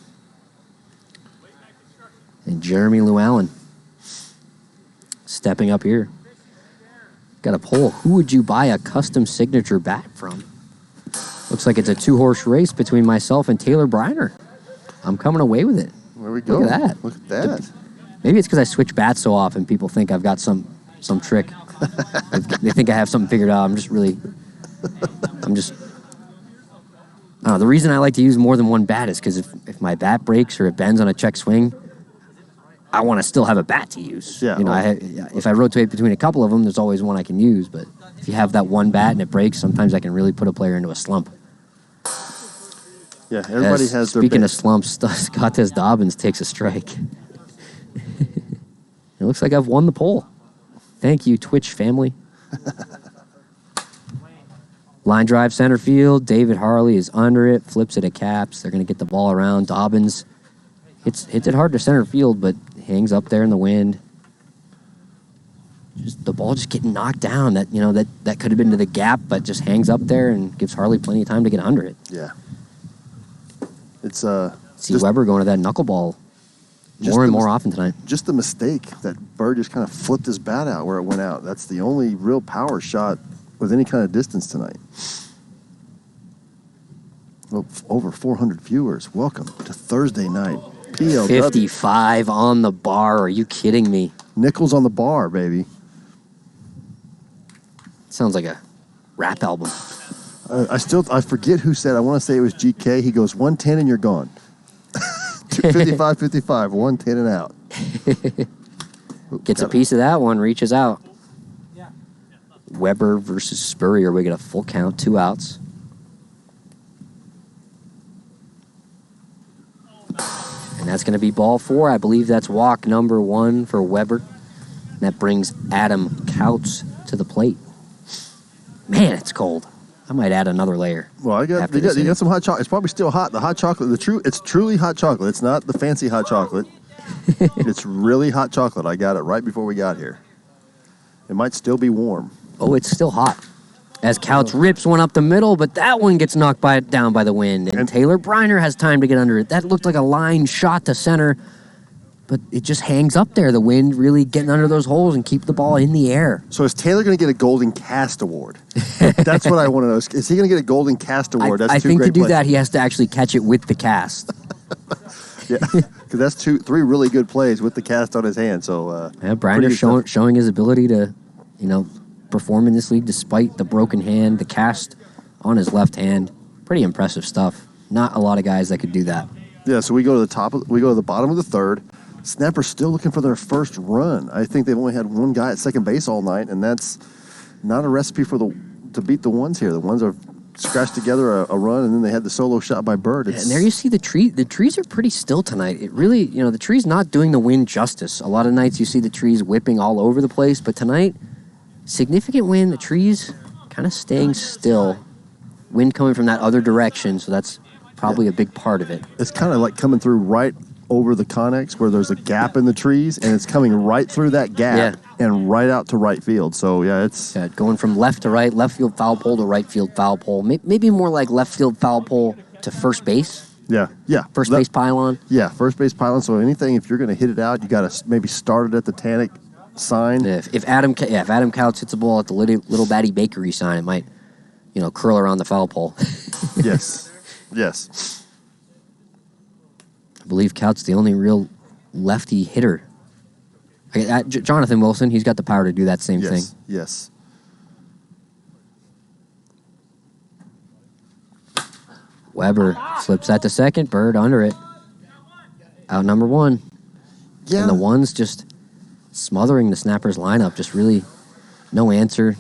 And Jeremy Llewellyn stepping up here. Got a poll. Who would you buy a custom signature bat from? Looks like it's a 2-horse race between myself and Taylor Bryner. I'm coming away with it. There we go. Look at that. Look at that. Maybe it's because I switch bats so often, people think I've got some trick. They think I have something figured out. The reason I like to use more than one bat is because if my bat breaks or it bends on a check swing, I want to still have a bat to use. Yeah. If I rotate between a couple of them, there's always one I can use. But if you have that one bat and it breaks, sometimes I can really put a player into a slump. Yeah, everybody has their Speaking of slumps, Scottes Dobbins takes a strike. It looks like I've won the poll. Thank you, Twitch family. Line drive center field. David Harley is under it, flips it at Caps. They're going to get the ball around. Dobbins hits it hard to center field, but hangs up there in the wind. Just the ball just getting knocked down. That could have been to the gap, but just hangs up there and gives Harley plenty of time to get under it. Yeah. It's See Weber going to that knuckleball more and more often tonight. Just the mistake that Bird just kind of flipped his bat out where it went out. That's the only real power shot with any kind of distance tonight. Well, over 400 viewers. Welcome to Thursday night. PLW. 55 on the bar. Are you kidding me? Nickels on the bar, baby. Sounds like a rap album. I forget who said. I want to say it was GK. He goes 110 and you're gone. 55, 110 and out. Gets a piece of that one, reaches out. Weber versus Spurrier. We get a full count, 2 outs. And that's going to be ball 4. I believe that's walk number 1 for Weber. And that brings Adam Couch to the plate. Man, it's cold. I might add another layer. Well, you got some hot chocolate. It's probably still hot. The hot chocolate, it's truly hot chocolate. It's not the fancy hot chocolate. It's really hot chocolate. I got it right before we got here. It might still be warm. Oh, it's still hot. As Couch rips one up the middle, but that one gets knocked down by the wind. And Taylor Bryner has time to get under it. That looked like a line shot to center, but it just hangs up there. The wind really getting under those holes and keep the ball in the air. So is Taylor going to get a Golden Cast Award? That's what I want to know. Is he going to get a Golden Cast Award? I think to do that, he has to actually catch it with the cast. Yeah, because that's 3 really good plays with the cast on his hand. So Bryner showing his ability to, perform in this league despite the broken hand, the cast on his left hand. Pretty impressive stuff. Not a lot of guys that could do that. Yeah, so we go to the bottom of the 3rd. Snappers still looking for their first run. I think they've only had one guy at second base all night, and that's not a recipe to beat the ones here. The ones are scratched together a run, and then they had the solo shot by Bird. And there you see the tree. The trees are pretty still tonight. It really, the tree's not doing the wind justice. A lot of nights you see the trees whipping all over the place, but tonight, significant wind. The trees kind of staying still. Wind coming from that other direction, so that's probably a big part of it. It's kind of like coming through right over the Connex where there's a gap in the trees, and it's coming right through that gap and right out to right field. So, it's... Yeah, going from left to right, left field foul pole to right field foul pole. Maybe more like left field foul pole to first base. Yeah. First base pylon. Yeah, first base pylon. So anything, if you're going to hit it out, you got to maybe start it at the Tannic sign. If Adam Couch hits a ball at the Little Batty Bakery sign, it might, curl around the foul pole. Yes. I believe Couch's the only real lefty hitter. Jonathan Wilson, he's got the power to do that same thing. Yes. Weber slips that to second. Bird under it. Out number one. Yeah. And the one's just smothering the Snappers lineup. Just really no answer.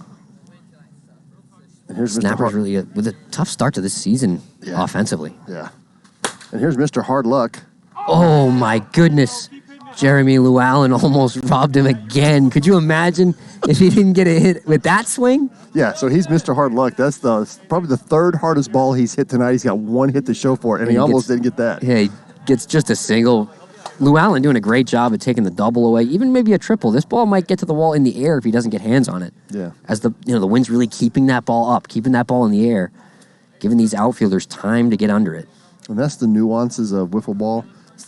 And here's Snappers really with a tough start to this season offensively. Yeah. And here's Mr. Hard Luck. Oh, my goodness. Jeremy Llewellyn almost robbed him again. Could you imagine if he didn't get a hit with that swing? Yeah, so he's Mr. Hard Luck. That's probably the third hardest ball he's hit tonight. He's got one hit to show for it, and he almost didn't get that. Yeah, he gets just a single. Llewellyn doing a great job at taking the double away, even maybe a triple. This ball might get to the wall in the air if he doesn't get hands on it. Yeah. As the wind's really keeping that ball up, keeping that ball in the air, giving these outfielders time to get under it. And that's the nuances of wiffle ball.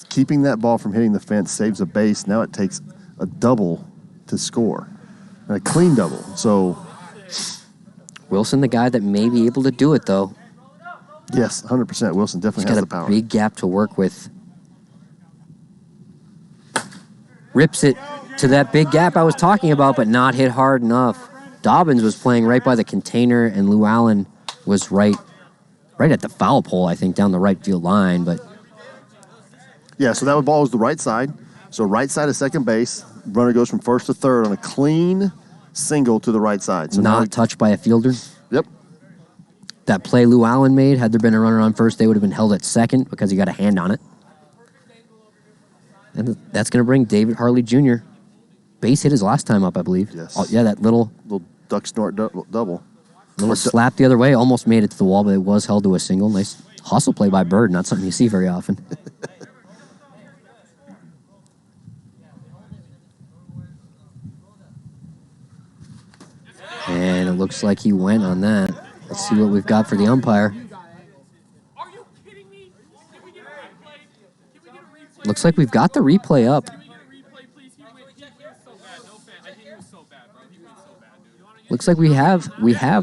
Keeping that ball from hitting the fence saves a base. Now it takes a double to score, and a clean double. So Wilson, the guy that may be able to do it, though. Yes, 100%. Wilson definitely has the power. He's got a big gap to work with. Rips it to that big gap I was talking about, but not hit hard enough. Dobbins was playing right by the container, and Llewellyn was right at the foul pole, I think, down the right field line. But yeah, so that ball was the right side. So right side of second base. Runner goes from first to third on a clean single to the right side. So not touched by a fielder. Yep. That play Llewellyn made, had there been a runner on first, they would have been held at second because he got a hand on it. And that's going to bring David Harley Jr. Base hit his last time up, I believe. Yes. Oh, yeah, that little duck snort double. Little slap the other way, almost made it to the wall, but it was held to a single. Nice hustle play by Bird, not something you see very often. And it looks like he went on that. Let's see what we've got for the umpire. Are you kidding me? Can we get a replay? Can we get a replay? Looks like we've got the replay up. Can we get a replay, please? He was so bad. No fan. I think he was so bad, bro. He was so bad, dude. Looks like we have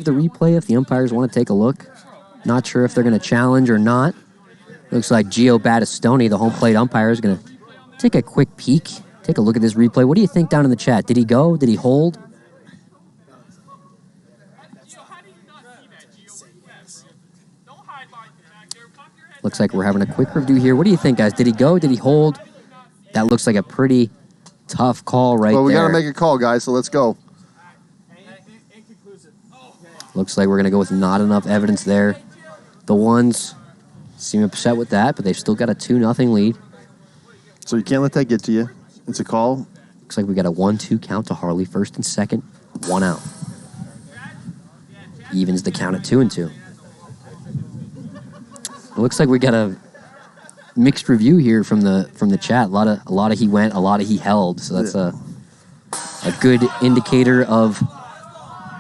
the replay if the umpires want to take a look. Not sure if they're going to challenge or not. Looks like Gio Battistoni, the home plate umpire, is going to take a quick peek, take a look at this replay. What do you think down in the chat? Did he go? Did he hold? Looks like we're having a quick review here. What do you think, guys? Did he go? Did he hold? That looks like a pretty tough call right there. Well, we got to make a call, guys, so let's go. Looks like we're going to go with not enough evidence there. The ones seem upset with that, but they've still got a 2-0 lead. So you can't let that get to you. It's a call. Looks like we got a 1-2 count to Harley, first and second, 1 out. Evens the count at 2-2. It looks like we got a mixed review here from the chat. A lot of he went, a lot of he held. So that's a good indicator of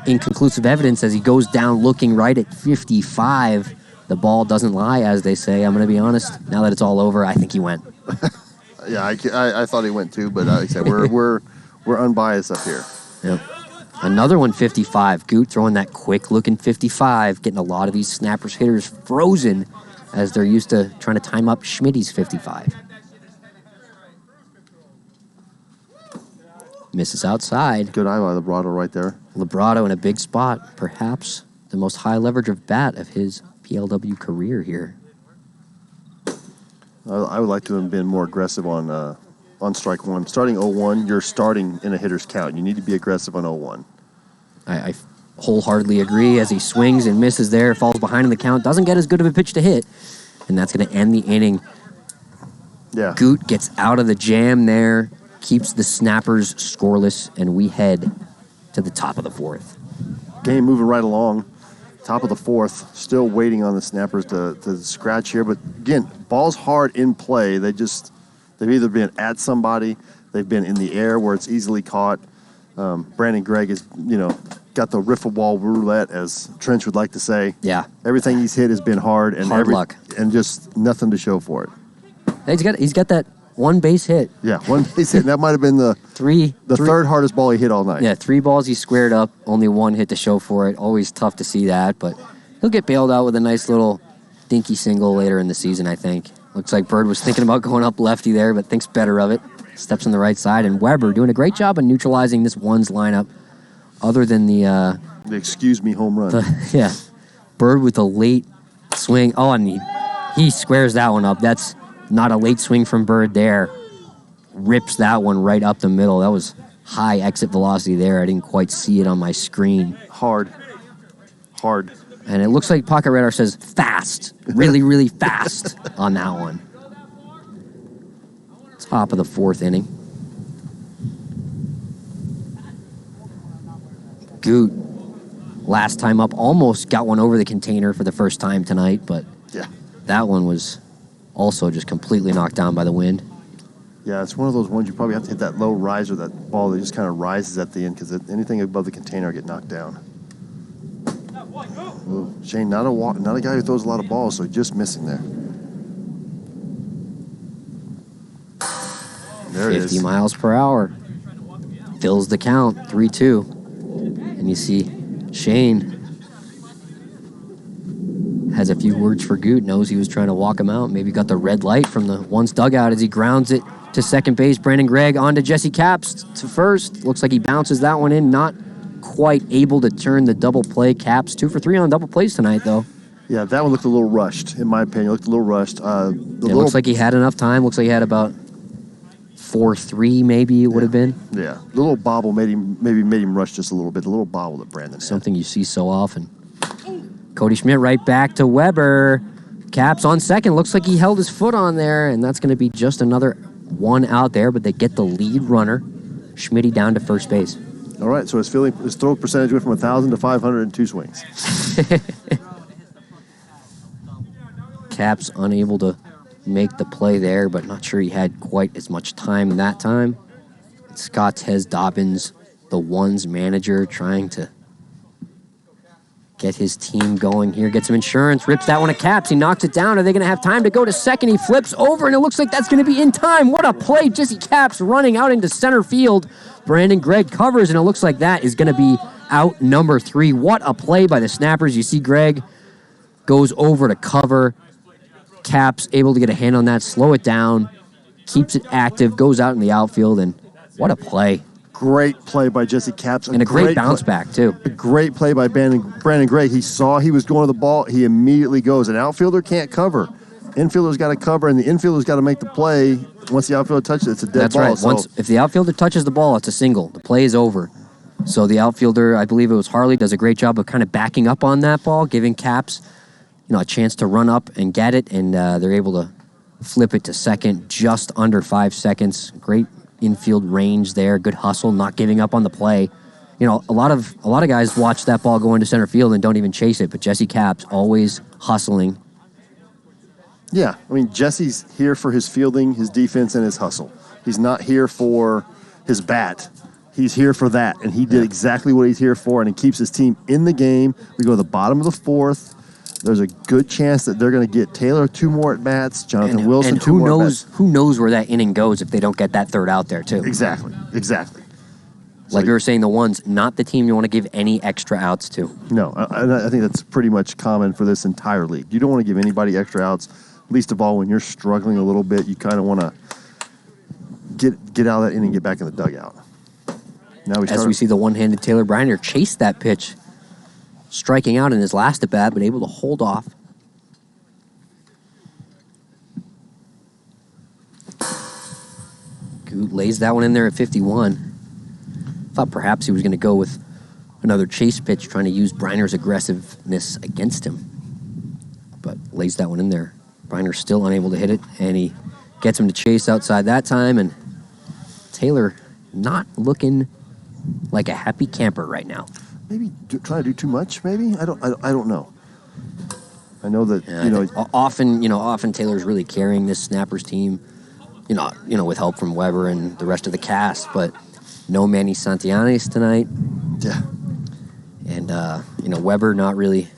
inconclusive evidence as he goes down looking right at 55. The ball doesn't lie, as they say. I'm going to be honest. Now that it's all over, I think he went. Yeah, I thought he went too, but like I said, we're unbiased up here. Yep. Another one, 55. Goot throwing that quick-looking 55, getting a lot of these Snappers hitters frozen as they're used to trying to time up Schmidt's 55. Misses outside. Good eye by Librado right there. Librado in a big spot, perhaps the most high leverage of bat of his PLW career here. I would like to have been more aggressive on strike one. Starting 0-1, you're starting in a hitter's count. You need to be aggressive on 0-1. I wholeheartedly agree as he swings and misses there, falls behind in the count, doesn't get as good of a pitch to hit, and that's going to end the inning. Yeah. Goot gets out of the jam there, keeps the Snappers scoreless, and we head to the top of the fourth. Game moving right along. Top of the fourth. Still waiting on the Snappers to scratch here. But again, ball's hard in play. They've either been at somebody, they've been in the air where it's easily caught. Brandon Gregg is, got the riffle ball roulette, as Trench would like to say. Yeah. Everything he's hit has been hard and Hard luck. And just nothing to show for it. He's got that one base hit. Yeah, one base hit. And that might have been the third hardest ball he hit all night. Yeah, 3 balls he squared up, only 1 hit to show for it. Always tough to see that, but he'll get bailed out with a nice little dinky single later in the season, I think. Looks like Bird was thinking about going up lefty there, but thinks better of it. Steps on the right side, and Weber doing a great job of neutralizing this one's lineup, other than the excuse me home run. yeah, Bird with a late swing. Oh, and he squares that one up. That's not a late swing from Bird there. Rips that one right up the middle. That was high exit velocity there. I didn't quite see it on my screen. Hard. And it looks like Pocket Radar says fast. Really, really fast on that one. Top of the fourth inning. Goot, last time up, almost got one over the container for the first time tonight, but Yeah. that one was also just completely knocked down by the wind. Yeah, it's one of those ones you probably have to hit that low riser, that ball that just kind of rises at the end, because anything above the container will get knocked down. Ooh, Shane, not a guy who throws a lot of balls, so just missing there. There it is. 50 miles per hour. Fills the count, 3-2. And you see Shane has a few words for Goot, knows he was trying to walk him out, maybe got the red light from the one's dugout as he grounds it to second base. Brandon Gregg on to Jesse Capps to first. Looks like he bounces that one in, not quite able to turn the double play. Capps 2 for 3 on double plays tonight, though. Yeah, that one looked a little rushed, in my opinion. It looked a little rushed. It looks like he had enough time. Looks like he had about 4-3 maybe it would have been. Yeah, the little bobble made him rush just a little bit. The little bobble that Brandon had. Something you see so often. Cody Schmidt right back to Weber. Capps on second. Looks like he held his foot on there, and that's going to be just another one out there, but they get the lead runner. Schmitty down to first base. All right, so his throw percentage went from 1,000 to 502 swings. Capps unable to make the play there, but not sure he had quite as much time that time. Scott Tez Dobbins, the ones manager, trying to get his team going here. Gets some insurance, rips that one at Capps. He knocks it down. Are they going to have time to go to second? He flips over, and it looks like that's going to be in time. What a play. Jesse Capps running out into center field. Brandon Gregg covers, and it looks like that is going to be out number 3. What a play by the Snappers. You see Gregg goes over to cover. Capps able to get a hand on that, slow it down, keeps it active, goes out in the outfield, and what a play. Great play by Jesse Capps. And a great bounce back, too. A great play by Brandon Gregg. He saw he was going to the ball. He immediately goes. An outfielder can't cover. Infielder's got to cover, and the infielder's got to make the play. Once the outfielder touches it, it's a dead ball. That's right. If the outfielder touches the ball, it's a single. The play is over. So the outfielder, I believe it was Harley, does a great job of kind of backing up on that ball, giving Capps a chance to run up and get it, and they're able to flip it to second just under 5 seconds. Great infield range there, good hustle, not giving up on the play. A lot of guys watch that ball go into center field and don't even chase it, but Jesse Capps always hustling. Yeah, I mean, Jesse's here for his fielding, his defense, and his hustle. He's not here for his bat. He's here for that, and he did exactly what he's here for, and he keeps his team in the game. We go to the bottom of the fourth. There's a good chance that they're going to get Taylor 2 more at-bats, Jonathan Wilson 2 more at-bats. Who knows where that inning goes if they don't get that third out there, too. Exactly. Like you were saying, the ones, not the team you want to give any extra outs to. No, I think that's pretty much common for this entire league. You don't want to give anybody extra outs, least of all when you're struggling a little bit. You kind of want to get out of that inning and get back in the dugout. Now we see the one-handed Taylor Bryner chase that pitch, striking out in his last at-bat, but able to hold off. Goot lays that one in there at 51. Thought perhaps he was going to go with Another chase pitch trying to use Bryner's aggressiveness against him. But lays that one in there. Bryner still unable to hit it, and he gets him to chase outside that time, and Taylor not looking like a happy camper right now. Maybe try to do too much, maybe? I don't know. I know that, often Taylor's really carrying this Snappers team, with help from Weber and the rest of the cast, but no Manny Santillanes tonight. Yeah. And, Weber not really,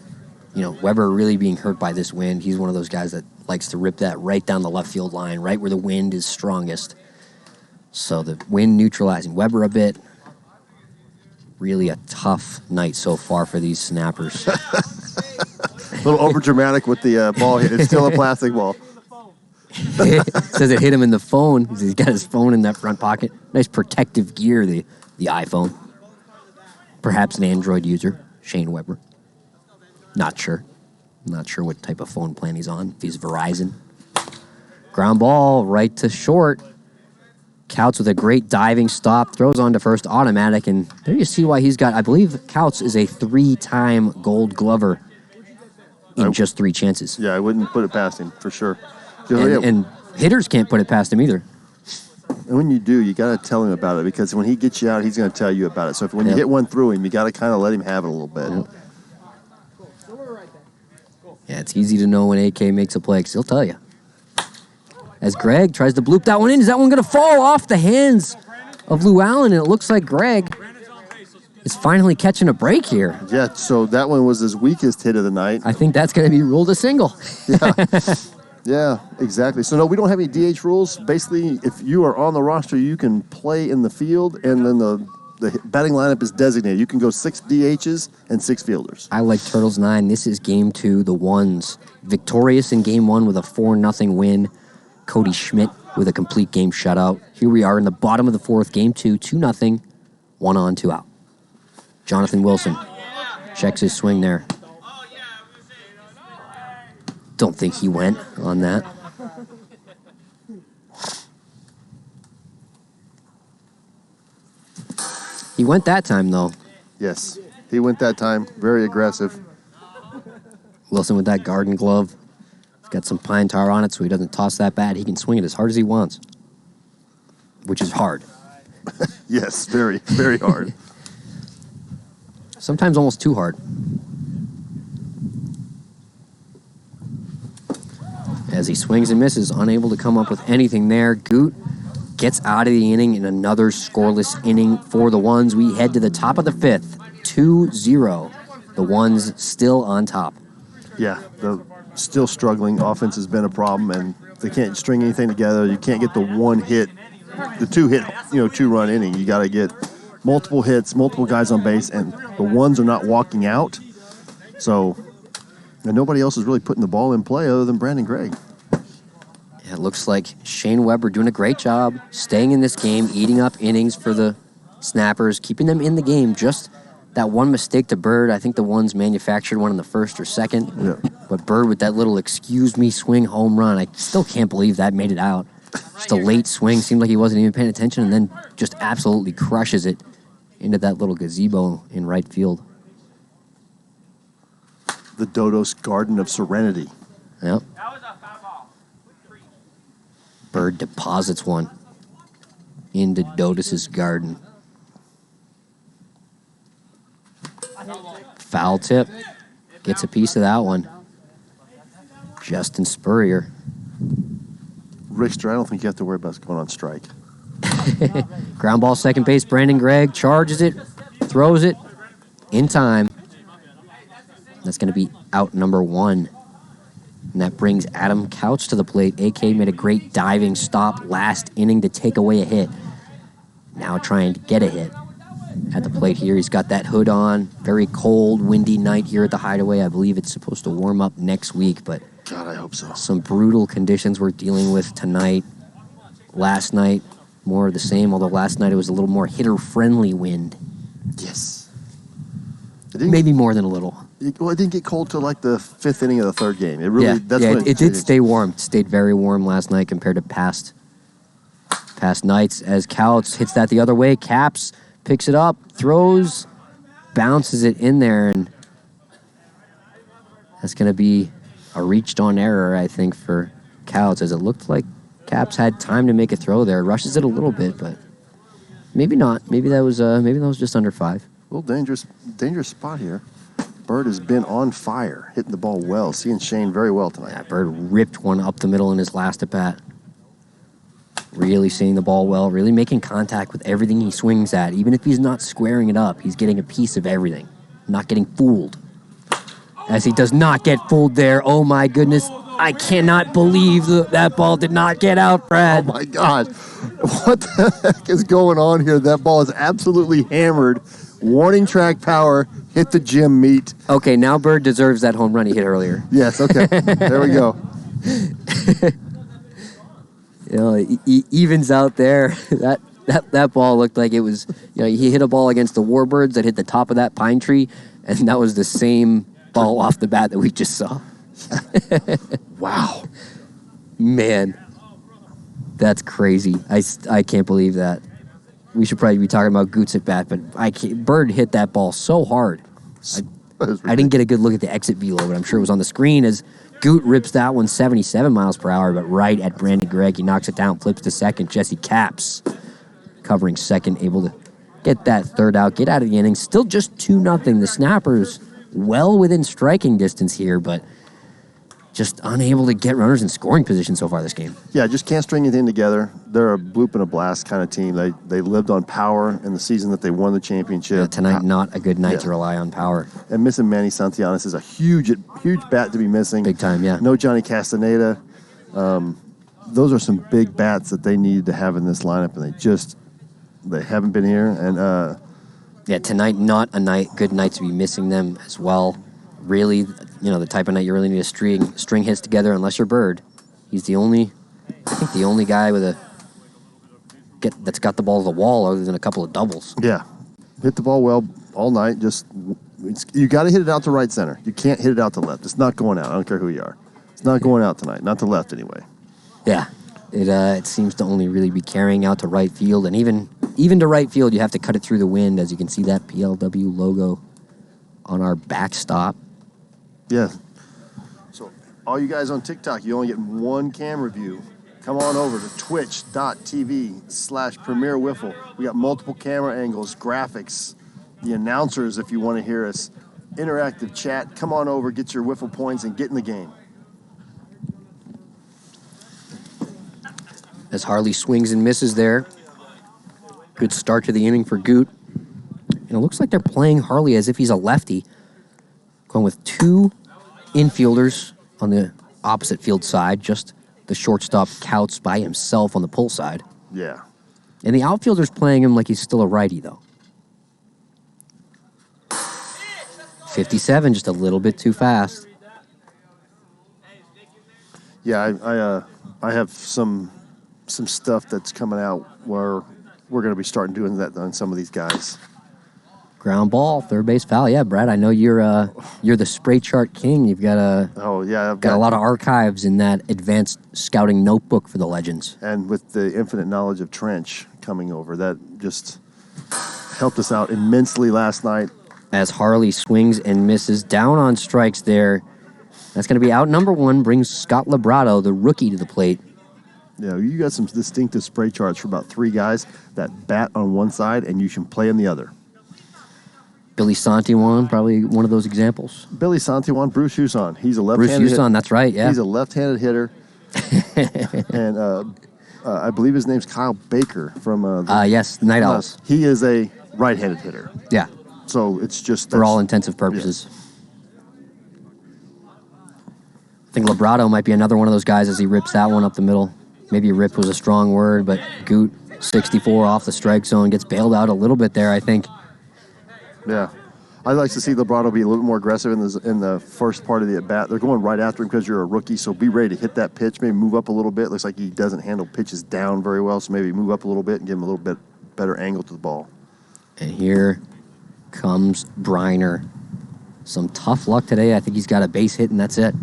Weber really being hurt by this wind. He's one of those guys that likes to rip that right down the left field line, right where the wind is strongest. So the wind neutralizing Weber a bit. Really a tough night so far for these Snappers. A little over dramatic with the ball hit. It's still a plastic ball. Says it hit him in the phone. He's got his phone in that front pocket. Nice protective gear, the iPhone. Perhaps an Android user, Shane Weber. Not sure. Not sure what type of phone plan he's on. If he's Verizon. Ground ball right to short. Couts with a great diving stop, throws on to first automatic, and there you see why he's got, I believe Couts is a 3-time Gold Glover in just 3 chances. Yeah, I wouldn't put it past him, for sure. And hitters can't put it past him either. And when you do, you got to tell him about it, because when he gets you out, he's going to tell you about it. So when you hit one through him, you got to kind of let him have it a little bit. Yeah, it's easy to know when AK makes a play, because he'll tell you. As Greg tries to bloop that one in. Is that one going to fall off the hands of Lou Allen? And it looks like Greg is finally catching a break here. Yeah, so that one was his weakest hit of the night. I think that's going to be ruled a single. Yeah, exactly. So, no, we don't have any DH rules. Basically, if you are on the roster, you can play in the field, and then the batting lineup is designated. You can go 6 DHs and 6 fielders. I like Turtles 9. This is game 2, the Ones. Victorious in game 1 with a 4-0 win. Cody Schmidt with a complete game shutout. Here we are in the bottom of the 4th, game 2, 2-0, 1 on, 2 out. Jonathan Wilson checks his swing there. Don't think he went on that. He went that time, though. Yes, he went that time. Very aggressive. Wilson with that garden glove. Got some pine tar on it so he doesn't toss that bat. He can swing it as hard as he wants, which is hard. Yes, very, very hard. Sometimes almost too hard. As he swings and misses, unable to come up with anything there. Goot gets out of the inning in another scoreless inning for the Ones. We head to the top of the 5th, 2-0. The Ones still on top. Yeah, still struggling. Offense has been a problem, and they can't string anything together. You can't get the 2-run inning. You got to get multiple hits, multiple guys on base, and the Ones are not walking out. So, and nobody else is really putting the ball in play other than Brandon Gregg. Yeah, it looks like Shane Weber doing a great job staying in this game, eating up innings for the Snappers, keeping them in the game. Just that one mistake to Bird. I think the Ones manufactured one in the 1st or 2nd. Yeah. But Bird with that little excuse me swing home run. I still can't believe that made it out. Just a late swing. Seemed like he wasn't even paying attention, and then just absolutely crushes it into that little gazebo in right field. The Dodos Garden of Serenity. Yep. Bird deposits one into Dodos' garden. Foul tip. Gets a piece of that one. Justin Spurrier. Rickster, I don't think you have to worry about us going on strike. Ground ball, second base, Brandon Gregg charges it, throws it in time. That's going to be out number 1. And that brings Adam Couch to the plate. AK made a great diving stop last inning to take away a hit. Now trying to get a hit at the plate here. He's got that hood on. Very cold, windy night here at the Hideaway. I believe it's supposed to warm up next week, but God, I hope so. some brutal conditions we're dealing with tonight. Last night, more of the same, although last night it was a little more hitter-friendly wind. Yes. Maybe more than a little. It didn't get cold till like the 5th inning of the 3rd game. It really, it did stay warm. It stayed very warm last night compared to past nights. As Couch hits that the other way, Caps picks it up, throws bounces it in there, and that's going to be a reached on error, I think, for Couts, as it looked like Caps had time to make a throw there. Rushes it a little bit, but maybe not. Maybe that was just under 5. A little dangerous spot here. Bird has been on fire, hitting the ball well, seeing Shane very well tonight. Yeah, Bird ripped one up the middle in his last at bat. Really seeing the ball well, really making contact with everything he swings at. Even if he's not squaring it up, he's getting a piece of everything. Not getting fooled. As he does not get fooled there. Oh my goodness. I cannot believe that ball did not get out, Brad. Oh my God. What the heck is going on here? That ball is absolutely hammered. Warning track power, hit the gym meat. Okay, now Bird deserves that home run he hit earlier. Yes, okay. There we go. He evens out there. That ball looked like it was, he hit a ball against the Warbirds that hit the top of that pine tree, and that was the same ball off the bat that we just saw. Wow. Man, that's crazy. I can't believe that. We should probably be talking about Goots at bat, but Bird hit that ball so hard. I didn't get a good look at the exit velo, but I'm sure it was on the screen as Goot rips that one 77 miles per hour, but right at Brandon Gregg. He knocks it down, flips to second. Jesse Caps covering second, able to get that third out, get out of the inning. Still just 2-0. The Snappers well within striking distance here, but just unable to get runners in scoring position so far this game. Yeah, just can't string anything together. They're a bloop and a blast kind of team. They lived on power in the season that they won the championship. Yeah, tonight, not a good night to rely on power. And missing Manny Santillanes is a huge bat to be missing. Big time, yeah. No Johnny Castaneda. Those are some big bats that they needed to have in this lineup, and they haven't been here. And yeah, tonight, not a good night to be missing them as well. Really, the type of night you really need to string hits together unless you're Bird. He's the only guy that's got the ball to the wall other than a couple of doubles. Yeah. Hit the ball well all night. You got to hit it out to right center. You can't hit it out to left. It's not going out. I don't care who you are. It's not going out tonight. Not to left anyway. Yeah. It seems to only really be carrying out to right field, and even to right field, you have to cut it through the wind, as you can see that PLW logo on our backstop. Yeah. So all you guys on TikTok, you only get one camera view. Come on over to twitch.tv/Premier Wiffle. We got multiple camera angles, graphics, the announcers if you want to hear us, interactive chat. Come on over, get your Wiffle points, and get in the game. As Harley swings and misses there. Good start to the inning for Goot. And it looks like they're playing Harley as if he's a lefty. Going with 2 infielders on the opposite field side. Just the shortstop Couts by himself on the pull side. Yeah. And the outfielder's playing him like he's still a righty, though. 57, just a little bit too fast. Yeah, I have some stuff that's coming out where we're going to be starting doing that on some of these guys. Ground ball, third base foul. Yeah, Brad, I know you're the spray chart king. You've got I've got a lot of archives in that advanced scouting notebook for the Legends. And with the infinite knowledge of Trench coming over, that just helped us out immensely last night. As Harley swings and misses, down on strikes there. That's going to be out number 1, brings Scott Labrado, the rookie, to the plate. Yeah, you got some distinctive spray charts for about 3 guys that bat on one side and you can play on the other. Billy Santiwan, probably one of those examples. Billy Santiwan, Bruce Huson. He's a left-handed Bruce Huson, that's right, yeah. He's a left-handed hitter. And I believe his name's Kyle Baker from... yes, Night Owls. He is a right-handed hitter. Yeah. So it's just... For all intensive purposes. Yeah. I think Labrado might be another one of those guys as he rips that one up the middle. Maybe rip was a strong word, but Goot, 64 off the strike zone, gets bailed out a little bit there, I think. Yeah. I'd like to see Labrado be a little more aggressive in the first part of the at-bat. They're going right after him because you're a rookie, so be ready to hit that pitch, maybe move up a little bit. Looks like he doesn't handle pitches down very well, so maybe move up a little bit and give him a little bit better angle to the ball. And here comes Bryner. Some tough luck today. I think he's got a base hit, and that's it.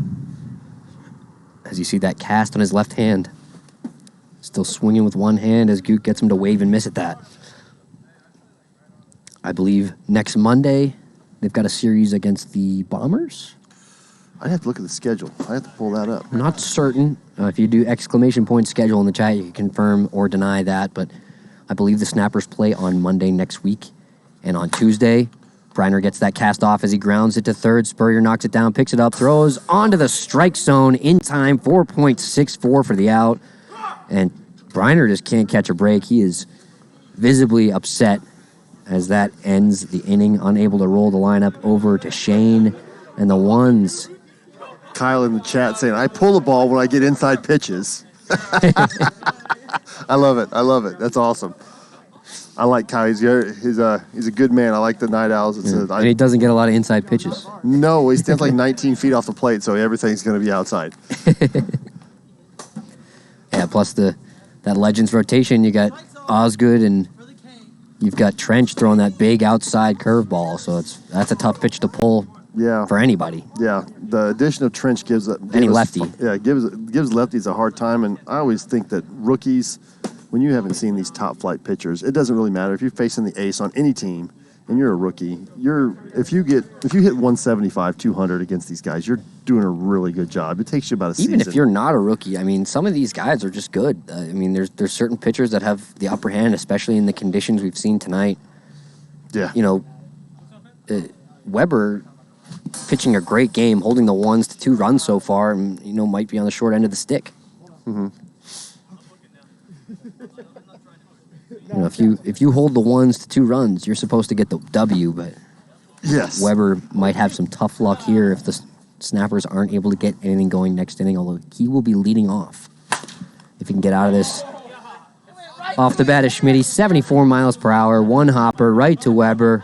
As you see that cast on his left hand. Still swinging with one hand as Goot gets him to wave and miss at that. I believe next Monday, They've got a series against the Bombers. I'd have to look at the schedule. I have to pull that up. I'm not certain. If you do exclamation point schedule in the chat, you can confirm or deny that. But I believe the Snappers play on Monday next week. And on Tuesday, Bryner gets that cast off as he grounds it to third. Spurrier knocks it down, picks it up, throws onto the strike zone in time. 4.64 for the out. And Bryner just can't catch a break. He is visibly upset as that ends the inning, unable to roll the lineup over to Shane. And the ones... Kyle in the chat saying, I pull the ball when I get inside pitches. I love it. I love it. That's awesome. I like Kyle. He's a good man. I like the Night Owls. And he doesn't get a lot of inside pitches. No, he stands like 19 feet off the plate, so everything's going to be outside. Yeah, plus that Legends rotation, you got Osgood and you've got Trench throwing that big outside curveball, so that's a tough pitch to pull. Yeah. For anybody. Yeah. The addition of Trench gives any lefty. Yeah, gives lefties a hard time, and I always think that rookies, when you haven't seen these top flight pitchers, it doesn't really matter if you're facing the ace on any team and you're a rookie. If you hit 175, 200 against these guys, you're doing a really good job. It takes you about a season. Even if you're not a rookie, I mean, some of these guys are just good. I mean, there's certain pitchers that have the upper hand, especially in the conditions we've seen tonight. Yeah. You know, Weber pitching a great game, holding the 1s to 2 runs so far, and might be on the short end of the stick. Mm-hmm. If you hold the 1s to 2 runs, you're supposed to get the W. But yes, Weber might have some tough luck here if the Snappers aren't able to get anything going next inning. Although he will be leading off if he can get out of this. Off the bat is Schmitty, 74 miles per hour, 1 hopper right to Weber.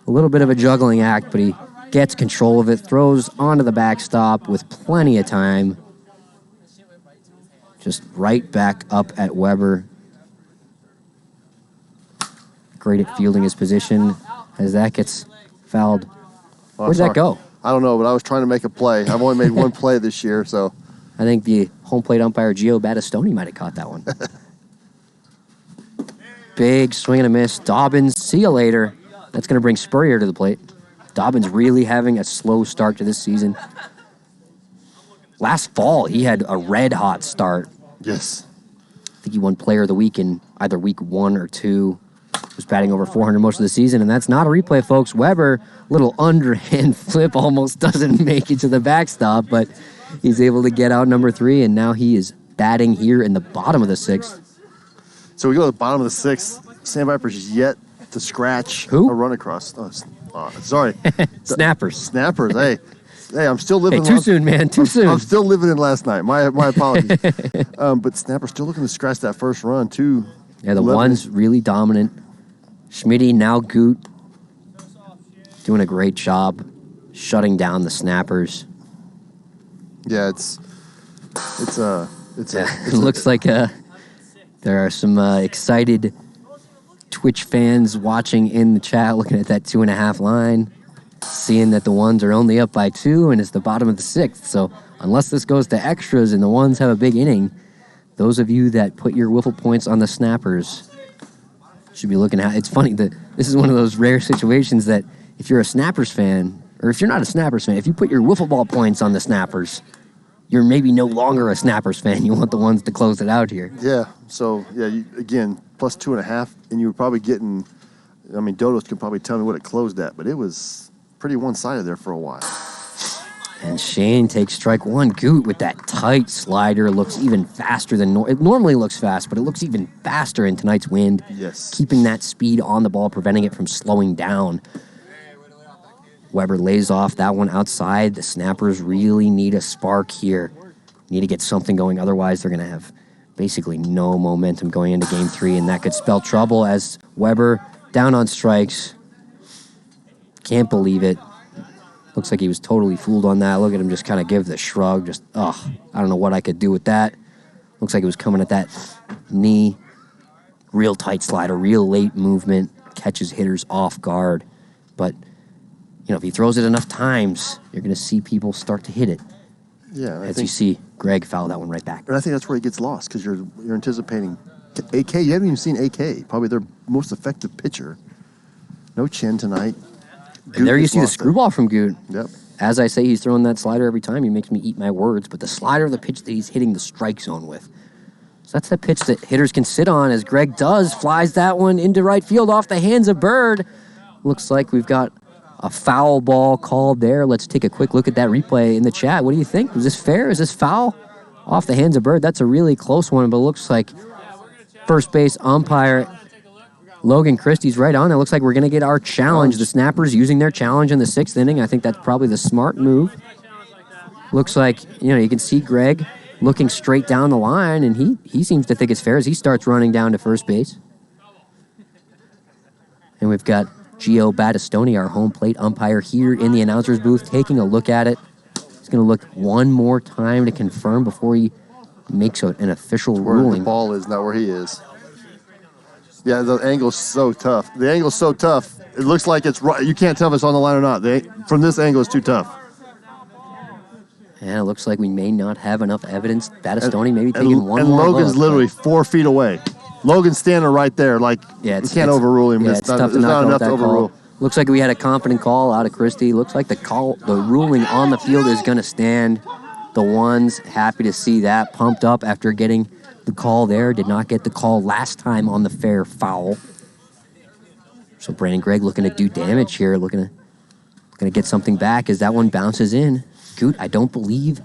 A little bit of a juggling act, but he gets control of it, throws onto the backstop with plenty of time. Just right back up at Weber. Great at fielding his position as that gets fouled. Where'd that go? I don't know, but I was trying to make a play. I've only made one play this year, so. I think the home plate umpire, Gio Battistoni, might have caught that one. Big swing and a miss. Dobbins, see you later. That's going to bring Spurrier to the plate. Dobbins really having a slow start to this season. Last fall, he had a red-hot start. Yes. I think he won Player of the Week in either week 1 or 2. Was batting over 400 most of the season, and that's not a replay, folks. Weber, little underhand flip, almost doesn't make it to the backstop, but he's able to get out number 3, and now he is batting here in the bottom of the 6th. So we go to the bottom of the 6th. Sam Viper's yet to scratch a run across. Sorry. Snappers. Snappers. Hey, I'm still living. Hey, too soon, man. Too soon. I'm still living in last night. My apologies. But Snapper's still looking to scratch that first run, too. Yeah, the 1's really dominant. Schmitty, now Goot, doing a great job shutting down the Snappers. Yeah, it looks like there are some excited Twitch fans watching in the chat, looking at that 2.5 line, seeing that the 1s are only up by 2, and it's the bottom of the 6th. So unless this goes to extras and the 1s have a big inning, those of you that put your wiffle points on the Snappers should be looking at. It's funny that this is one of those rare situations that if you're a Snappers fan, or if you're not a Snappers fan, if you put your wiffle ball points on the Snappers, you're maybe no longer a Snappers fan. You want the 1s to close it out here. Yeah. So, again, plus 2.5, and you were probably getting, Dodos could probably tell me what it closed at, but it was pretty one-sided there for a while. And Shane takes strike 1. Goot with that tight slider looks even faster than it normally looks fast, but it looks even faster in tonight's wind. Yes. Keeping that speed on the ball, preventing it from slowing down. Weber lays off that one outside. The Snappers really need a spark here. Need to get something going. Otherwise, they're going to have basically no momentum going into Game 3, and that could spell trouble as Weber down on strikes. Can't believe it. Looks like he was totally fooled on that. Look at him just kind of give the shrug. Just, I don't know what I could do with that. Looks like it was coming at that knee. Real tight slider, real late movement. Catches hitters off guard. But, if he throws it enough times, you're going to see people start to hit it. Yeah. As you see, Greg fouled that one right back. And I think that's where he gets lost because you're anticipating AK. You haven't even seen AK, probably their most effective pitcher. No Chen tonight. And there you just see the lost it. screwball from Gut. Yep. As I say, he's throwing that slider every time. He makes me eat my words. But the slider, the pitch that he's hitting the strike zone with. So that's the pitch that hitters can sit on, as Greg does. Flies that one into right field off the hands of Bird. Looks like we've got a foul ball called there. Let's take a quick look at that replay in the chat. What do you think? Was this fair? Is this foul? Off the hands of Bird. That's a really close one, but it looks like first base umpire Logan Christie's right on. It looks like we're going to get our challenge. The Snappers using their challenge in the 6th inning. I think that's probably the smart move. Looks like, you can see Greg looking straight down the line, and he seems to think it's fair as he starts running down to first base. And we've got Gio Battistoni, our home plate umpire, here in the announcer's booth, taking a look at it. He's going to look one more time to confirm before he makes an official Where ruling. the ball is, not where he is. Yeah, the angle's so tough. The angle's so tough. It looks like it's right. You can't tell if it's on the line or not. From this angle, it's too tough. And it looks like we may not have enough evidence. Battistoni maybe taking one and more Logan's look, literally 4 feet away. Logan's standing right there. Like, you can't overrule him. Yeah, It's it's not, tough to there's not not go with enough to that overrule. call. Looks like we had a confident call out of Christie. Looks like the ruling on the field is going to stand. The ones happy to see that, pumped up after getting the call there. Did not get the call last time on the fair foul. So Brandon Gregg looking to do damage here, looking to get something back as that one bounces in. Gut, I don't believe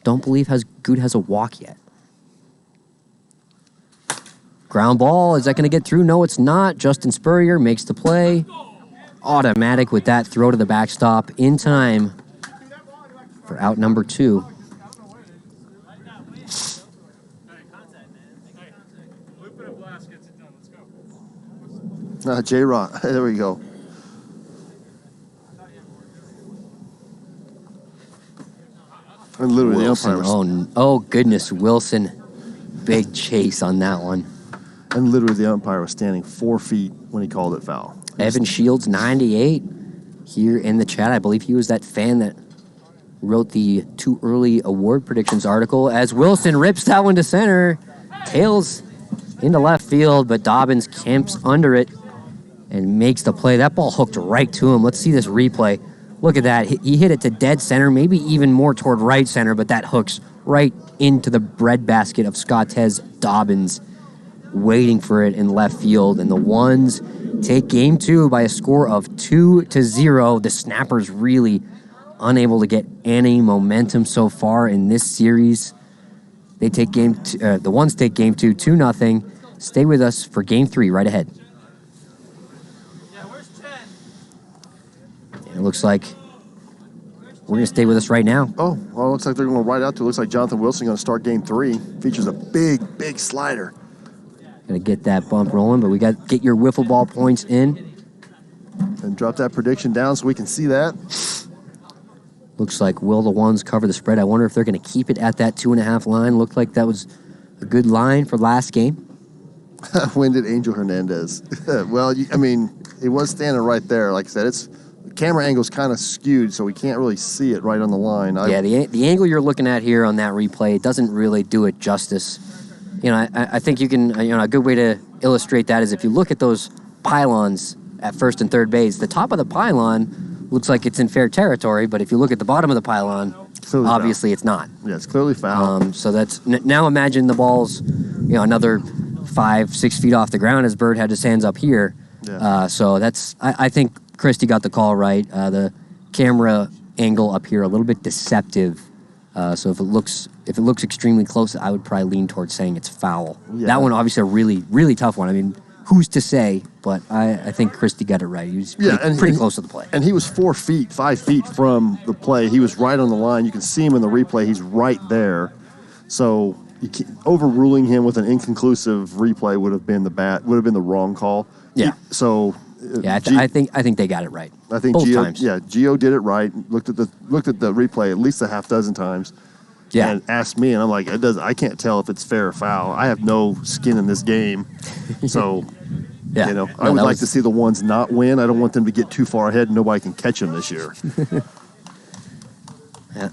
Gut has a walk yet. Ground ball, is that going to get through? No, it's not. Justin Spurrier makes the play. Automatic with that throw to the backstop in time for out number 2. J-Rock. There we go. And literally Wilson, the umpire was, oh goodness, Wilson. Big chase on that one. and literally the umpire was standing 4 feet when he called it foul. Evan Shields, 98, here in the chat. I believe he was that fan that wrote the too early award predictions article as Wilson rips that one to center, tails into left field, but Dobbins camps under it and makes the play. That ball hooked right to him. Let's see this replay. Look at that. He hit it to dead center, maybe even more toward right center, but that hooks right into the breadbasket of Scottez Dobbins, waiting for it in left field. And the ones take game 2 by a score of 2-0. The Snappers really unable to get any momentum so far in this series. They take the ones take game 2, 2-0. Stay with us for game 3 right ahead. Yeah, where's Chen? And it looks like we're going to stay with us right now. Oh, well, it looks like they're going to ride out to it. Looks like Jonathan Wilson going to start game 3. Features a big, big slider. Got to get that bump rolling, but we got to get your wiffle ball points in. And drop that prediction down so we can see that. Looks like will the ones cover the spread. I wonder if they're going to keep it at that 2.5 line. Looked like that was a good line for last game. When did Angel Hernandez? Well, I mean, he was standing right there. Like I said, the camera angle's kind of skewed, so we can't really see it right on the line. Yeah, the angle you're looking at here on that replay, it doesn't really do it justice. I think you can, a good way to illustrate that is if you look at those pylons at first and third base, the top of the pylon looks like it's in fair territory, but if you look at the bottom of the pylon, Clearly obviously it's not. Yeah, it's clearly foul. So that's now imagine the ball's, another 5-6 feet off the ground as Bird had his hands up here. Yeah. So that's I think Christie got the call right. The camera angle up here a little bit deceptive. So if it looks extremely close, I would probably lean towards saying it's foul. Yeah. That one obviously a really, really tough one. I mean, who's to say? But I think Christie got it right. He was pretty close to the play. And he was 4 feet, 5 feet from the play. He was right on the line. You can see him in the replay. He's right there. So overruling him with an inconclusive replay would have been the wrong call. Yeah. I think they got it right. I think both Gio, times. yeah, Gio did it right. Looked at the replay at least a half dozen times. Yeah. And asked me, and I'm like, I can't tell if it's fair or foul. I have no skin in this game, so Yeah. I would like to see the ones not win. I don't want them to get too far ahead and nobody can catch them this year. Yeah.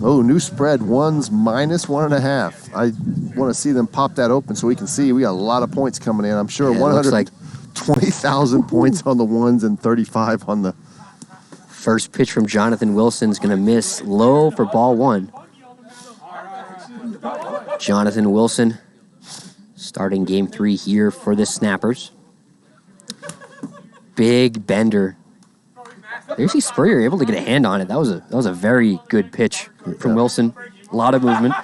Oh, new spread, ones -1.5. I want to see them pop that open so we can see. We got a lot of points coming in. I'm sure Yeah, it looks like 120,000 points on the ones and 35 on the First pitch from Jonathan Wilson's going to miss low for ball one. Jonathan Wilson starting game 3 here for the Snappers. Big bender. There's Spurrier able to get a hand on it. That was a very good pitch from Wilson. A lot of movement.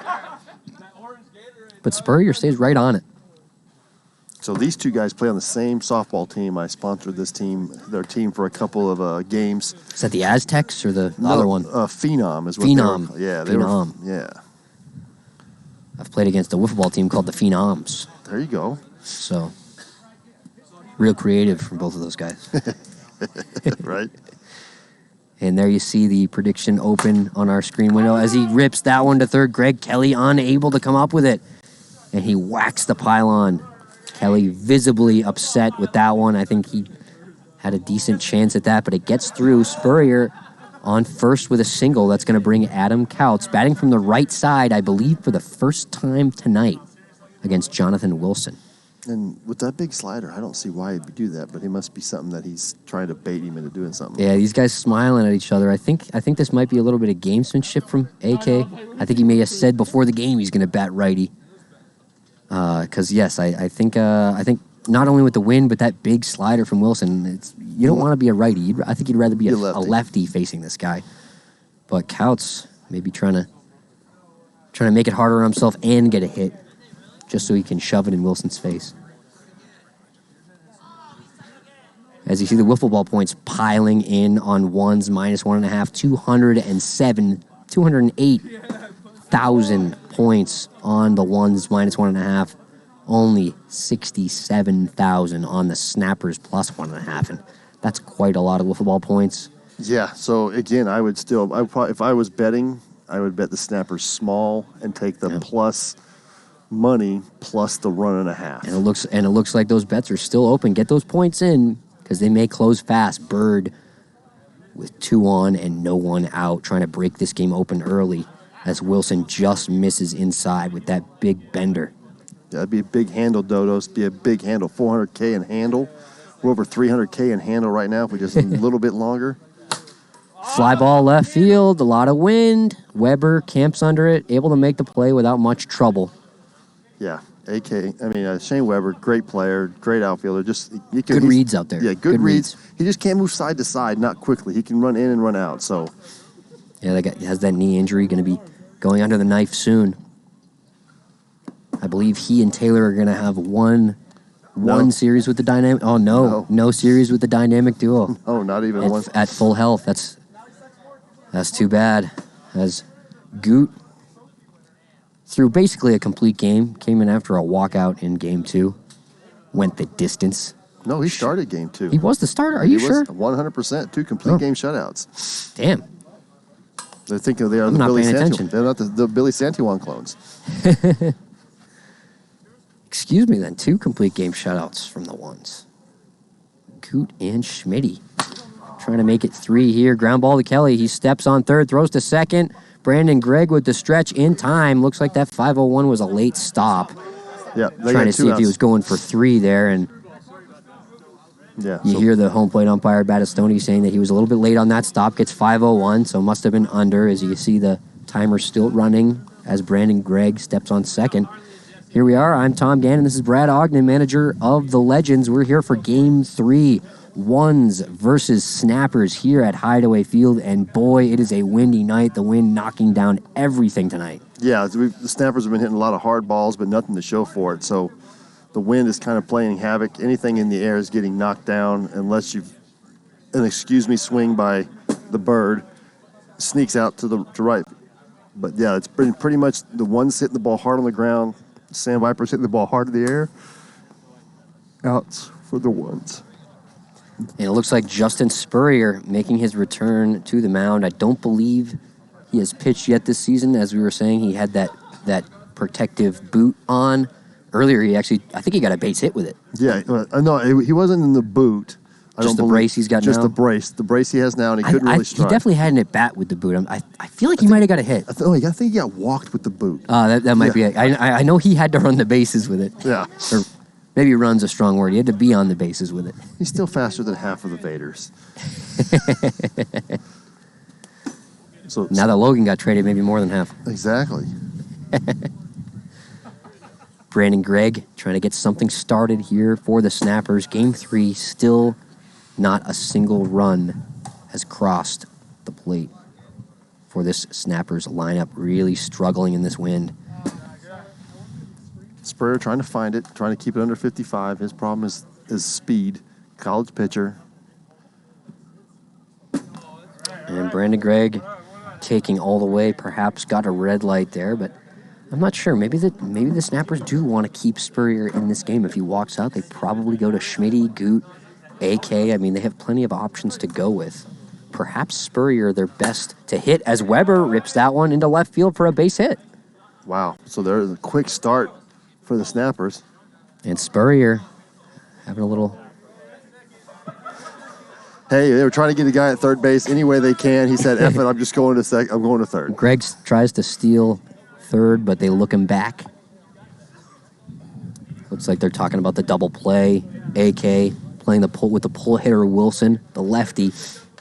But Spurrier stays right on it. So these two guys play on the same softball team. I sponsored their team for a couple of games. Is that the Aztecs or the other one? Phenom is what Phenom. They were. Phenom. Yeah. I've played against a wiffle ball team called the Phenoms. There you go. So, real creative from both of those guys. Right. And there you see the prediction open on our screen window as he rips that one to third. Greg Kelly unable to come up with it. And he whacks the pylon. Kelly visibly upset with that one. I think he had a decent chance at that, but it gets through. Spurrier on first with a single. That's going to bring Adam Couts batting from the right side, I believe, for the first time tonight against Jonathan Wilson. And with that big slider, I don't see why he'd do that, but it must be something that he's trying to bait him into doing something. Yeah, these guys smiling at each other. I think this might be a little bit of gamesmanship from AK. I think he may have said before the game he's going to bat righty. Because yes, I think not only with the win, but that big slider from Wilson. You don't want to be a righty. I think you'd rather be a lefty facing this guy. But Couts maybe trying to make it harder on himself and get a hit, just so he can shove it in Wilson's face. As you see the wiffle ball points piling in on ones minus 1.5, 208,000 points on the ones minus 1.5. Only 67,000 on the Snappers plus 1.5, and that's quite a lot of wiffle ball points. Yeah. So again, if I was betting, I would bet the Snappers small and take the plus money plus the 1.5. And it looks like those bets are still open. Get those points in because they may close fast. Bird with 2 on and no one out, trying to break this game open early as Wilson just misses inside with that big bender. Yeah, that'd be a big handle, Dodos. Be a big handle. 400K in handle. We're over 300K in handle right now if we just a little bit longer. Fly ball left field, a lot of wind. Weber camps under it, able to make the play without much trouble. Yeah, Shane Weber, great player, great outfielder. Good reads out there. Yeah, good reads. He just can't move side to side, not quickly. He can run in and run out. So, yeah, that guy has that knee injury, going to be going under the knife soon. I believe he and Taylor are going to have one series with the dynamic. Oh no series with the dynamic duo. Oh, not even one at full health. That's too bad. As Goot, through basically a complete game, came in after a walkout in game 2, went the distance. No, he started game 2. He was the starter. Are you sure? 100%. 2 complete game shutouts. Damn. They're thinking they are the Billy Santiwan. They're not the Billy Santiwan clones. Excuse me, then. 2 complete game shutouts from the ones. Goot and Schmitty trying to make it 3 here. Ground ball to Kelly. He steps on third, throws to second. Brandon Gregg with the stretch in time. Looks like that 501 was a late stop. Yeah, trying to see if he was going for 3 there, and you hear the home plate umpire Battistoni saying that he was a little bit late on that stop. Gets 501, so must have been under. As you see the timer still running as Brandon Gregg steps on second. Here we are. I'm Tom Gannon. This is Brad Ogden, manager of the Legends. We're here for Game 3, Ones versus Snappers here at Hideaway Field. And boy, it is a windy night. The wind knocking down everything tonight. Yeah, the Snappers have been hitting a lot of hard balls, but nothing to show for it. So the wind is kind of playing havoc. Anything in the air is getting knocked down unless you've swing by the bird sneaks out to right. But yeah, it's been pretty much the ones hitting the ball hard on the ground. Sam Viper's hitting the ball hard in the air. Outs for the ones. And it looks like Justin Spurrier making his return to the mound. I don't believe he has pitched yet this season. As we were saying, he had that protective boot on. Earlier, I think he got a base hit with it. Yeah, no, he wasn't in the boot. Just the brace he's got now? Just the brace he has now, and he couldn't really strike. He definitely had an at-bat with the boot. I feel like he might have got a hit. I think he got walked with the boot. That might be it. I know he had to run the bases with it. Yeah. Or maybe run's a strong word. He had to be on the bases with it. He's still faster than half of the Vaders. So Now that Logan got traded, maybe more than half. Exactly. Brandon Gregg trying to get something started here for the Snappers. Game 3, still not a single run has crossed the plate for this Snappers lineup. Really struggling in this wind. Spurrier trying to find it, trying to keep it under 55. His problem is speed. College pitcher. And Brandon Gregg taking all the way, perhaps got a red light there, but I'm not sure. Maybe the Snappers do want to keep Spurrier in this game. If he walks out, they probably go to Schmitty, Goot, AK. I mean, they have plenty of options to go with. Perhaps Spurrier their best to hit as Weber rips that one into left field for a base hit. Wow. So there's a quick start for the Snappers. And Spurrier having a little... Hey, they were trying to get a guy at third base any way they can. He said, F it, I'm just going to I'm going to third. Gregg tries to steal third, but they look him back. Looks like they're talking about the double play. AK playing the pull with the pull hitter Wilson, the lefty.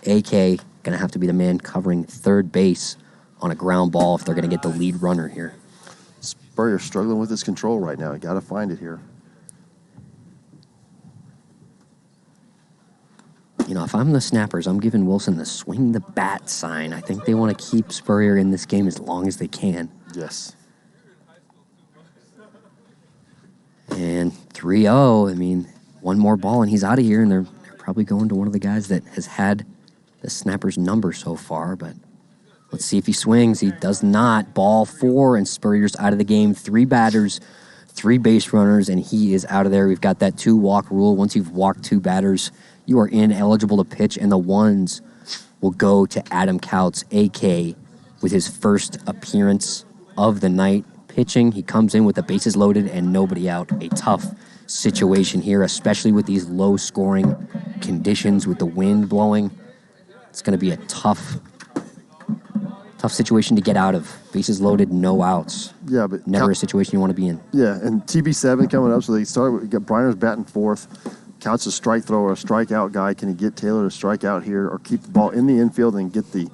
AK gonna have to be the man covering third base on a ground ball if they're gonna get the lead runner here. Spurrier struggling with his control right now. You got to find it here. You know, if I'm the Snappers, I'm giving Wilson the swing the bat sign. I think they want to keep Spurrier in this game as long as they can. Yes. And 3-0, I mean, one more ball and he's out of here, and they're probably going to one of the guys that has had the Snappers' number so far, but let's see if he swings. He does not. Ball 4, and Spurrier's out of the game. 3 batters, 3 base runners, and he is out of there. We've got that 2-walk rule. Once you've walked 2 batters, you are ineligible to pitch, and the ones will go to Adam Couts, AK, with his first appearance of the night. Pitching, he comes in with the bases loaded and nobody out. A tough situation here, especially with these low-scoring conditions with the wind blowing. It's going to be a tough situation to get out of. Bases loaded, no outs. Yeah, but never a situation you want to be in. Yeah, and TB7 coming up, so they start. We got Bryner's batting fourth. Counts a strike thrower, a strikeout guy. Can he get Taylor to strike out here, or keep the ball in the infield and get the?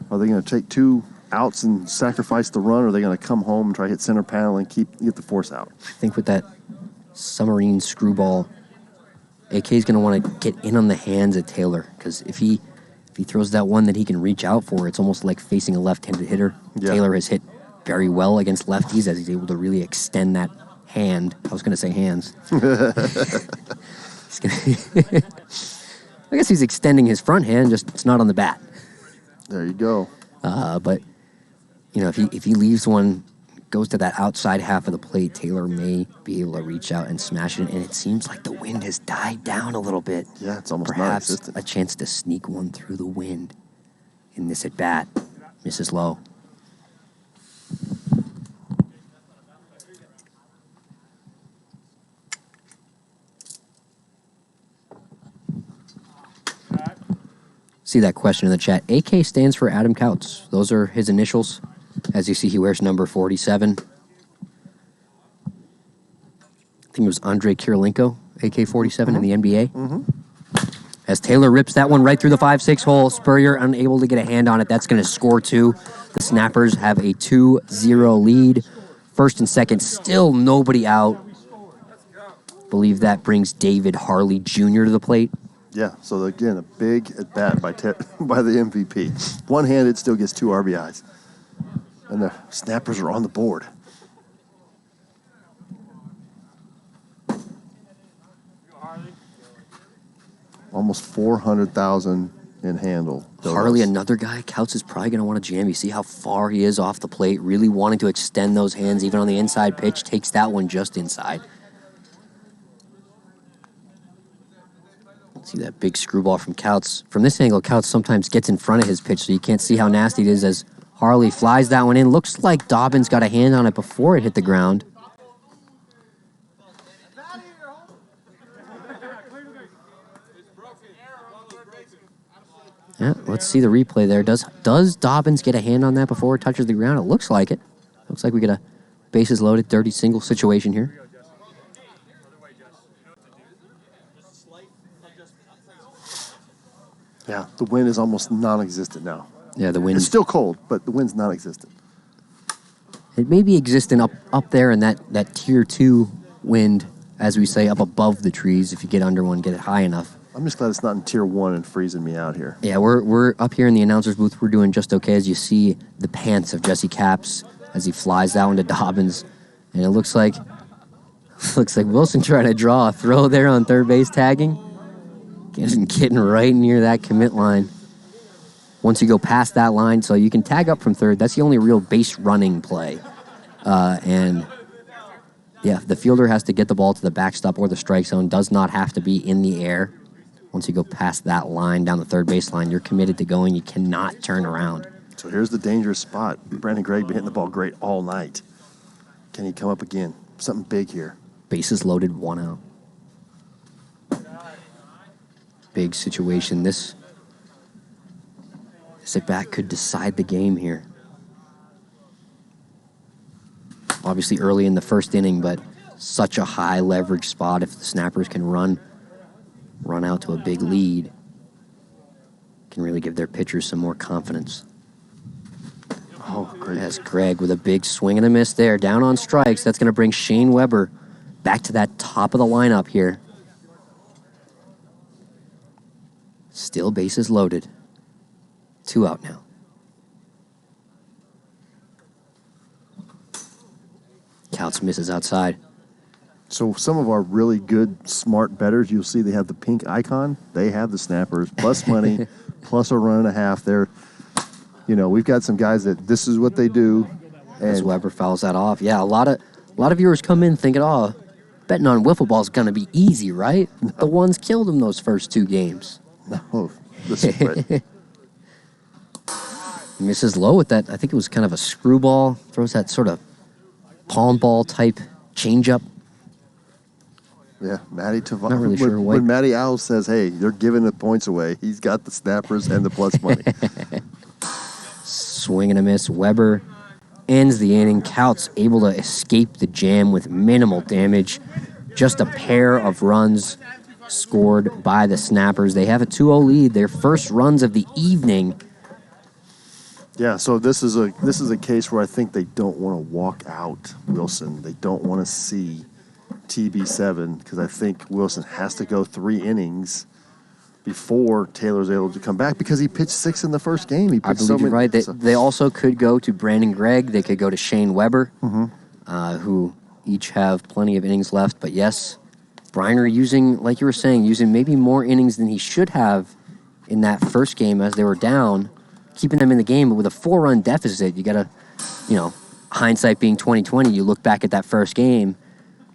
Are they going to take 2 outs and sacrifice the run, or are they going to come home and try to hit center panel and get the force out? I think with that submarine screwball, AK is going to want to get in on the hands of Taylor, because if he throws that one that he can reach out for, it's almost like facing a left-handed hitter. Yeah. Taylor has hit very well against lefties as he's able to really extend that hand. I was going to say hands. I guess he's extending his front hand, just it's not on the bat. There you go. But you know, if he leaves one, goes to that outside half of the plate, Taylor may be able to reach out and smash it. And it seems like the wind has died down a little bit. Yeah, it's almost perhaps non-existent. A chance to sneak one through the wind in this at bat. Misses low. See that question in the chat. AK stands for Adam Couts. Those are his initials. As you see, he wears number 47. I think it was Andrei Kirilenko, AK-47 in the NBA. Mm-hmm. As Taylor rips that one right through the 5-6 hole, Spurrier unable to get a hand on it. That's going to score 2. The Snappers have a 2-0 lead. First and second, still nobody out. Believe that brings David Harley Jr. to the plate. Yeah, so again, a big at-bat by the MVP. One-handed, still gets 2 RBIs. And the Snappers are on the board. Almost 400,000 in handle. Harley, another guy. Couts is probably going to want to jam. You see how far he is off the plate, really wanting to extend those hands even on the inside pitch. Takes that one just inside. See that big screwball from Couts. From this angle, Couts sometimes gets in front of his pitch, so you can't see how nasty it is as Harley flies that one in. Looks like Dobbins got a hand on it before it hit the ground. Yeah, let's see the replay there. Does Dobbins get a hand on that before it touches the ground? It looks like it. Looks like we get a bases loaded, dirty single situation here. Yeah, the wind is almost non-existent now. Yeah, the wind. It's still cold, but the wind's non-existent. It may be existing up there in that tier 2 wind, as we say, up above the trees. If you get under one, get it high enough. I'm just glad it's not in tier 1 and freezing me out here. Yeah, we're up here in the announcer's booth. We're doing just okay. As you see the pants of Jesse Capps as he flies out into Dobbins, and it looks like Wilson trying to draw a throw there on third base tagging, getting right near that commit line. Once you go past that line, so you can tag up from third. That's the only real base running play, and yeah, the fielder has to get the ball to the backstop or the strike zone. Does not have to be in the air. Once you go past that line down the third base line, you're committed to going. You cannot turn around. So here's the dangerous spot. Brandon Gregg been hitting the ball great all night. Can he come up again? Something big here. Bases loaded, 1 out. Big situation. This at bat could decide the game here. Obviously early in the first inning, but such a high leverage spot. If the Snappers can run out to a big lead, can really give their pitchers some more confidence. Oh, great. As Gregg with a big swing and a miss there, down on strikes. That's going to bring Shane Weber back to that top of the lineup here. Still bases loaded. 2 out now. Counts misses outside. So some of our really good, smart bettors, you'll see they have the pink icon. They have the Snappers, plus money, plus a run and a half. We've got some guys that this is what they do. As Weber fouls that off. Yeah, a lot of viewers come in thinking, oh, betting on wiffle ball is going to be easy, right? No. The ones killed him those first 2 games. No, this is right. Misses low with that. I think it was kind of a screwball. Throws that sort of palm ball type changeup. Yeah, Matty Tavares. Not really sure what. When Matty Owl says, hey, they're giving the points away, he's got the Snappers and the plus money. Swing and a miss. Weber ends the inning. Couts able to escape the jam with minimal damage. Just a pair of runs scored by the Snappers. They have a 2-0 lead. Their first runs of the evening. Yeah, so this is a case where I think they don't want to walk out Wilson. They don't want to see TB7 because I think Wilson has to go 3 innings before Taylor's able to come back because he pitched 6 in the first game. I believe you're right. They also could go to Brandon Gregg. They could go to Shane Weber, who each have plenty of innings left. But yes, Bryner like you were saying, using maybe more innings than he should have in that first game as they were down, keeping them in the game. But with a 4-run deficit, you got to, hindsight being 20/20, you look back at that first game.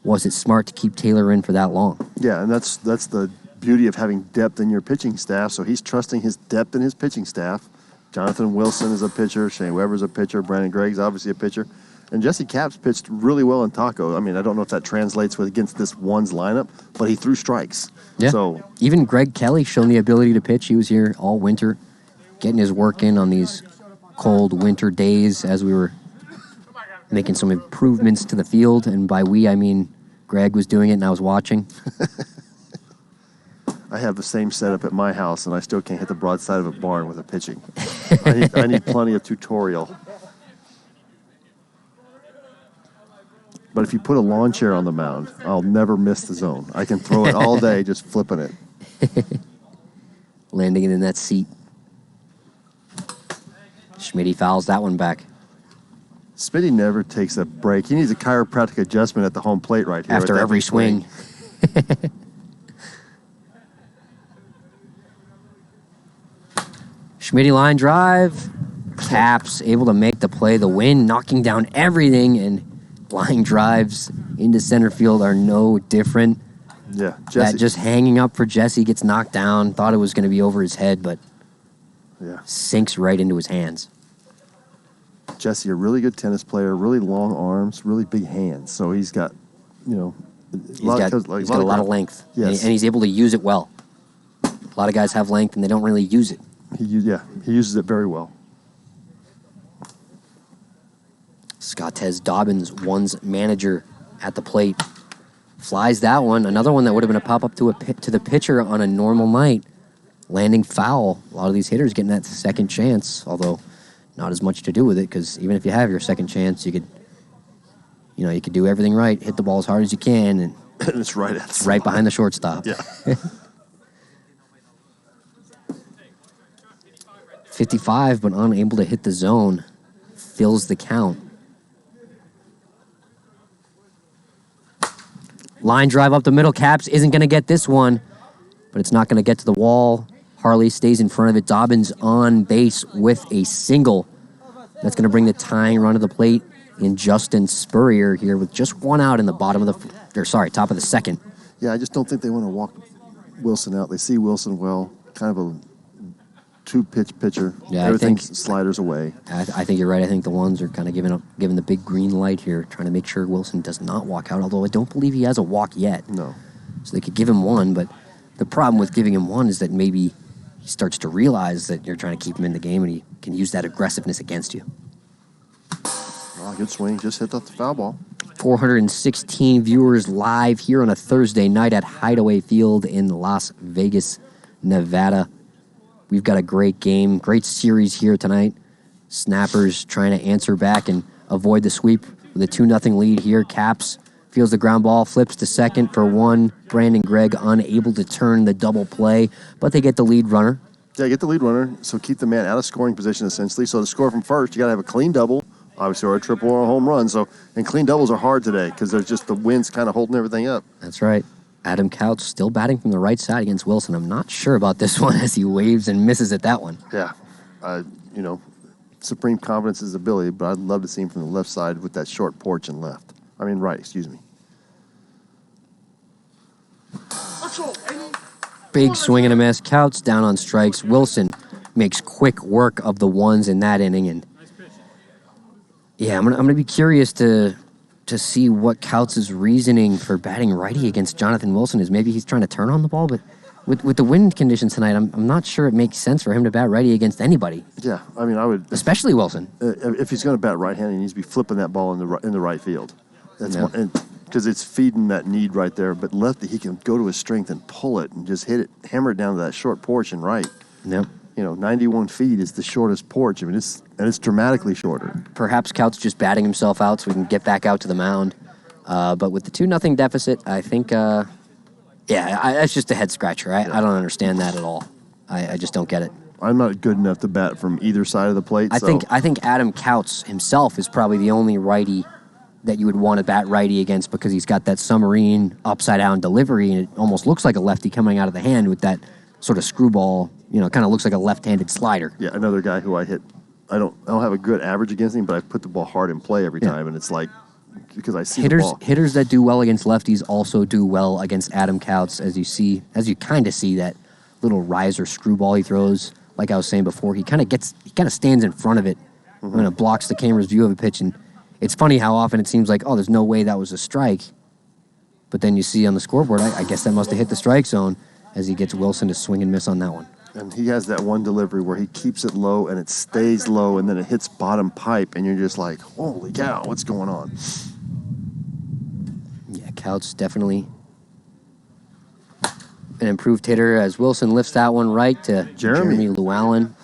Was it smart to keep Taylor in for that long? Yeah, and that's the beauty of having depth in your pitching staff. So he's trusting his depth in his pitching staff. Jonathan Wilson is a pitcher. Shane Weber's a pitcher. Brandon Gregg's obviously a pitcher. And Jesse Capps pitched really well in Taco. I mean, I don't know if that translates against this one's lineup, but he threw strikes. Yeah. So even Greg Kelly shown the ability to pitch. He was here all winter, getting his work in on these cold winter days as we were making some improvements to the field. And by we, I mean Greg was doing it and I was watching. I have the same setup at my house, and I still can't hit the broadside of a barn with a pitching. I need plenty of tutorial. But if you put a lawn chair on the mound, I'll never miss the zone. I can throw it all day just flipping it. Landing it in that seat. Schmitty fouls that one back. Smitty never takes a break. He needs a chiropractic adjustment at the home plate right here. After every swing. Schmitty line drive. Capps able to make the play. The wind knocking down everything, and line drives into center field are no different. Yeah, Jesse. That just hanging up for Jesse gets knocked down. Thought it was going to be over his head, but sinks right into his hands. Jesse, a really good tennis player, really long arms, really big hands. So he's got, he's got a lot of length. Yes. And he's able to use it well. A lot of guys have length and they don't really use it. He uses it very well. Scottez Dobbins, one's manager at the plate, flies that one. Another one that would have been a pop-up to the pitcher on a normal night. landing foul. A lot of these hitters getting that second chance, although not as much to do with it, because even if you have your second chance, you could do everything right, hit the ball as hard as you can, and it's right behind the shortstop. Yeah. 55, but unable to hit the zone. Fills the count. Line drive up the middle. Caps isn't going to get this one, but it's not going to get to the wall. Harley stays in front of it. Dobbins on base with a single. That's going to bring the tying run to the plate in Justin Spurrier here with just one out in the top of the second. Yeah, I just don't think they want to walk Wilson out. They see Wilson well, kind of a two-pitch pitcher. Yeah, everything sliders away. I think you're right. I think the ones are kind of giving the big green light here, trying to make sure Wilson does not walk out, although I don't believe he has a walk yet. No. So they could give him one, but the problem with giving him one is that maybe he starts to realize that you're trying to keep him in the game and he can use that aggressiveness against you. Oh, good swing. Just hit off the foul ball. 416 viewers live here on a Thursday night at Hideaway Field in Las Vegas, Nevada. We've got a great game, great series here tonight. Snappers trying to answer back and avoid the sweep with a 2-0 lead here. Caps feels the ground ball, flips to second for one. Brandon Gregg unable to turn the double play, but they get the lead runner. Yeah, get the lead runner, so keep the man out of scoring position, essentially. So to score from first, you got to have a clean double, obviously, or a triple or a home run. And clean doubles are hard today because there's just the wind's kind of holding everything up. That's right. Adam Couch still batting from the right side against Wilson. I'm not sure about this one as he waves and misses at that one. Yeah. Supreme confidence is his ability, but I'd love to see him from the left side with that short porch and right, excuse me. Big swing and a miss. Couch down on strikes. Wilson makes quick work of the ones in that inning. And yeah, I'm gonna be curious to see what Couch's reasoning for batting righty against Jonathan Wilson is. Maybe he's trying to turn on the ball, but with the wind conditions tonight, I'm not sure it makes sense for him to bat righty against anybody. Yeah, I mean, I would, especially Wilson. If he's going to bat right-handed, he needs to be flipping that ball in the right field. That's because it's feeding that need right there. But lefty, he can go to his strength and pull it and just hit it, hammer it down to that short porch and right. Yep. 91 feet is the shortest porch. I mean, it's dramatically shorter. Perhaps Couch just batting himself out so we can get back out to the mound. But with the 2-0 deficit, I think, that's just a head scratcher. I don't understand that at all. I just don't get it. I'm not good enough to bat from either side of the plate. I think Adam Couch himself is probably the only righty that you would want to bat righty against because he's got that submarine upside down delivery, and it almost looks like a lefty coming out of the hand with that sort of screwball. Kind of looks like a left-handed slider. Yeah, another guy who I hit. I don't have a good average against him, but I put the ball hard in play every time, and it's like because I see the ball. Hitters that do well against lefties also do well against Adam Couch, as you kind of see that little riser screwball he throws. Like I was saying before, he kind of stands in front of it when it blocks the camera's view of a pitch, and it's funny how often it seems like, oh, there's no way that was a strike, but then you see on the scoreboard, I guess that must have hit the strike zone as he gets Wilson to swing and miss on that one. And he has that one delivery where he keeps it low and it stays low and then it hits bottom pipe and you're just like, holy cow, what's going on? Yeah, Couch definitely an improved hitter as Wilson lifts that one right to Jeremy Llewellyn.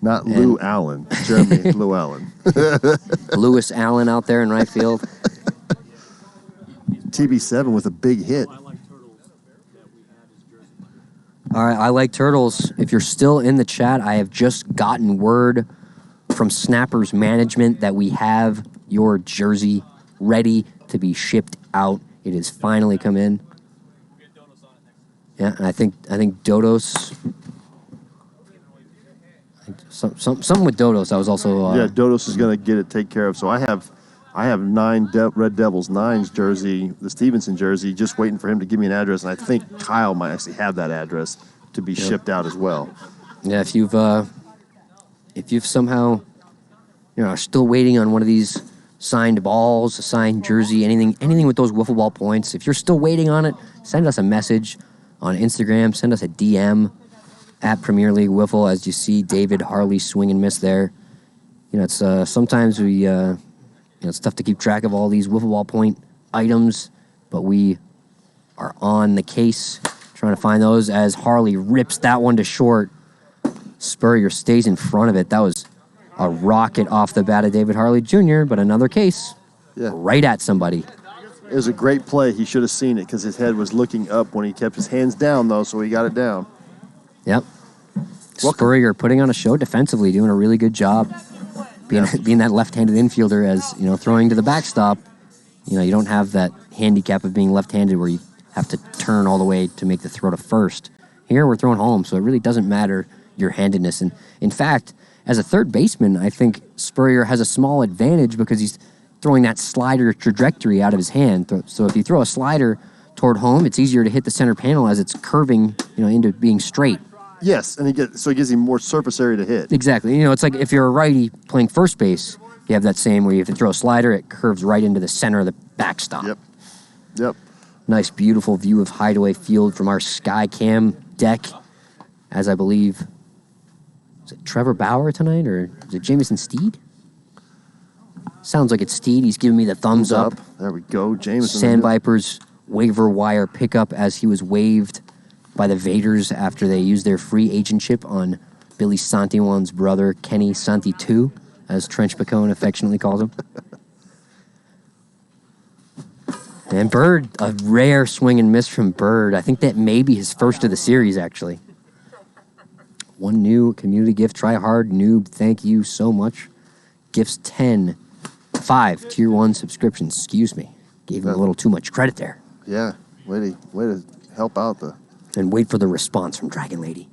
Not Lou Allen, Jeremy Llewellyn. Lewis Allen out there in right field. TB7 with a big hit. All right, I like turtles. If you're still in the chat, I have just gotten word from Snappers management that we have your jersey ready to be shipped out. It has finally come in. Yeah, and I think Dodos. Something with Dodos. I was also Dodos is going to get it taken care of. So I have 9 Red Devils, 9's jersey, the Stevenson jersey, just waiting for him to give me an address, and I think Kyle might actually have that address to be shipped out as well. Yeah, if you've somehow are still waiting on one of these signed balls, a signed jersey, anything with those wiffle ball points, if you're still waiting on it, send us a message on Instagram, send us a DM at Premier League Wiffle. As you see David Harley swing and miss there. It's sometimes we it's tough to keep track of all these wiffle ball point items, but we are on the case Trying to find those as Harley rips that one to short. Spurrier stays in front of it. That was a rocket off the bat of David Harley Jr., but another case right at somebody. It was a great play. He should have seen it because his head was looking up when he kept his hands down, though, so he got it down. Yep. Spurrier putting on a show defensively, doing a really good job. Being that left-handed infielder, as you know, throwing to the backstop, you know, you don't have that handicap of being left-handed where you have to turn all the way to make the throw to first. Here we're throwing home, so it really doesn't matter your handedness. And in fact, as a third baseman, I think Spurrier has a small advantage because he's throwing that slider trajectory out of his hand. So if you throw a slider toward home, it's easier to hit the center panel as it's curving, you know, into being straight. Yes, and it gives him more surface area to hit. Exactly. You know, it's like if you're a righty playing first base, you have that same where you have to throw a slider, it curves right into the center of the backstop. Yep. Nice, beautiful view of Hideaway Field from our Skycam deck, as I believe, is it Trevor Bauer tonight, or is it Jamison Steed? Sounds like it's Steed. He's giving me the thumbs up. There we go, Jamison. Sandvipers waiver wire pickup as he was waived by the Vaders after they used their free agentship on Billy Santiwan's brother, Kenny Santi II, as Trench Pacone affectionately calls him. And Bird, a rare swing and miss from Bird. I think that may be his first of the series, actually. One new community gift. Try hard, noob. Thank you so much. Gifts 5 Tier 1 subscriptions. Excuse me. Gave him a little too much credit there. Yeah. Way to help out the... And wait for the response from Dragon Lady.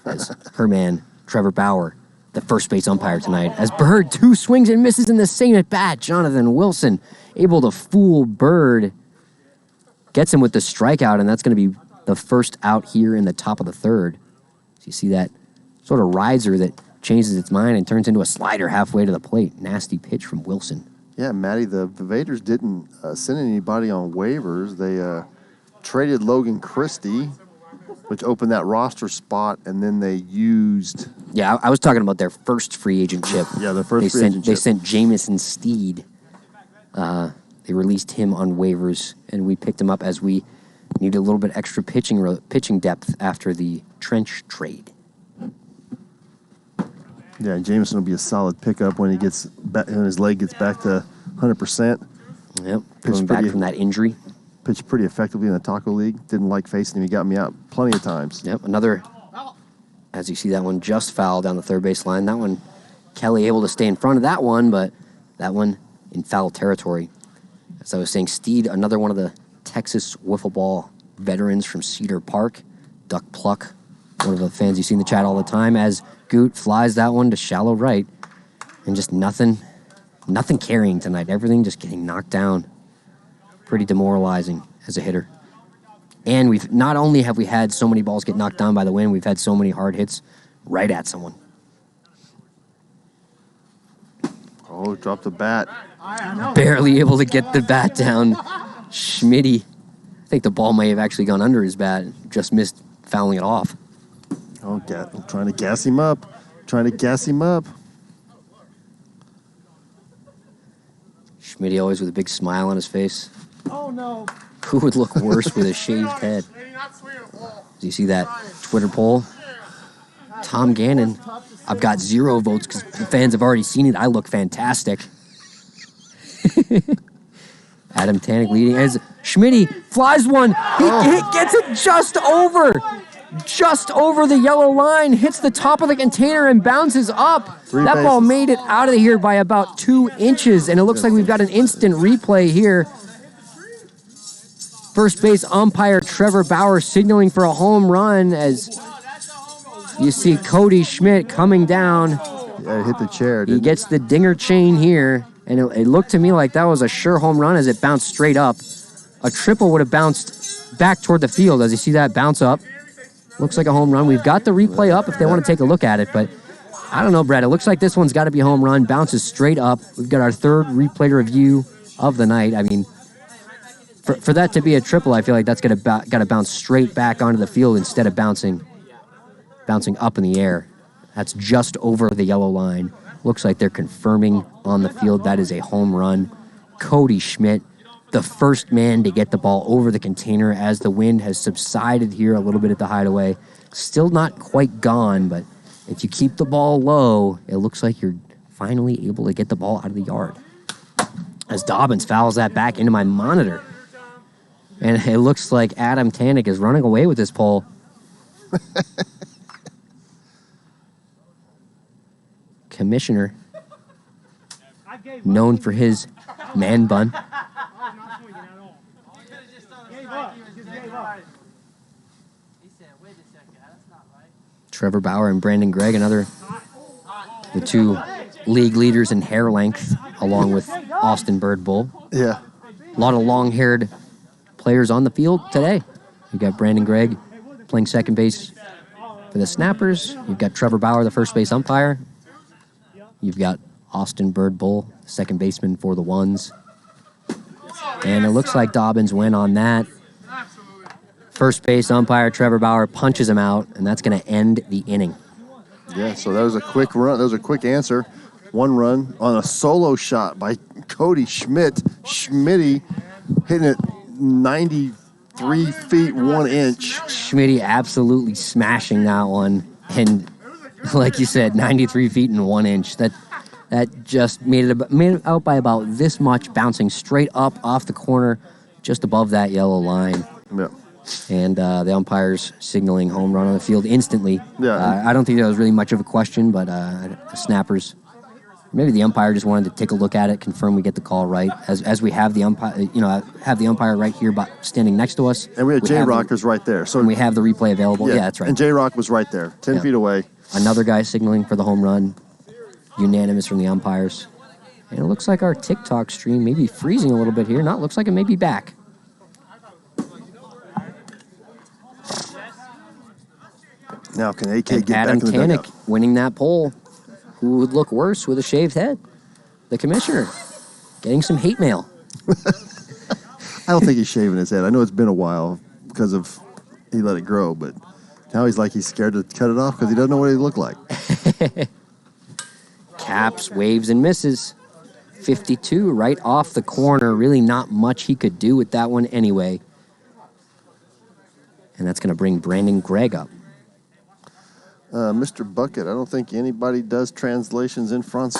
As her man, Trevor Bauer, the first base umpire tonight. As Bird, 2 swings and misses in the same at bat. Jonathan Wilson able to fool Bird. Gets him with the strikeout, and that's going to be the first out here in the top of the third. So you see that sort of riser that changes its mind and turns into a slider halfway to the plate. Nasty pitch from Wilson. Yeah, Matty, the Vaders didn't send anybody on waivers. They traded Logan Christie, which opened that roster spot, and then they used... Yeah, I was talking about their first free agent chip. Yeah, their first free agent chip. They sent Jamison Steed. They released him on waivers, and we picked him up as we needed a little bit extra pitching depth after the Trench trade. Yeah, Jameson will be a solid pickup when his leg gets back to 100%. Yep, coming back from that injury. Pitched pretty effectively in the Taco League. Didn't like facing him. He got me out plenty of times. Yep, another, as you see that one just fouled down the third base line. That one, Kelly able to stay in front of that one, but that one in foul territory. As I was saying, Steed, another one of the Texas wiffle ball veterans from Cedar Park. Duck Pluck, one of the fans you see in the chat all the time, as Goot flies that one to shallow right. And just nothing carrying tonight. Everything just getting knocked down. Pretty demoralizing as a hitter. And we've not only have we had so many balls get knocked down by the wind, we've had so many hard hits right at someone. Oh, dropped the bat. Barely able to get the bat down. Schmitty, I think the ball may have actually gone under his bat, just missed fouling it off. Oh, I'm trying to gas him up. Schmitty always with a big smile on his face. Oh no. Who would look worse with a shaved head? Do you see that Twitter poll? Tom Gannon. I've got 0 votes because the fans have already seen it. I look fantastic. Adam Tanek leading as Schmitty flies one. He gets it just over the yellow line, hits the top of the container and bounces up. That ball made it out of here by about 2 inches, and it looks like we've got an instant replay here. First base umpire Trevor Bauer signaling for a home run as you see Cody Schmidt coming down. Yeah, it hit the chair. He gets the dinger chain here, and it looked to me like that was a sure home run as it bounced straight up. A triple would have bounced back toward the field as you see that bounce up. Looks like a home run. We've got the replay up if they want to take a look at it, but I don't know, Brad. It looks like this one's got to be a home run. Bounces straight up. We've got our third replay review of the night. I mean, for that to be a triple, I feel like that's got to bounce straight back onto the field instead of bouncing up in the air. That's just over the yellow line. Looks like they're confirming on the field that is a home run. Cody Schmidt the first man to get the ball over the container as the wind has subsided here a little bit at the hideaway. Still not quite gone, but if you keep the ball low, it looks like you're finally able to get the ball out of the yard. As Dobbins fouls that back into my monitor. And it looks like Adam Tanek is running away with this pole. Commissioner, known for his man bun. Trevor Bauer and Brandon Gregg, the two league leaders in hair length, along with Austin Bird Bull. Yeah. A lot of long-haired players on the field today. You've got Brandon Gregg playing second base for the Snappers. You've got Trevor Bauer, the first base umpire. You've got Austin Bird Bull, second baseman for the Ones. And it looks like Dobbins went on that. First base umpire Trevor Bauer punches him out, and that's going to end the inning. Yeah, so that was a quick run. That was a quick answer. One run on a solo shot by Cody Schmidt. Schmitty hitting it 93 feet 1 inch. Schmitty absolutely smashing that one. And like you said, 93 feet and 1 inch. That just made it out by about this much, bouncing straight up off the corner, just above that yellow line. Yeah. And the umpires signaling home run on the field instantly. Yeah. I don't think that was really much of a question, but the Snappers, maybe the umpire just wanted to take a look at it, confirm we get the call right, as we have the umpire right here, standing next to us. And we had J-Rockers right there. So and we have the replay available. Yeah, that's right. And J-Rock was right there, 10 feet away. Another guy signaling for the home run, unanimous from the umpires. And it looks like our TikTok stream may be freezing a little bit here. Looks like it may be back. Now can AK and get Adam back in the Tanek dugout? winning that poll. Who would look worse with a shaved head? The commissioner getting some hate mail. I don't think he's shaving his head. I know it's been a while because of he let it grow, but now he's scared to cut it off because he doesn't know what he look like. Caps, waves, and misses. 52 right off the corner. Really not much he could do with that one anyway. And that's going to bring Brandon Gregg up. Mr. Bucket, I don't think anybody does translations in French,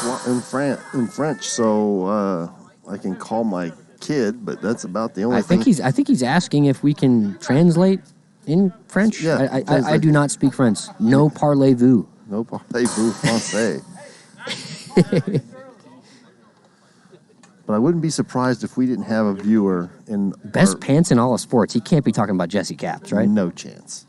so I can call my kid, but that's about the only thing. I think he's asking if we can translate in French. Yeah, I do not speak French. No parlez-vous. No parlez-vous français. But I wouldn't be surprised if we didn't have a viewer in Best pants in all of sports. He can't be talking about Jesse Caps, right? No chance.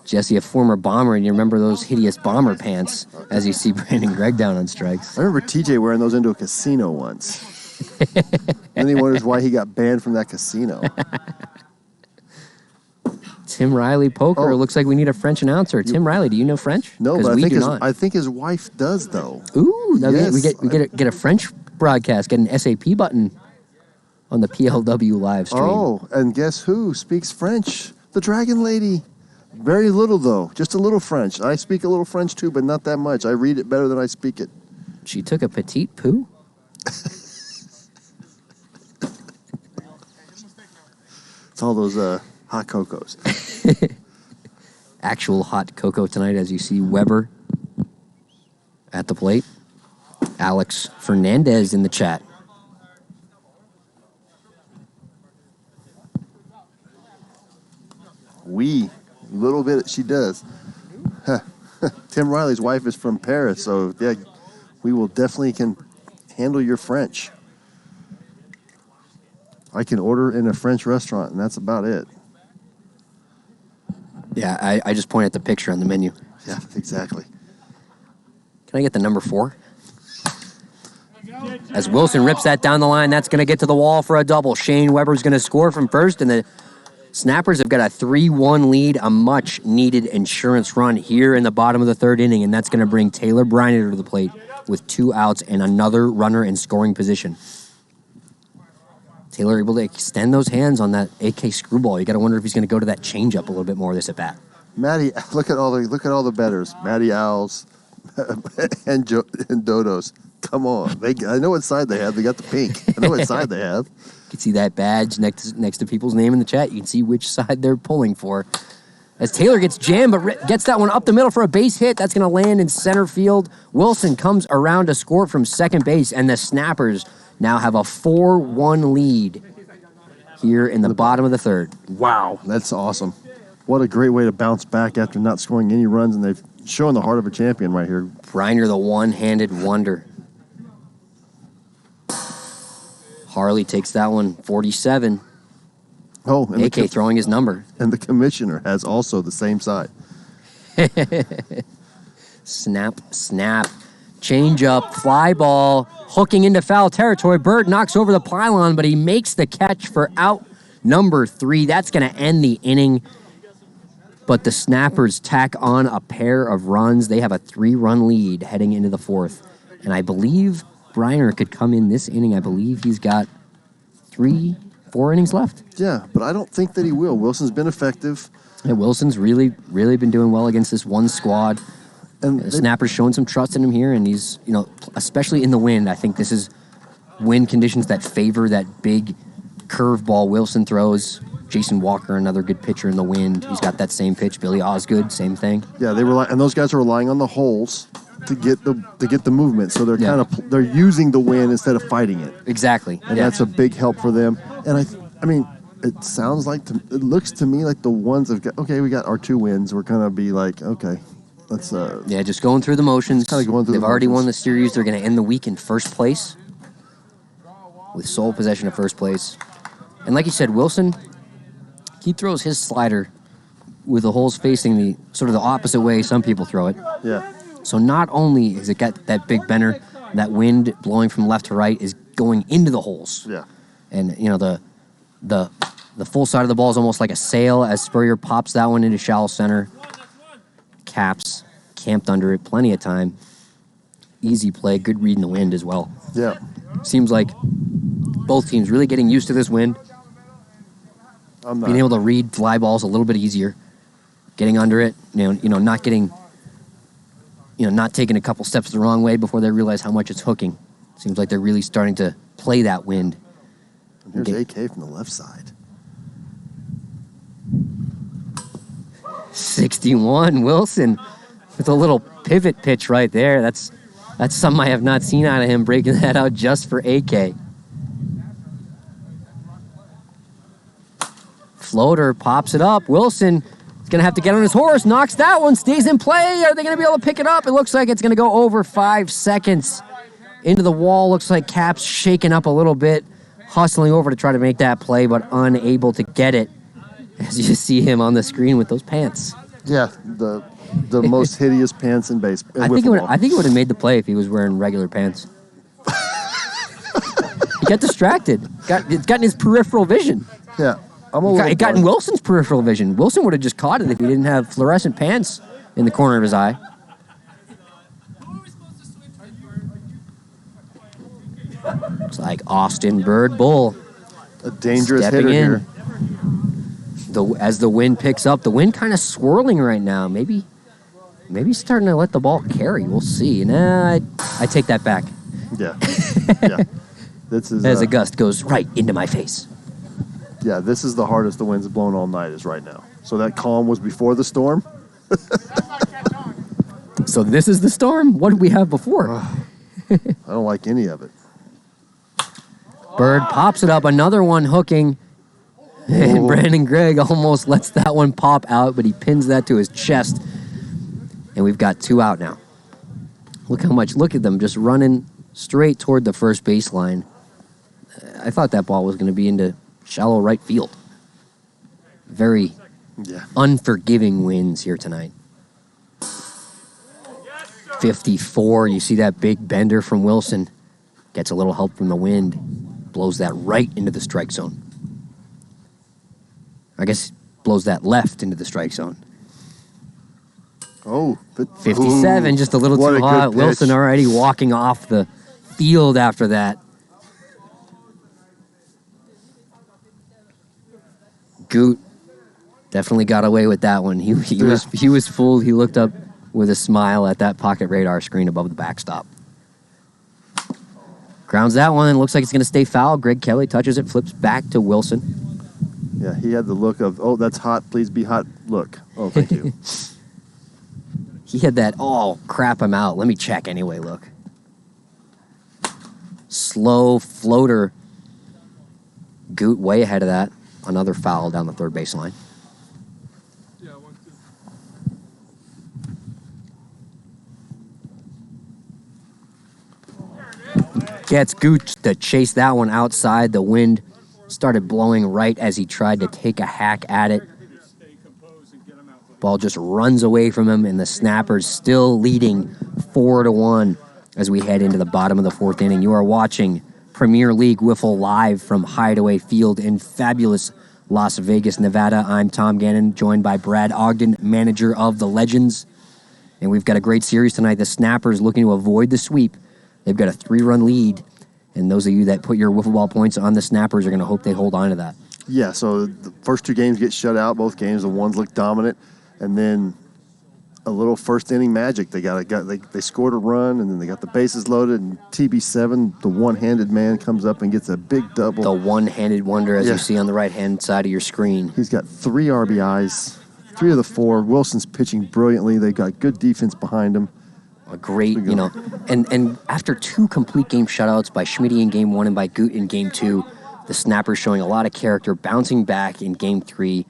Jesse, a former Bomber, and you remember those hideous Bomber pants as you see Brandon Gregg down on strikes. I remember TJ wearing those into a casino once. Then he wonders why he got banned from that casino. Tim Riley, poker. It looks like we need a French announcer. Tim Riley, do you know French? No, but I think his wife does, though. Ooh, Yes. we get a French broadcast, get an SAP button on the PLW live stream. Oh, and guess who speaks French? The Dragon Lady. Very little, though. Just a little French. I speak a little French, too, but not that much. I read it better than I speak it. She took a petite poo? It's all those hot cocos. Actual hot cocoa tonight as you see Weber at the plate. Alex Fernandez in the chat. A little bit she does. Tim Riley's wife is from Paris, so yeah, we will definitely can handle your French. I can order in a French restaurant, and that's about it. Yeah, I just pointed at the picture on the menu. Yeah, exactly. Can I get the number 4? As Wilson rips that down the line, that's going to get to the wall for a double. Shane Weber's going to score from first, and the Snappers have got a 3-1 lead, a much-needed insurance run here in the bottom of the third inning, and that's going to bring Taylor Bryner to the plate with 2 outs and another runner in scoring position. Taylor able to extend those hands on that AK screwball. You got to wonder if he's going to go to that changeup a little bit more this at bat. Matty, look at all the bettors. Matty Owls and Dodos. Come on. I know what side they have. They got the pink. I know what side they have. You can see that badge next to people's name in the chat. You can see which side they're pulling for. As Taylor gets jammed, but gets that one up the middle for a base hit. That's going to land in center field. Wilson comes around to score from second base, and the Snappers now have a 4-1 lead here in the bottom of the third. Wow. That's awesome. What a great way to bounce back after not scoring any runs, and they've shown the heart of a champion right here. Bryner, the one-handed wonder. Harley takes that one, 47. Oh, and AK throwing his number. And the commissioner has also the same side. Snap, snap. Change up, fly ball, hooking into foul territory. Bird knocks over the pylon, but he makes the catch for out number 3. That's going to end the inning. But the Snappers tack on a pair of runs. They have a 3-run lead heading into the 4th. And I believe Bryner could come in this inning. I believe he's got 4 innings left. Yeah, but I don't think that he will. Wilson's been effective. Yeah, Wilson's really been doing well against this one squad. And the Snapper's showing some trust in him here, and he's, especially in the wind, I think this is wind conditions that favor that big curveball Wilson throws. Jason Walker, another good pitcher in the wind. He's got that same pitch. Billy Osgood, same thing. Yeah, and those guys are relying on the holes to get the movement. So they're they're using the wind instead of fighting it. Exactly. And that's a big help for them. And I mean, it sounds like it looks to me like the ones have got we got our 2 wins. We're gonna be like, okay, let's just going through the motions. Kind of going through. They've already won the series. They're gonna end the week in first place with sole possession of first place. And like you said, Wilson, he throws his slider with the holes facing the sort of the opposite way some people throw it. Yeah. So not only has it got that big bender, that wind blowing from left to right is going into the holes. Yeah. And the full side of the ball is almost like a sail as Spurrier pops that one into shallow center. Caps camped under it, plenty of time. Easy play, good read in the wind as well. Yeah. Seems like both teams really getting used to this wind. Being able to read fly balls a little bit easier. Getting under it, not getting, not taking a couple steps the wrong way before they realize how much it's hooking. Seems like they're really starting to play that wind. And here's AK from the left side. 61, Wilson with a little pivot pitch right there. That's something I have not seen out of him, breaking that out just for AK. Floater pops it up. Wilson is going to have to get on his horse, knocks that one, stays in play. Are they going to be able to pick it up? It looks like it's going to go over 5 seconds into the wall. Looks like Cap's shaking up a little bit, hustling over to try to make that play, but unable to get it. As you see him on the screen with those pants. Yeah, the most hideous pants in baseball. I think it would have made the play if he was wearing regular pants. He got distracted. It's gotten his peripheral vision. Yeah. It got in Wilson's peripheral vision. Wilson would have just caught it if he didn't have fluorescent pants in the corner of his eye. It's like Austin Bird Bull. A dangerous stepping hitter in. here. As the wind picks up, the wind kind of swirling right now. Maybe starting to let the ball carry. We'll see. Nah, I take that back. Yeah. Yeah. This is as a gust goes right into my face. Yeah, this is the hardest the wind's blown all night is right now. So that calm was before the storm. So this is the storm? What did we have before? I don't like any of it. Bird pops it up. Another one hooking. And Brandon Gregg almost lets that one pop out, but he pins that to his chest. And we've got 2 out now. Look at them just running straight toward the first baseline. I thought that ball was going to be into shallow right field. Very unforgiving winds here tonight. 54, you see that big bender from Wilson. Gets a little help from the wind. Blows that right into the strike zone. I guess blows that left into the strike zone. Oh, 57, just a little too hot. Wilson already walking off the field after that. Goot definitely got away with that one. He was fooled. He looked up with a smile at that pocket radar screen above the backstop. Grounds that one and looks like it's going to stay foul. Greg Kelly touches it, flips back to Wilson. Yeah, he had the look of, oh, that's hot, please be hot look. Oh, thank you. He had that, oh, crap, I'm out. Let me check anyway, look. Slow floater. Goot way ahead of that. Another foul down the third baseline. Yeah, 1-2. Gets Goot to chase that one outside. The wind started blowing right as he tried to take a hack at it. Ball just runs away from him, and the Snappers still leading 4-1 as we head into the bottom of the fourth inning. You are watching Premier League Wiffle live from Hideaway Field in fabulous Las Vegas, Nevada. I'm Tom Gannon, joined by Brad Ogden, manager of the Legends. And we've got a great series tonight. The Snappers looking to avoid the sweep. They've got a 3-run lead. And those of you that put your wiffle ball points on the Snappers are going to hope they hold on to that. Yeah, so the first 2 games get shut out. Both games, the ones look dominant. And then a little first inning magic. They scored a run, and then they got the bases loaded. And TB7, the one-handed man, comes up and gets a big double. The one-handed wonder, as you see on the right-hand side of your screen. He's got 3 RBIs, 3 of the 4. Wilson's pitching brilliantly. They got good defense behind him. A great, and after 2 complete game shutouts by Schmitty in game 1 and by Goot in game 2, the Snappers showing a lot of character, bouncing back in game 3.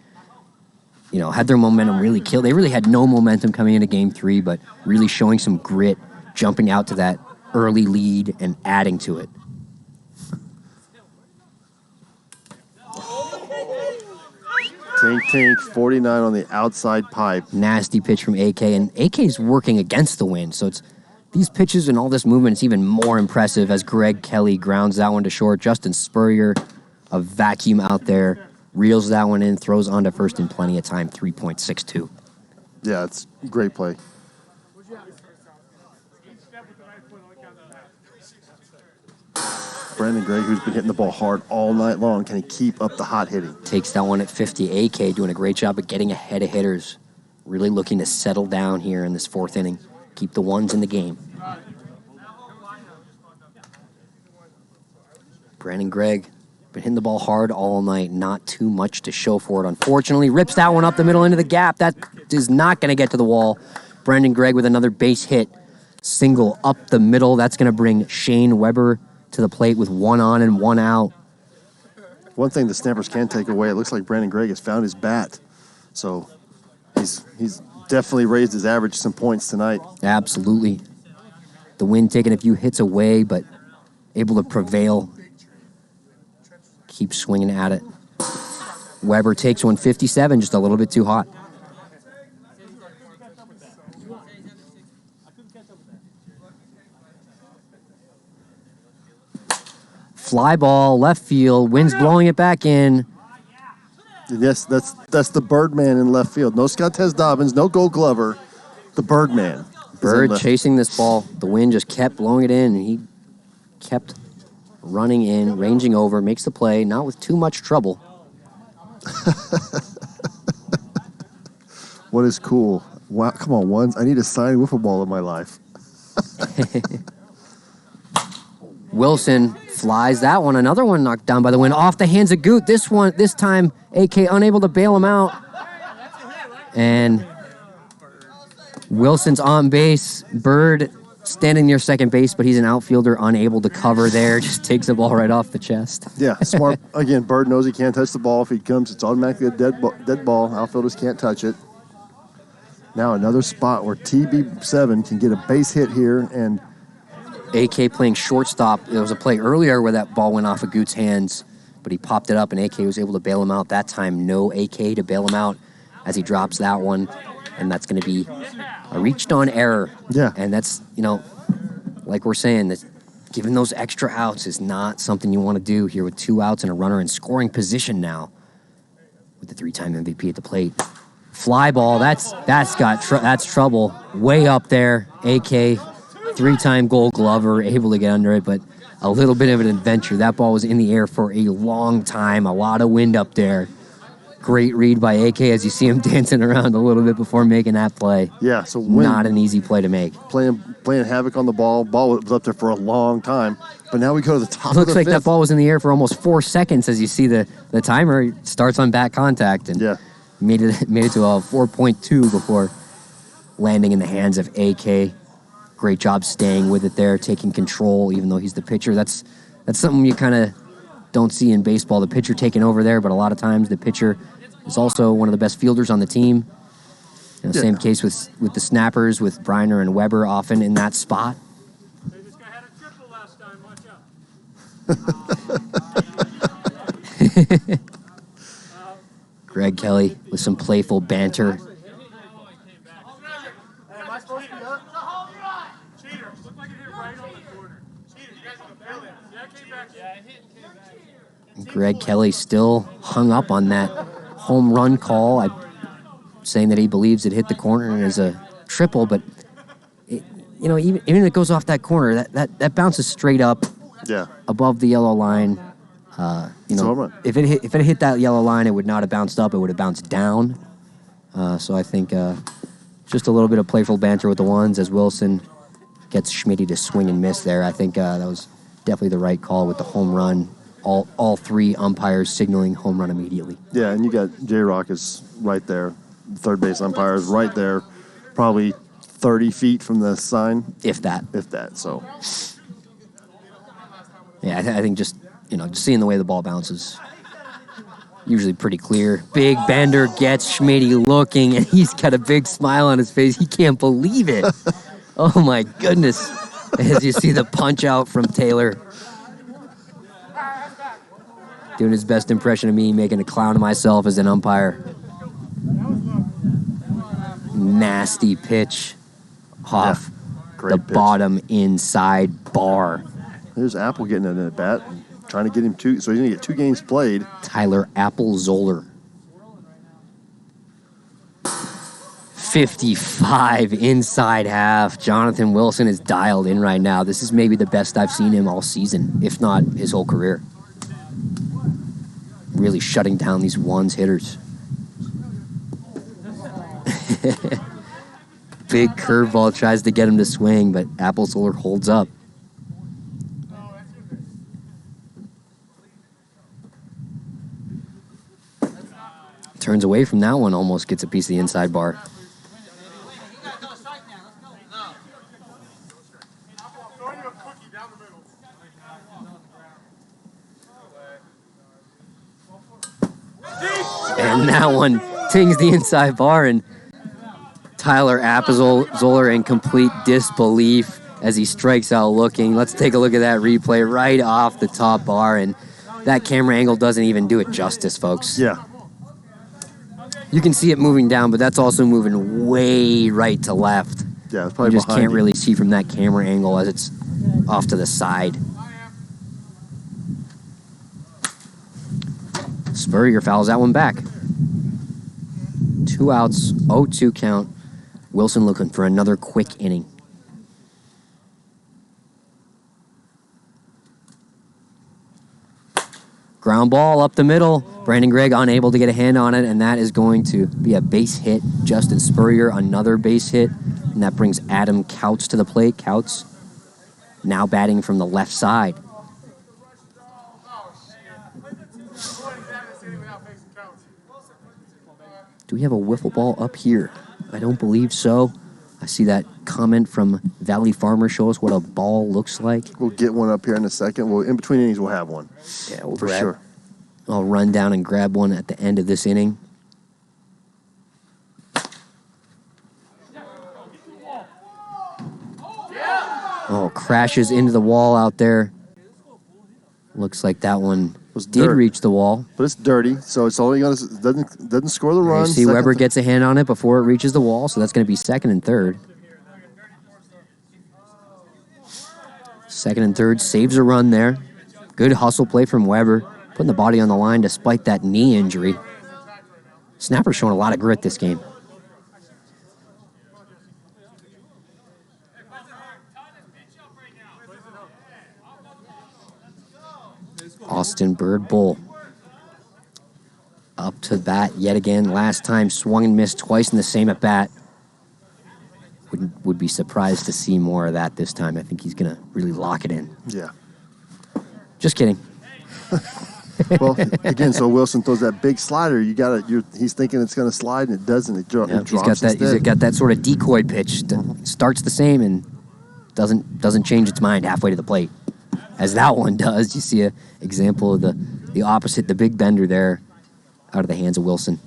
Had their momentum really killed. They really had no momentum coming into game 3, but really showing some grit, jumping out to that early lead and adding to it. Tink, 49 on the outside pipe. Nasty pitch from AK, and AK's working against the wind, so it's these pitches and all this movement is even more impressive as Greg Kelly grounds that one to short. Justin Spurrier, a vacuum out there, reels that one in, throws onto first in plenty of time, 3.62. Yeah, it's a great play. Brandon Gregg, who's been hitting the ball hard all night long, can he keep up the hot hitting? Takes that one at 50. AK doing a great job of getting ahead of hitters. Really looking to settle down here in this fourth inning. Keep the ones in the game. Brandon Gregg, been hitting the ball hard all night. Not too much to show for it, unfortunately. Rips that one up the middle into the gap. That is not going to get to the wall. Brandon Gregg with another base hit. Single up the middle. That's going to bring Shane Weber to the plate with 1 on and 1 out. One thing the Snappers can take away, it looks like Brandon Gregg has found his bat. So he's definitely raised his average some points tonight. Absolutely. The wind taking a few hits away, but able to prevail. Keep swinging at it. Weber takes 157, just a little bit too hot. Fly ball, left field, wind's blowing it back in. Yes, that's the Birdman in left field. No Scott Dobbins, no Gold Glover. The Birdman. Bird chasing this ball. The wind just kept blowing it in, and he kept running in, ranging over, makes the play, not with too much trouble. What is cool? Wow, come on, ones. I need a signed wiffle ball in my life. Wilson flies that one. Another one knocked down by the wind. Off the hands of Goot. This time, AK unable to bail him out. And Wilson's on base. Bird standing near second base, but he's an outfielder unable to cover there. Just takes the ball right off the chest. Yeah, smart. Again, Bird knows he can't touch the ball. If he comes, it's automatically a dead ball. Outfielders can't touch it. Now another spot where TB7 can get a base hit here, and AK playing shortstop. There was a play earlier where that ball went off of Goot's hands, but he popped it up, and AK was able to bail him out. That time, no AK to bail him out as he drops that one, and that's going to be a reached-on error. Yeah. And that's, like we're saying, that giving those extra outs is not something you want to do here with 2 outs and a runner in scoring position now with the 3-time MVP at the plate. Fly ball, that's trouble. Way up there, AK, 3-time Gold Glover, able to get under it, but a little bit of an adventure. That ball was in the air for a long time, a lot of wind up there. Great read by AK as you see him dancing around a little bit before making that play. Yeah, so Not an easy play to make. playing havoc on the ball. Ball was up there for a long time, but now we go to the top of Looks the like fifth. that ball was in the air for almost 4 seconds as you see the timer starts on back contact and made it to a 4.2 before landing in the hands of AK. Great job staying with it there, taking control even though he's the pitcher. That's something you kind of don't see in baseball. The pitcher taking over there, but a lot of times the pitcher is also one of the best fielders on the team. Same case with the snappers, with Bryner and Weber often in that spot. Hey, this guy had a triple last time. Watch out. Greg Kelly with some playful banter. Hey, am I supposed to be up? Cheater. Looked like it hit right on the corner. Cheater, you guys are killing. Yeah, it came back. Yeah, it hit and came back. Greg Kelly still hung up on that home run call, saying that he believes it hit the corner and is a triple, but even if it goes off that corner, that bounces straight up above the yellow line. If it hit that yellow line, it would not have bounced up, it would have bounced down. So I think just a little bit of playful banter with the ones as Wilson gets Schmitty to swing and miss there. I think that was definitely the right call with the home run. All three umpires signaling home run immediately. Yeah, and you got J-Rock is right there. Third base umpire is right there, probably 30 feet from the sign. If that. So. Yeah, I think just seeing the way the ball bounces, usually pretty clear. Big bender gets Schmitty looking, and he's got a big smile on his face. He can't believe it. Oh, my goodness. As you see the punch out from Taylor. Doing his best impression of me, making a clown of myself as an umpire. Nasty pitch off the bottom inside bar. Here's Apple getting an at-bat, trying to get him so he's going to get 2 games played. Tyler Apple Zoller. 55 inside half. Jonathan Wilson is dialed in right now. This is maybe the best I've seen him all season, if not his whole career. Really shutting down these ones hitters. Big curveball tries to get him to swing, but Apple Zoller holds up. Turns away from that one, almost gets a piece of the inside bar. And that one tings the inside bar, and Tyler Apple-Zoller in complete disbelief as he strikes out looking. Let's take a look at that replay right off the top bar, and that camera angle doesn't even do it justice, folks. Yeah. You can see it moving down, but that's also moving way right to left. Yeah, it's probably you just behind can't you. really see from that camera angle as it's off to the side. Spurrier fouls that one back. 2 outs, 0-2 count. Wilson looking for another quick inning. Ground ball up the middle. Brandon Gregg unable to get a hand on it, and that is going to be a base hit. Justin Spurrier, another base hit, and that brings Adam Couts to the plate. Couts now batting from the left side. Do we have a wiffle ball up here? I don't believe so. I see that comment from Valley Farmer. Show us what a ball looks like. We'll get one up here in a second. Well, in between innings, we'll have one. Yeah, we'll for grab, sure. I'll run down and grab one at the end of this inning. Oh, crashes into the wall out there. Looks like that one did reach the wall. But it's dirty, so it's only going to doesn't score the run. You see Weber gets a hand on it before it reaches the wall, so that's going to be second and third. Second and third, saves a run there. Good hustle play from Weber, putting the body on the line despite that knee injury. Snapper's showing a lot of grit this game. Austin Bird Bull up to the bat yet again. Last time swung and missed twice in the same at bat. Would be surprised to see more of that this time. I think he's going to really lock it in. Yeah. Just kidding. Well, again, so Wilson throws that big slider. He's thinking it's going to slide, and it doesn't. It drops instead. He's got that sort of decoy pitch that starts the same and doesn't change its mind halfway to the plate. As that one does, you see an example of the opposite, the big bender there, out of the hands of Wilson.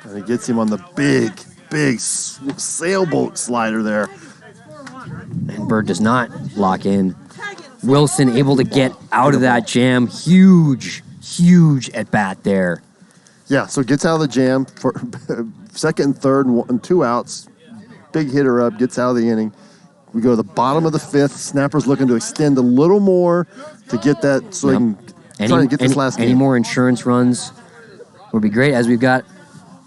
And he gets him on the big sailboat slider there. And Bird does not lock in. Wilson able to get out of that jam. Huge at bat there. Yeah, so gets out of the jam for second and third and 2 outs. Big hitter up, gets out of the inning. We go to the bottom of the 5th. Snapper's looking to extend a little more to get that so he can try to get this last game. Any more insurance runs would be great. As we've got,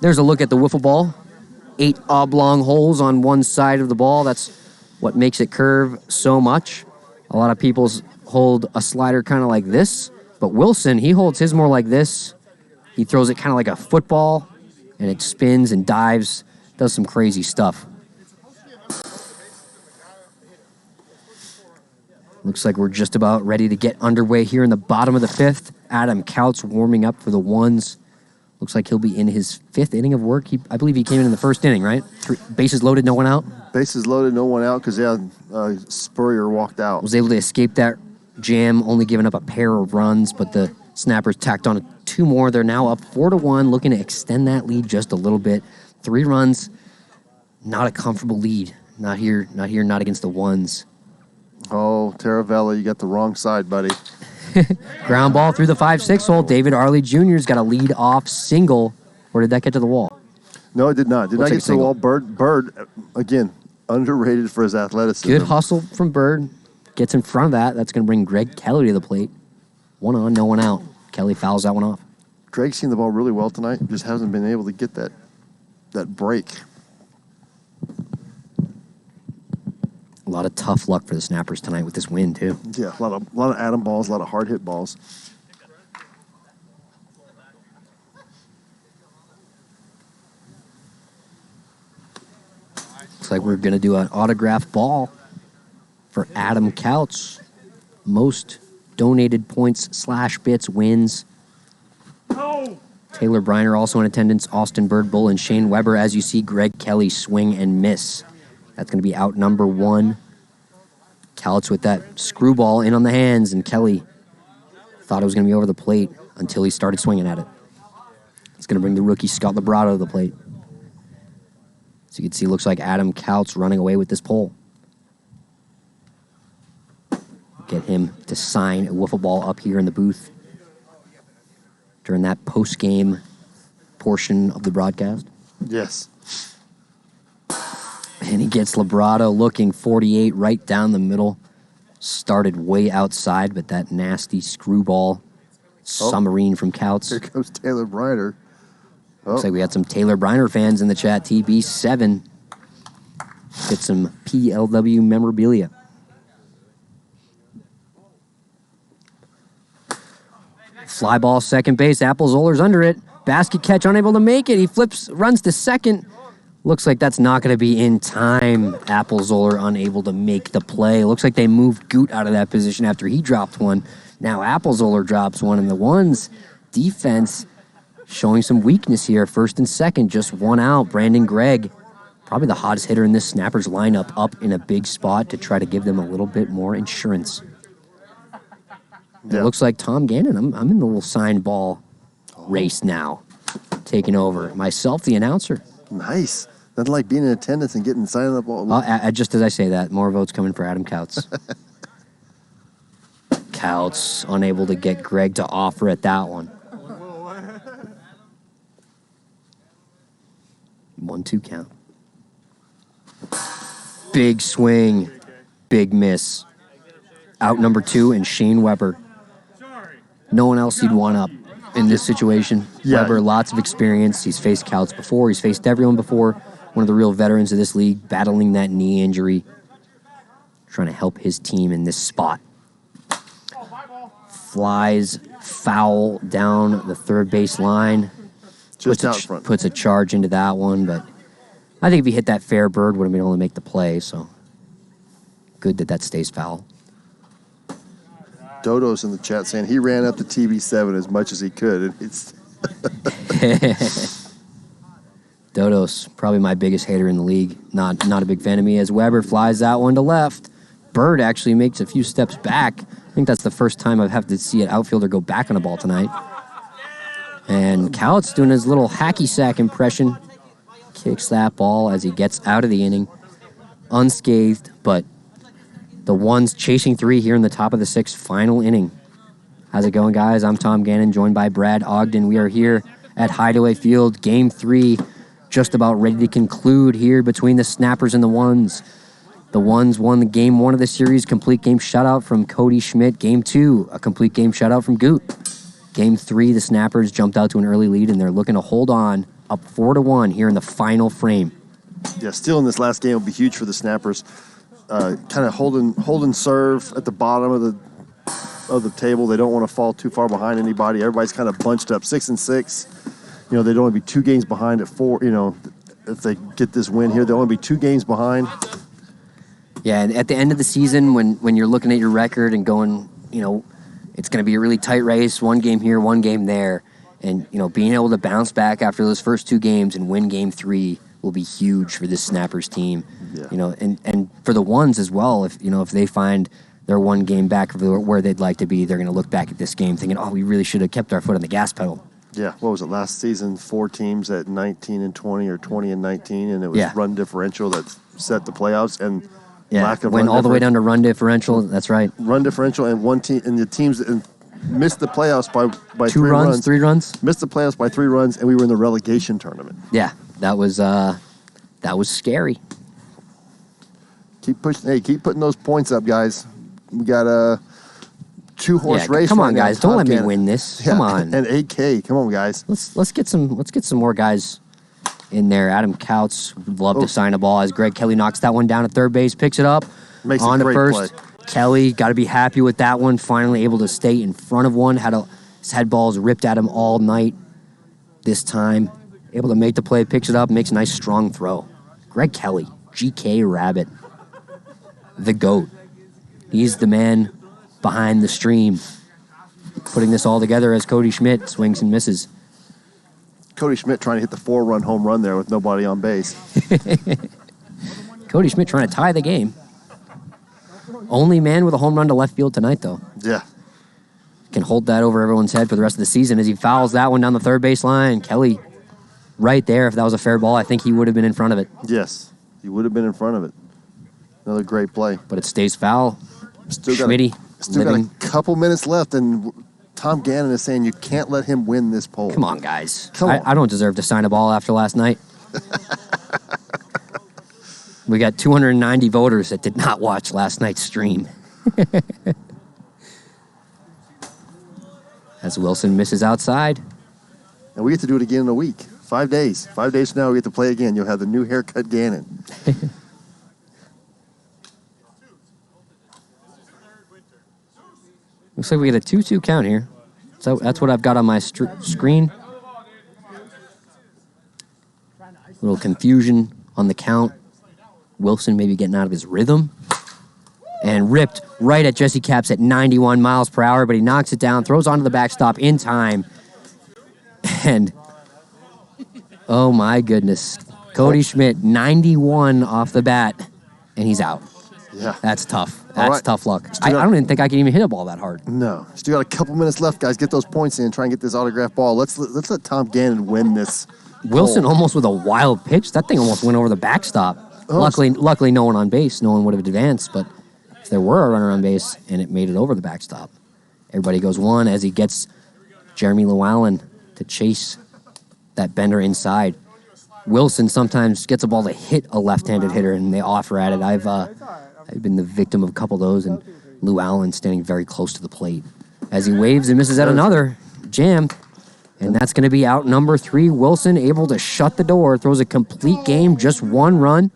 there's a look at the wiffle ball. 8 oblong holes on one side of the ball. That's what makes it curve so much. A lot of people hold a slider kind of like this, but Wilson, he holds his more like this. He throws it kind of like a football, and it spins and dives, does some crazy stuff. Looks like we're just about ready to get underway here in the bottom of the 5th. Adam Couts warming up for the ones. Looks like he'll be in his 5th inning of work. I believe he came in the 1st inning, right? 3 bases loaded, no one out? Bases loaded, no one out because, Spurrier walked out. Was able to escape that jam, only giving up a pair of runs, but the Snappers tacked on 2 more. They're now up 4-1, looking to extend that lead just a little bit. 3 runs, not a comfortable lead. Not here, not against the ones. Oh, Taravella, you got the wrong side, buddy. Ground ball through the 5-6 hole. David Harley Jr.'s got a lead-off single. Or did that get to the wall? No, it did not. Did not Looks get to the wall. Bird, again, underrated for his athleticism. Good hustle from Bird. Gets in front of that. That's going to bring Greg Kelly to the plate. 1 on, no one out. Kelly fouls that one off. Greg's seen the ball really well tonight. Just hasn't been able to get that break. A lot of tough luck for the Snappers tonight with this win, too. Yeah, a lot of Adam balls, a lot of hard hit balls. Looks like we're going to do an autograph ball for Adam Couts. Most donated points / bits wins. Taylor Bryner also in attendance. Austin Bird Bull and Shane Weber. As you see, Greg Kelly swing and miss. That's going to be out number 1. Couts with that screwball in on the hands, and Kelly thought it was going to be over the plate until he started swinging at it. It's going to bring the rookie Scott Labrado to the plate. So you can see, looks like Adam Couts running away with this pole. Get him to sign a wiffle ball up here in the booth during that post-game portion of the broadcast. Yes. And he gets Labrado looking 48 right down the middle. Started way outside, but that nasty screwball submarine from Couts. Here comes Taylor Bryner. Looks like we had some Taylor Bryner fans in the chat. TB7. Get some PLW memorabilia. Fly ball, second base. Applezoler's under it. Basket catch, unable to make it. He flips, runs to second. Looks like that's not going to be in time. Applezoler unable to make the play. Looks like they moved Goot out of that position after he dropped one. Now Applezoler drops one, and the ones defense showing some weakness here. First and second, just 1 out. Brandon Gregg, probably the hottest hitter in this Snappers lineup, up in a big spot to try to give them a little bit more insurance. Yeah. It looks like Tom Gannon. I'm in the little signed ball race now, taking over. Myself, the announcer. Nice. Nothing like being in attendance and getting signed up. Just as I say that, more votes coming for Adam Couts. Couts unable to get Greg to offer at that one. 1-2 count. Big swing, big miss. Out number 2 and Shane Weber. No one else he'd want up in this situation. Yeah. Weber, lots of experience. He's faced Couts before. He's faced everyone before. One of the real veterans of this league, battling that knee injury. trying to help his team in this spot. Flies foul down the third base line. Just out front. Puts a charge into that one, but I think if he hit that fair, Bird would have been able to make the play, so good that stays foul. Dodo's in the chat saying he ran up the TB7 as much as he could. And it's Dodo's probably my biggest hater in the league. Not a big fan of me as Weber flies that one to left. Bird actually makes a few steps back. I think that's the first time I've had to see an outfielder go back on a ball tonight. And Cowit's doing his little hacky sack impression. Kicks that ball as he gets out of the inning. Unscathed, but the ones chasing 3 here in the top of the 6th, final inning. How's it going, guys? I'm Tom Gannon, joined by Brad Ogden. We are here at Hideaway Field. Game 3 just about ready to conclude here between the Snappers and the Ones. The Ones won the game 1 of the series, complete game shutout from Cody Schmidt. Game 2, a complete game shutout from Goot. Game 3, the Snappers jumped out to an early lead, and they're looking to hold on up 4-1 here in the final frame. Yeah, still in this last game will be huge for the Snappers. Kind of holding serve at the bottom of the table. They don't want to fall too far behind anybody. Everybody's kind of bunched up 6-6. You know, they'd only be 2 games behind at 4. You know, if they get this win here, they'll only be 2 games behind. Yeah, and at the end of the season, when you're looking at your record and going, you know, it's going to be a really tight race, 1 game here, 1 game there. And, you know, being able to bounce back after those first 2 games and win game 3 will be huge for this Snappers team. Yeah. You know, and for the Ones as well, if they find they're 1 game back where they'd like to be, they're going to look back at this game thinking, oh, we really should have kept our foot on the gas pedal. Yeah, what was it, last season, 4 teams at 19-20 or 20-19, and it was run differential that set the playoffs, and lack of went run all the way down to run differential. That's right. Run differential, and one team, and the teams that missed the playoffs by 2 runs, 3 runs. Missed the playoffs by 3 runs, and we were in the relegation tournament. Yeah, that was scary. Keep pushing. Hey, keep putting those points up, guys. We got a 2-horse race. Come right on, now. guys! Don't let me win this. Come on. And 8K. Come on, guys. Let's get some more guys in there. Adam Couts would love to sign a ball as Greg Kelly knocks that one down at third base, picks it up Makes on a to great first. play. Kelly got to be happy with that one. Finally able to stay in front of one. His head balls ripped at him all night. This time, able to make the play, picks it up, makes a nice strong throw. Greg Kelly, GK Rabbit, the GOAT. He's the man behind the stream, putting this all together as Cody Schmidt swings and misses. Cody Schmidt trying to hit the 4-run home run there with nobody on base. Cody Schmidt trying to tie the game. Only man with a home run to left field tonight, though. Yeah. Can hold that over everyone's head for the rest of the season as he fouls that one down the third base line. Kelly right there. If that was a fair ball, I think he would have been in front of it. Yes, he would have been in front of it. Another great play. But it stays foul. Still got a couple minutes left, and Tom Gannon is saying you can't let him win this poll. Come on, guys. Come on. I don't deserve to sign a ball after last night. We got 290 voters that did not watch last night's stream. As Wilson misses outside. And we get to do it again in a week. 5 days. 5 days from now, we get to play again. You'll have the new haircut Gannon. Looks like we get a 2-2 count here. So that's what I've got on my screen. A little confusion on the count. Wilson maybe getting out of his rhythm. And ripped right at Jesse Capps at 91 miles per hour, but he knocks it down, throws onto the backstop in time. And, oh my goodness. Cody Schmidt, 91 off the bat, and he's out. Yeah. That's tough. That's right. tough luck. I don't even think I can even hit a ball that hard. No. Still got a couple minutes left, guys. Get those points in. Try and get this autographed ball. Let's let Tom Gannon win this. Wilson almost with a wild pitch. That thing almost went over the backstop. Luckily, no one on base. No one would have advanced, but if there were a runner on base and it made it over the backstop. Everybody goes one as he gets Jeremy Llewellyn to chase that bender inside. Wilson sometimes gets a ball to hit a left-handed hitter, and they offer at it. I've been the victim of a couple of those, and Llewellyn standing very close to the plate. As he waves and misses at another, jammed. And that's going to be out number 3. Wilson able to shut the door, throws a complete game, just 1 run.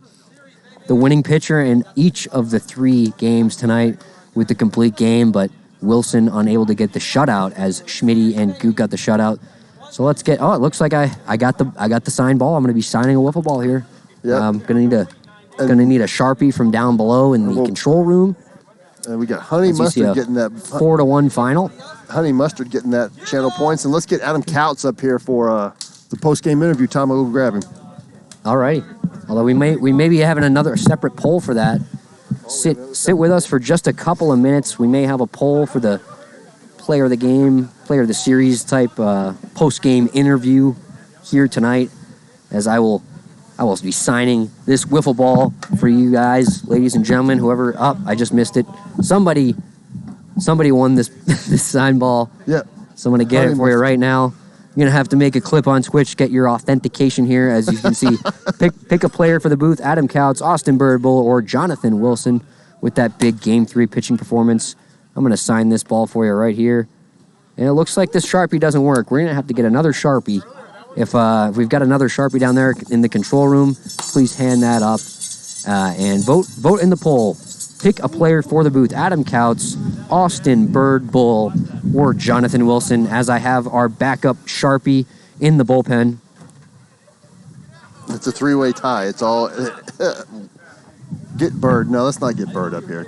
the winning pitcher in each of the 3 games tonight with the complete game, but Wilson unable to get the shutout as Schmitty and Goot got the shutout. So let's get. Oh, it looks like I got the signed ball. I'm going to be signing a wiffle ball here. Yep. I'm going to need a Sharpie from down below in the control room. And we got Honey Mustard getting that 4-1 final. Honey Mustard getting that channel points, and let's get Adam Couts up here for the post game interview. Tom, I'll go grab him. All right. Although we may be having another separate poll for that. Sit with us for just a couple of minutes. We may have a poll for the player of the game, player of the series type post-game interview here tonight, as I will be signing this wiffle ball for you guys, ladies and gentlemen. Whoever, I just missed it. Somebody won this this sign ball. Yeah. So I'm gonna get it for you right now. You're gonna have to make a clip on Twitch, get your authentication here, as you can see. Pick a player for the booth: Adam Couts, Austin Birdbull, or Jonathan Wilson with that big Game 3 pitching performance. I'm gonna sign this ball for you right here. And it looks like this Sharpie doesn't work. We're gonna have to get another Sharpie. If we've got another Sharpie down there in the control room, please hand that up and vote in the poll. Pick a player for the booth: Adam Couts, Austin Birdbull, or Jonathan Wilson, as I have our backup Sharpie in the bullpen. It's a 3-way tie. It's all get Bird. No, let's not get Bird up here.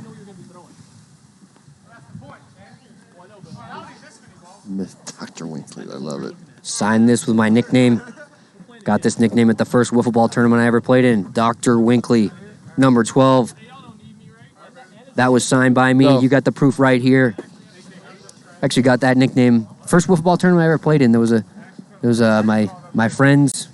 Miss Dr. Winkley, I love it. Signed this with my nickname. Got this nickname at the first wiffle ball tournament I ever played in. Dr. Winkley, number 12. That was signed by me. No. You got the proof right here. Actually got that nickname. First wiffle ball tournament I ever played in. There was my friend's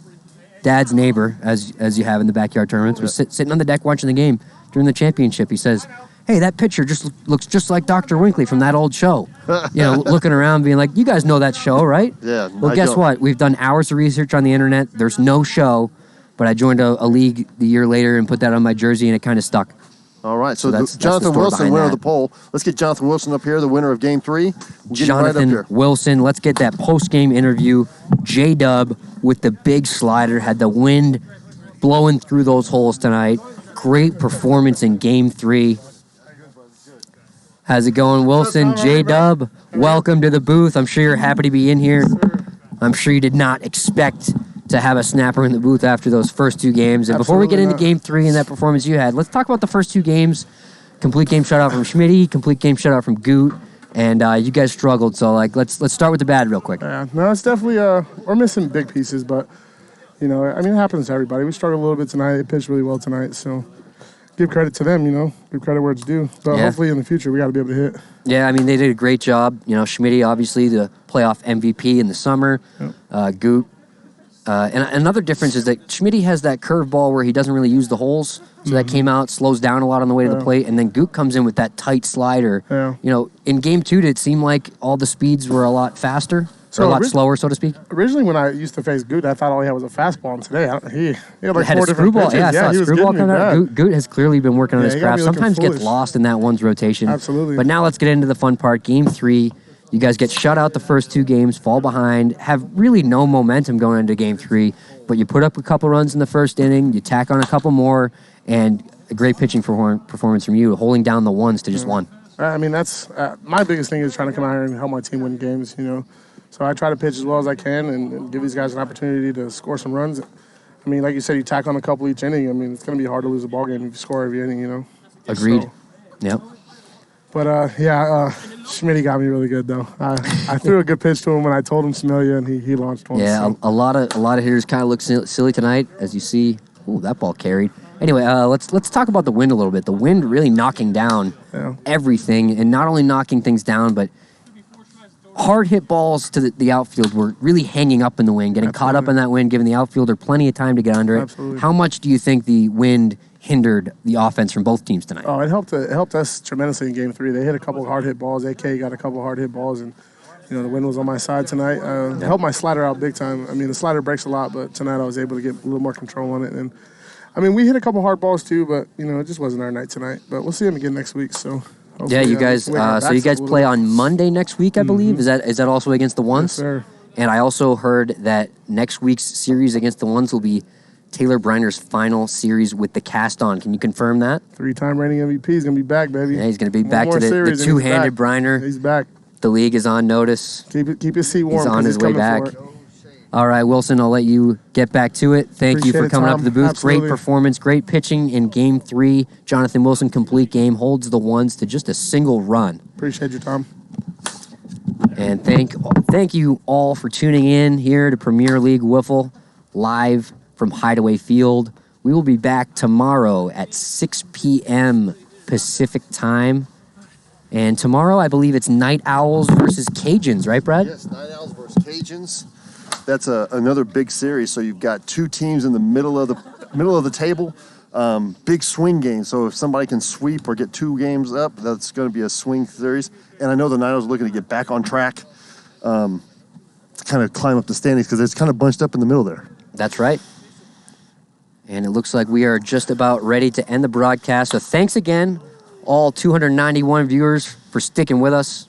dad's neighbor, as you have in the backyard tournaments, was sitting on the deck watching the game during the championship. He says, "Hey, that pitcher just looks just like Dr. Winkley from that old show." Looking around, being like, "You guys know that show, right?" Yeah. Well, guess what? We've done hours of research on the internet. There's no show, but I joined a league the year later and put that on my jersey, and it kind of stuck. All right, so that's Jonathan the story Wilson, behind winner of that. the poll. Let's get Jonathan Wilson up here, the winner of Game 3. Get him right up Jonathan here. Wilson, let's get that post-game interview. J-Dub with the big slider, had the wind blowing through those holes tonight. Great performance in Game 3. How's it going, Wilson? J-Dub, welcome to the booth. I'm sure you're happy to be in here. I'm sure you did not expect to have a snapper in the booth after those first 2 games. And before we get into Game 3 and that performance you had, let's talk about the first 2 games. Complete game shutout from Schmitty, complete game shutout from Goot, and you guys struggled. So let's start with the bad real quick. Yeah, no, it's definitely we're missing big pieces, but it happens to everybody. We struggled a little bit tonight. They pitched really well tonight, so give credit to them. Give credit where it's due. But hopefully in the future we got to be able to hit. Yeah, I mean they did a great job. Schmitty obviously the playoff MVP in the summer. Goot. And another difference is that Schmitty has that curveball where he doesn't really use the holes, so that came out, slows down a lot on the way to the plate, and then Goot comes in with that tight slider. Yeah. In Game 2, did it seem like all the speeds were a lot faster, or a lot slower, so to speak? Originally, when I used to face Goot, I thought all he had was a fastball, and today he had like Had 4 a different screwball. pitches. Yeah, I saw a he was screwball getting me coming out. bad. Goot has clearly been working on his he got craft. me looking Sometimes gets foolish. lost in that one's rotation. Absolutely. But now let's get into the fun part. Game 3. You guys get shut out the first 2 games, fall behind, have really no momentum going into Game 3, but you put up a couple runs in the first inning, you tack on a couple more, and a great pitching performance from you, holding down the ones to just 1. I mean, that's my biggest thing is trying to come out here and help my team win games, So I try to pitch as well as I can and give these guys an opportunity to score some runs. I mean, like you said, you tack on a couple each inning. I mean, it's going to be hard to lose a ball game if you score every inning, Agreed. So, Yep. but, Schmitty got me really good, though. I threw a good pitch to him when I told him smell you, and he launched one. Yeah, so. a lot of hitters kind of look silly tonight, as you see. Ooh, that ball carried. Anyway, let's talk about the wind a little bit. The wind really knocking down everything, and not only knocking things down, but hard hit balls to the outfield were really hanging up in the wind, getting caught up in that wind, giving the outfielder plenty of time to get under it. Absolutely. How much do you think the wind hindered the offense from both teams tonight? Oh, it helped us tremendously in Game 3. They hit a couple of hard hit balls. AK got a couple of hard hit balls, and the wind was on my side tonight. It helped my slider out big time. I mean, the slider breaks a lot, but tonight I was able to get a little more control on it. And I mean, we hit a couple hard balls too, but it just wasn't our night tonight. But we'll see them again next week. So yeah, you guys. So you guys play on Monday next week, I believe. Is that also against the Ones? Yes, sir. And I also heard that next week's series against the Ones will be Taylor Bryner's final series with the cast on. Can you confirm that? 3-time reigning MVP. He's going to be back, baby. Yeah, he's going to be One back more to the series and he's two-handed back. Bryner. He's back. The league is on notice. Keep his seat warm. He's on 'cause his way coming back. for it. All right, Wilson, I'll let you get back to it. Thank you Appreciate for it, coming up Tom. to the booth. Absolutely. Great performance, great pitching in Game 3. Jonathan Wilson, complete game, holds the ones to just a single run. Appreciate you, Tom. And thank you all for tuning in here to Premier League Wiffle, live from Hideaway Field. We will be back tomorrow at 6 p.m. Pacific time. And tomorrow, I believe it's Night Owls versus Cajuns, right, Brad? Yes, Night Owls versus Cajuns. That's another big series. So you've got two teams in the middle of the table. Big swing game. So if somebody can sweep or get 2 games up, that's going to be a swing series. And I know the Night Owls are looking to get back on track to kind of climb up the standings because it's kind of bunched up in the middle there. That's right. And it looks like we are just about ready to end the broadcast. So thanks again, all 291 viewers, for sticking with us.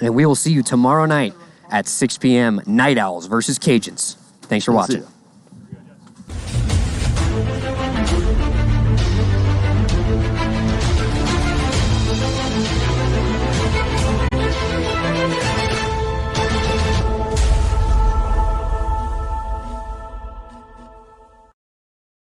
And we will see you tomorrow night at 6 p.m. Night Owls versus Cajuns. Thanks for watching. See ya.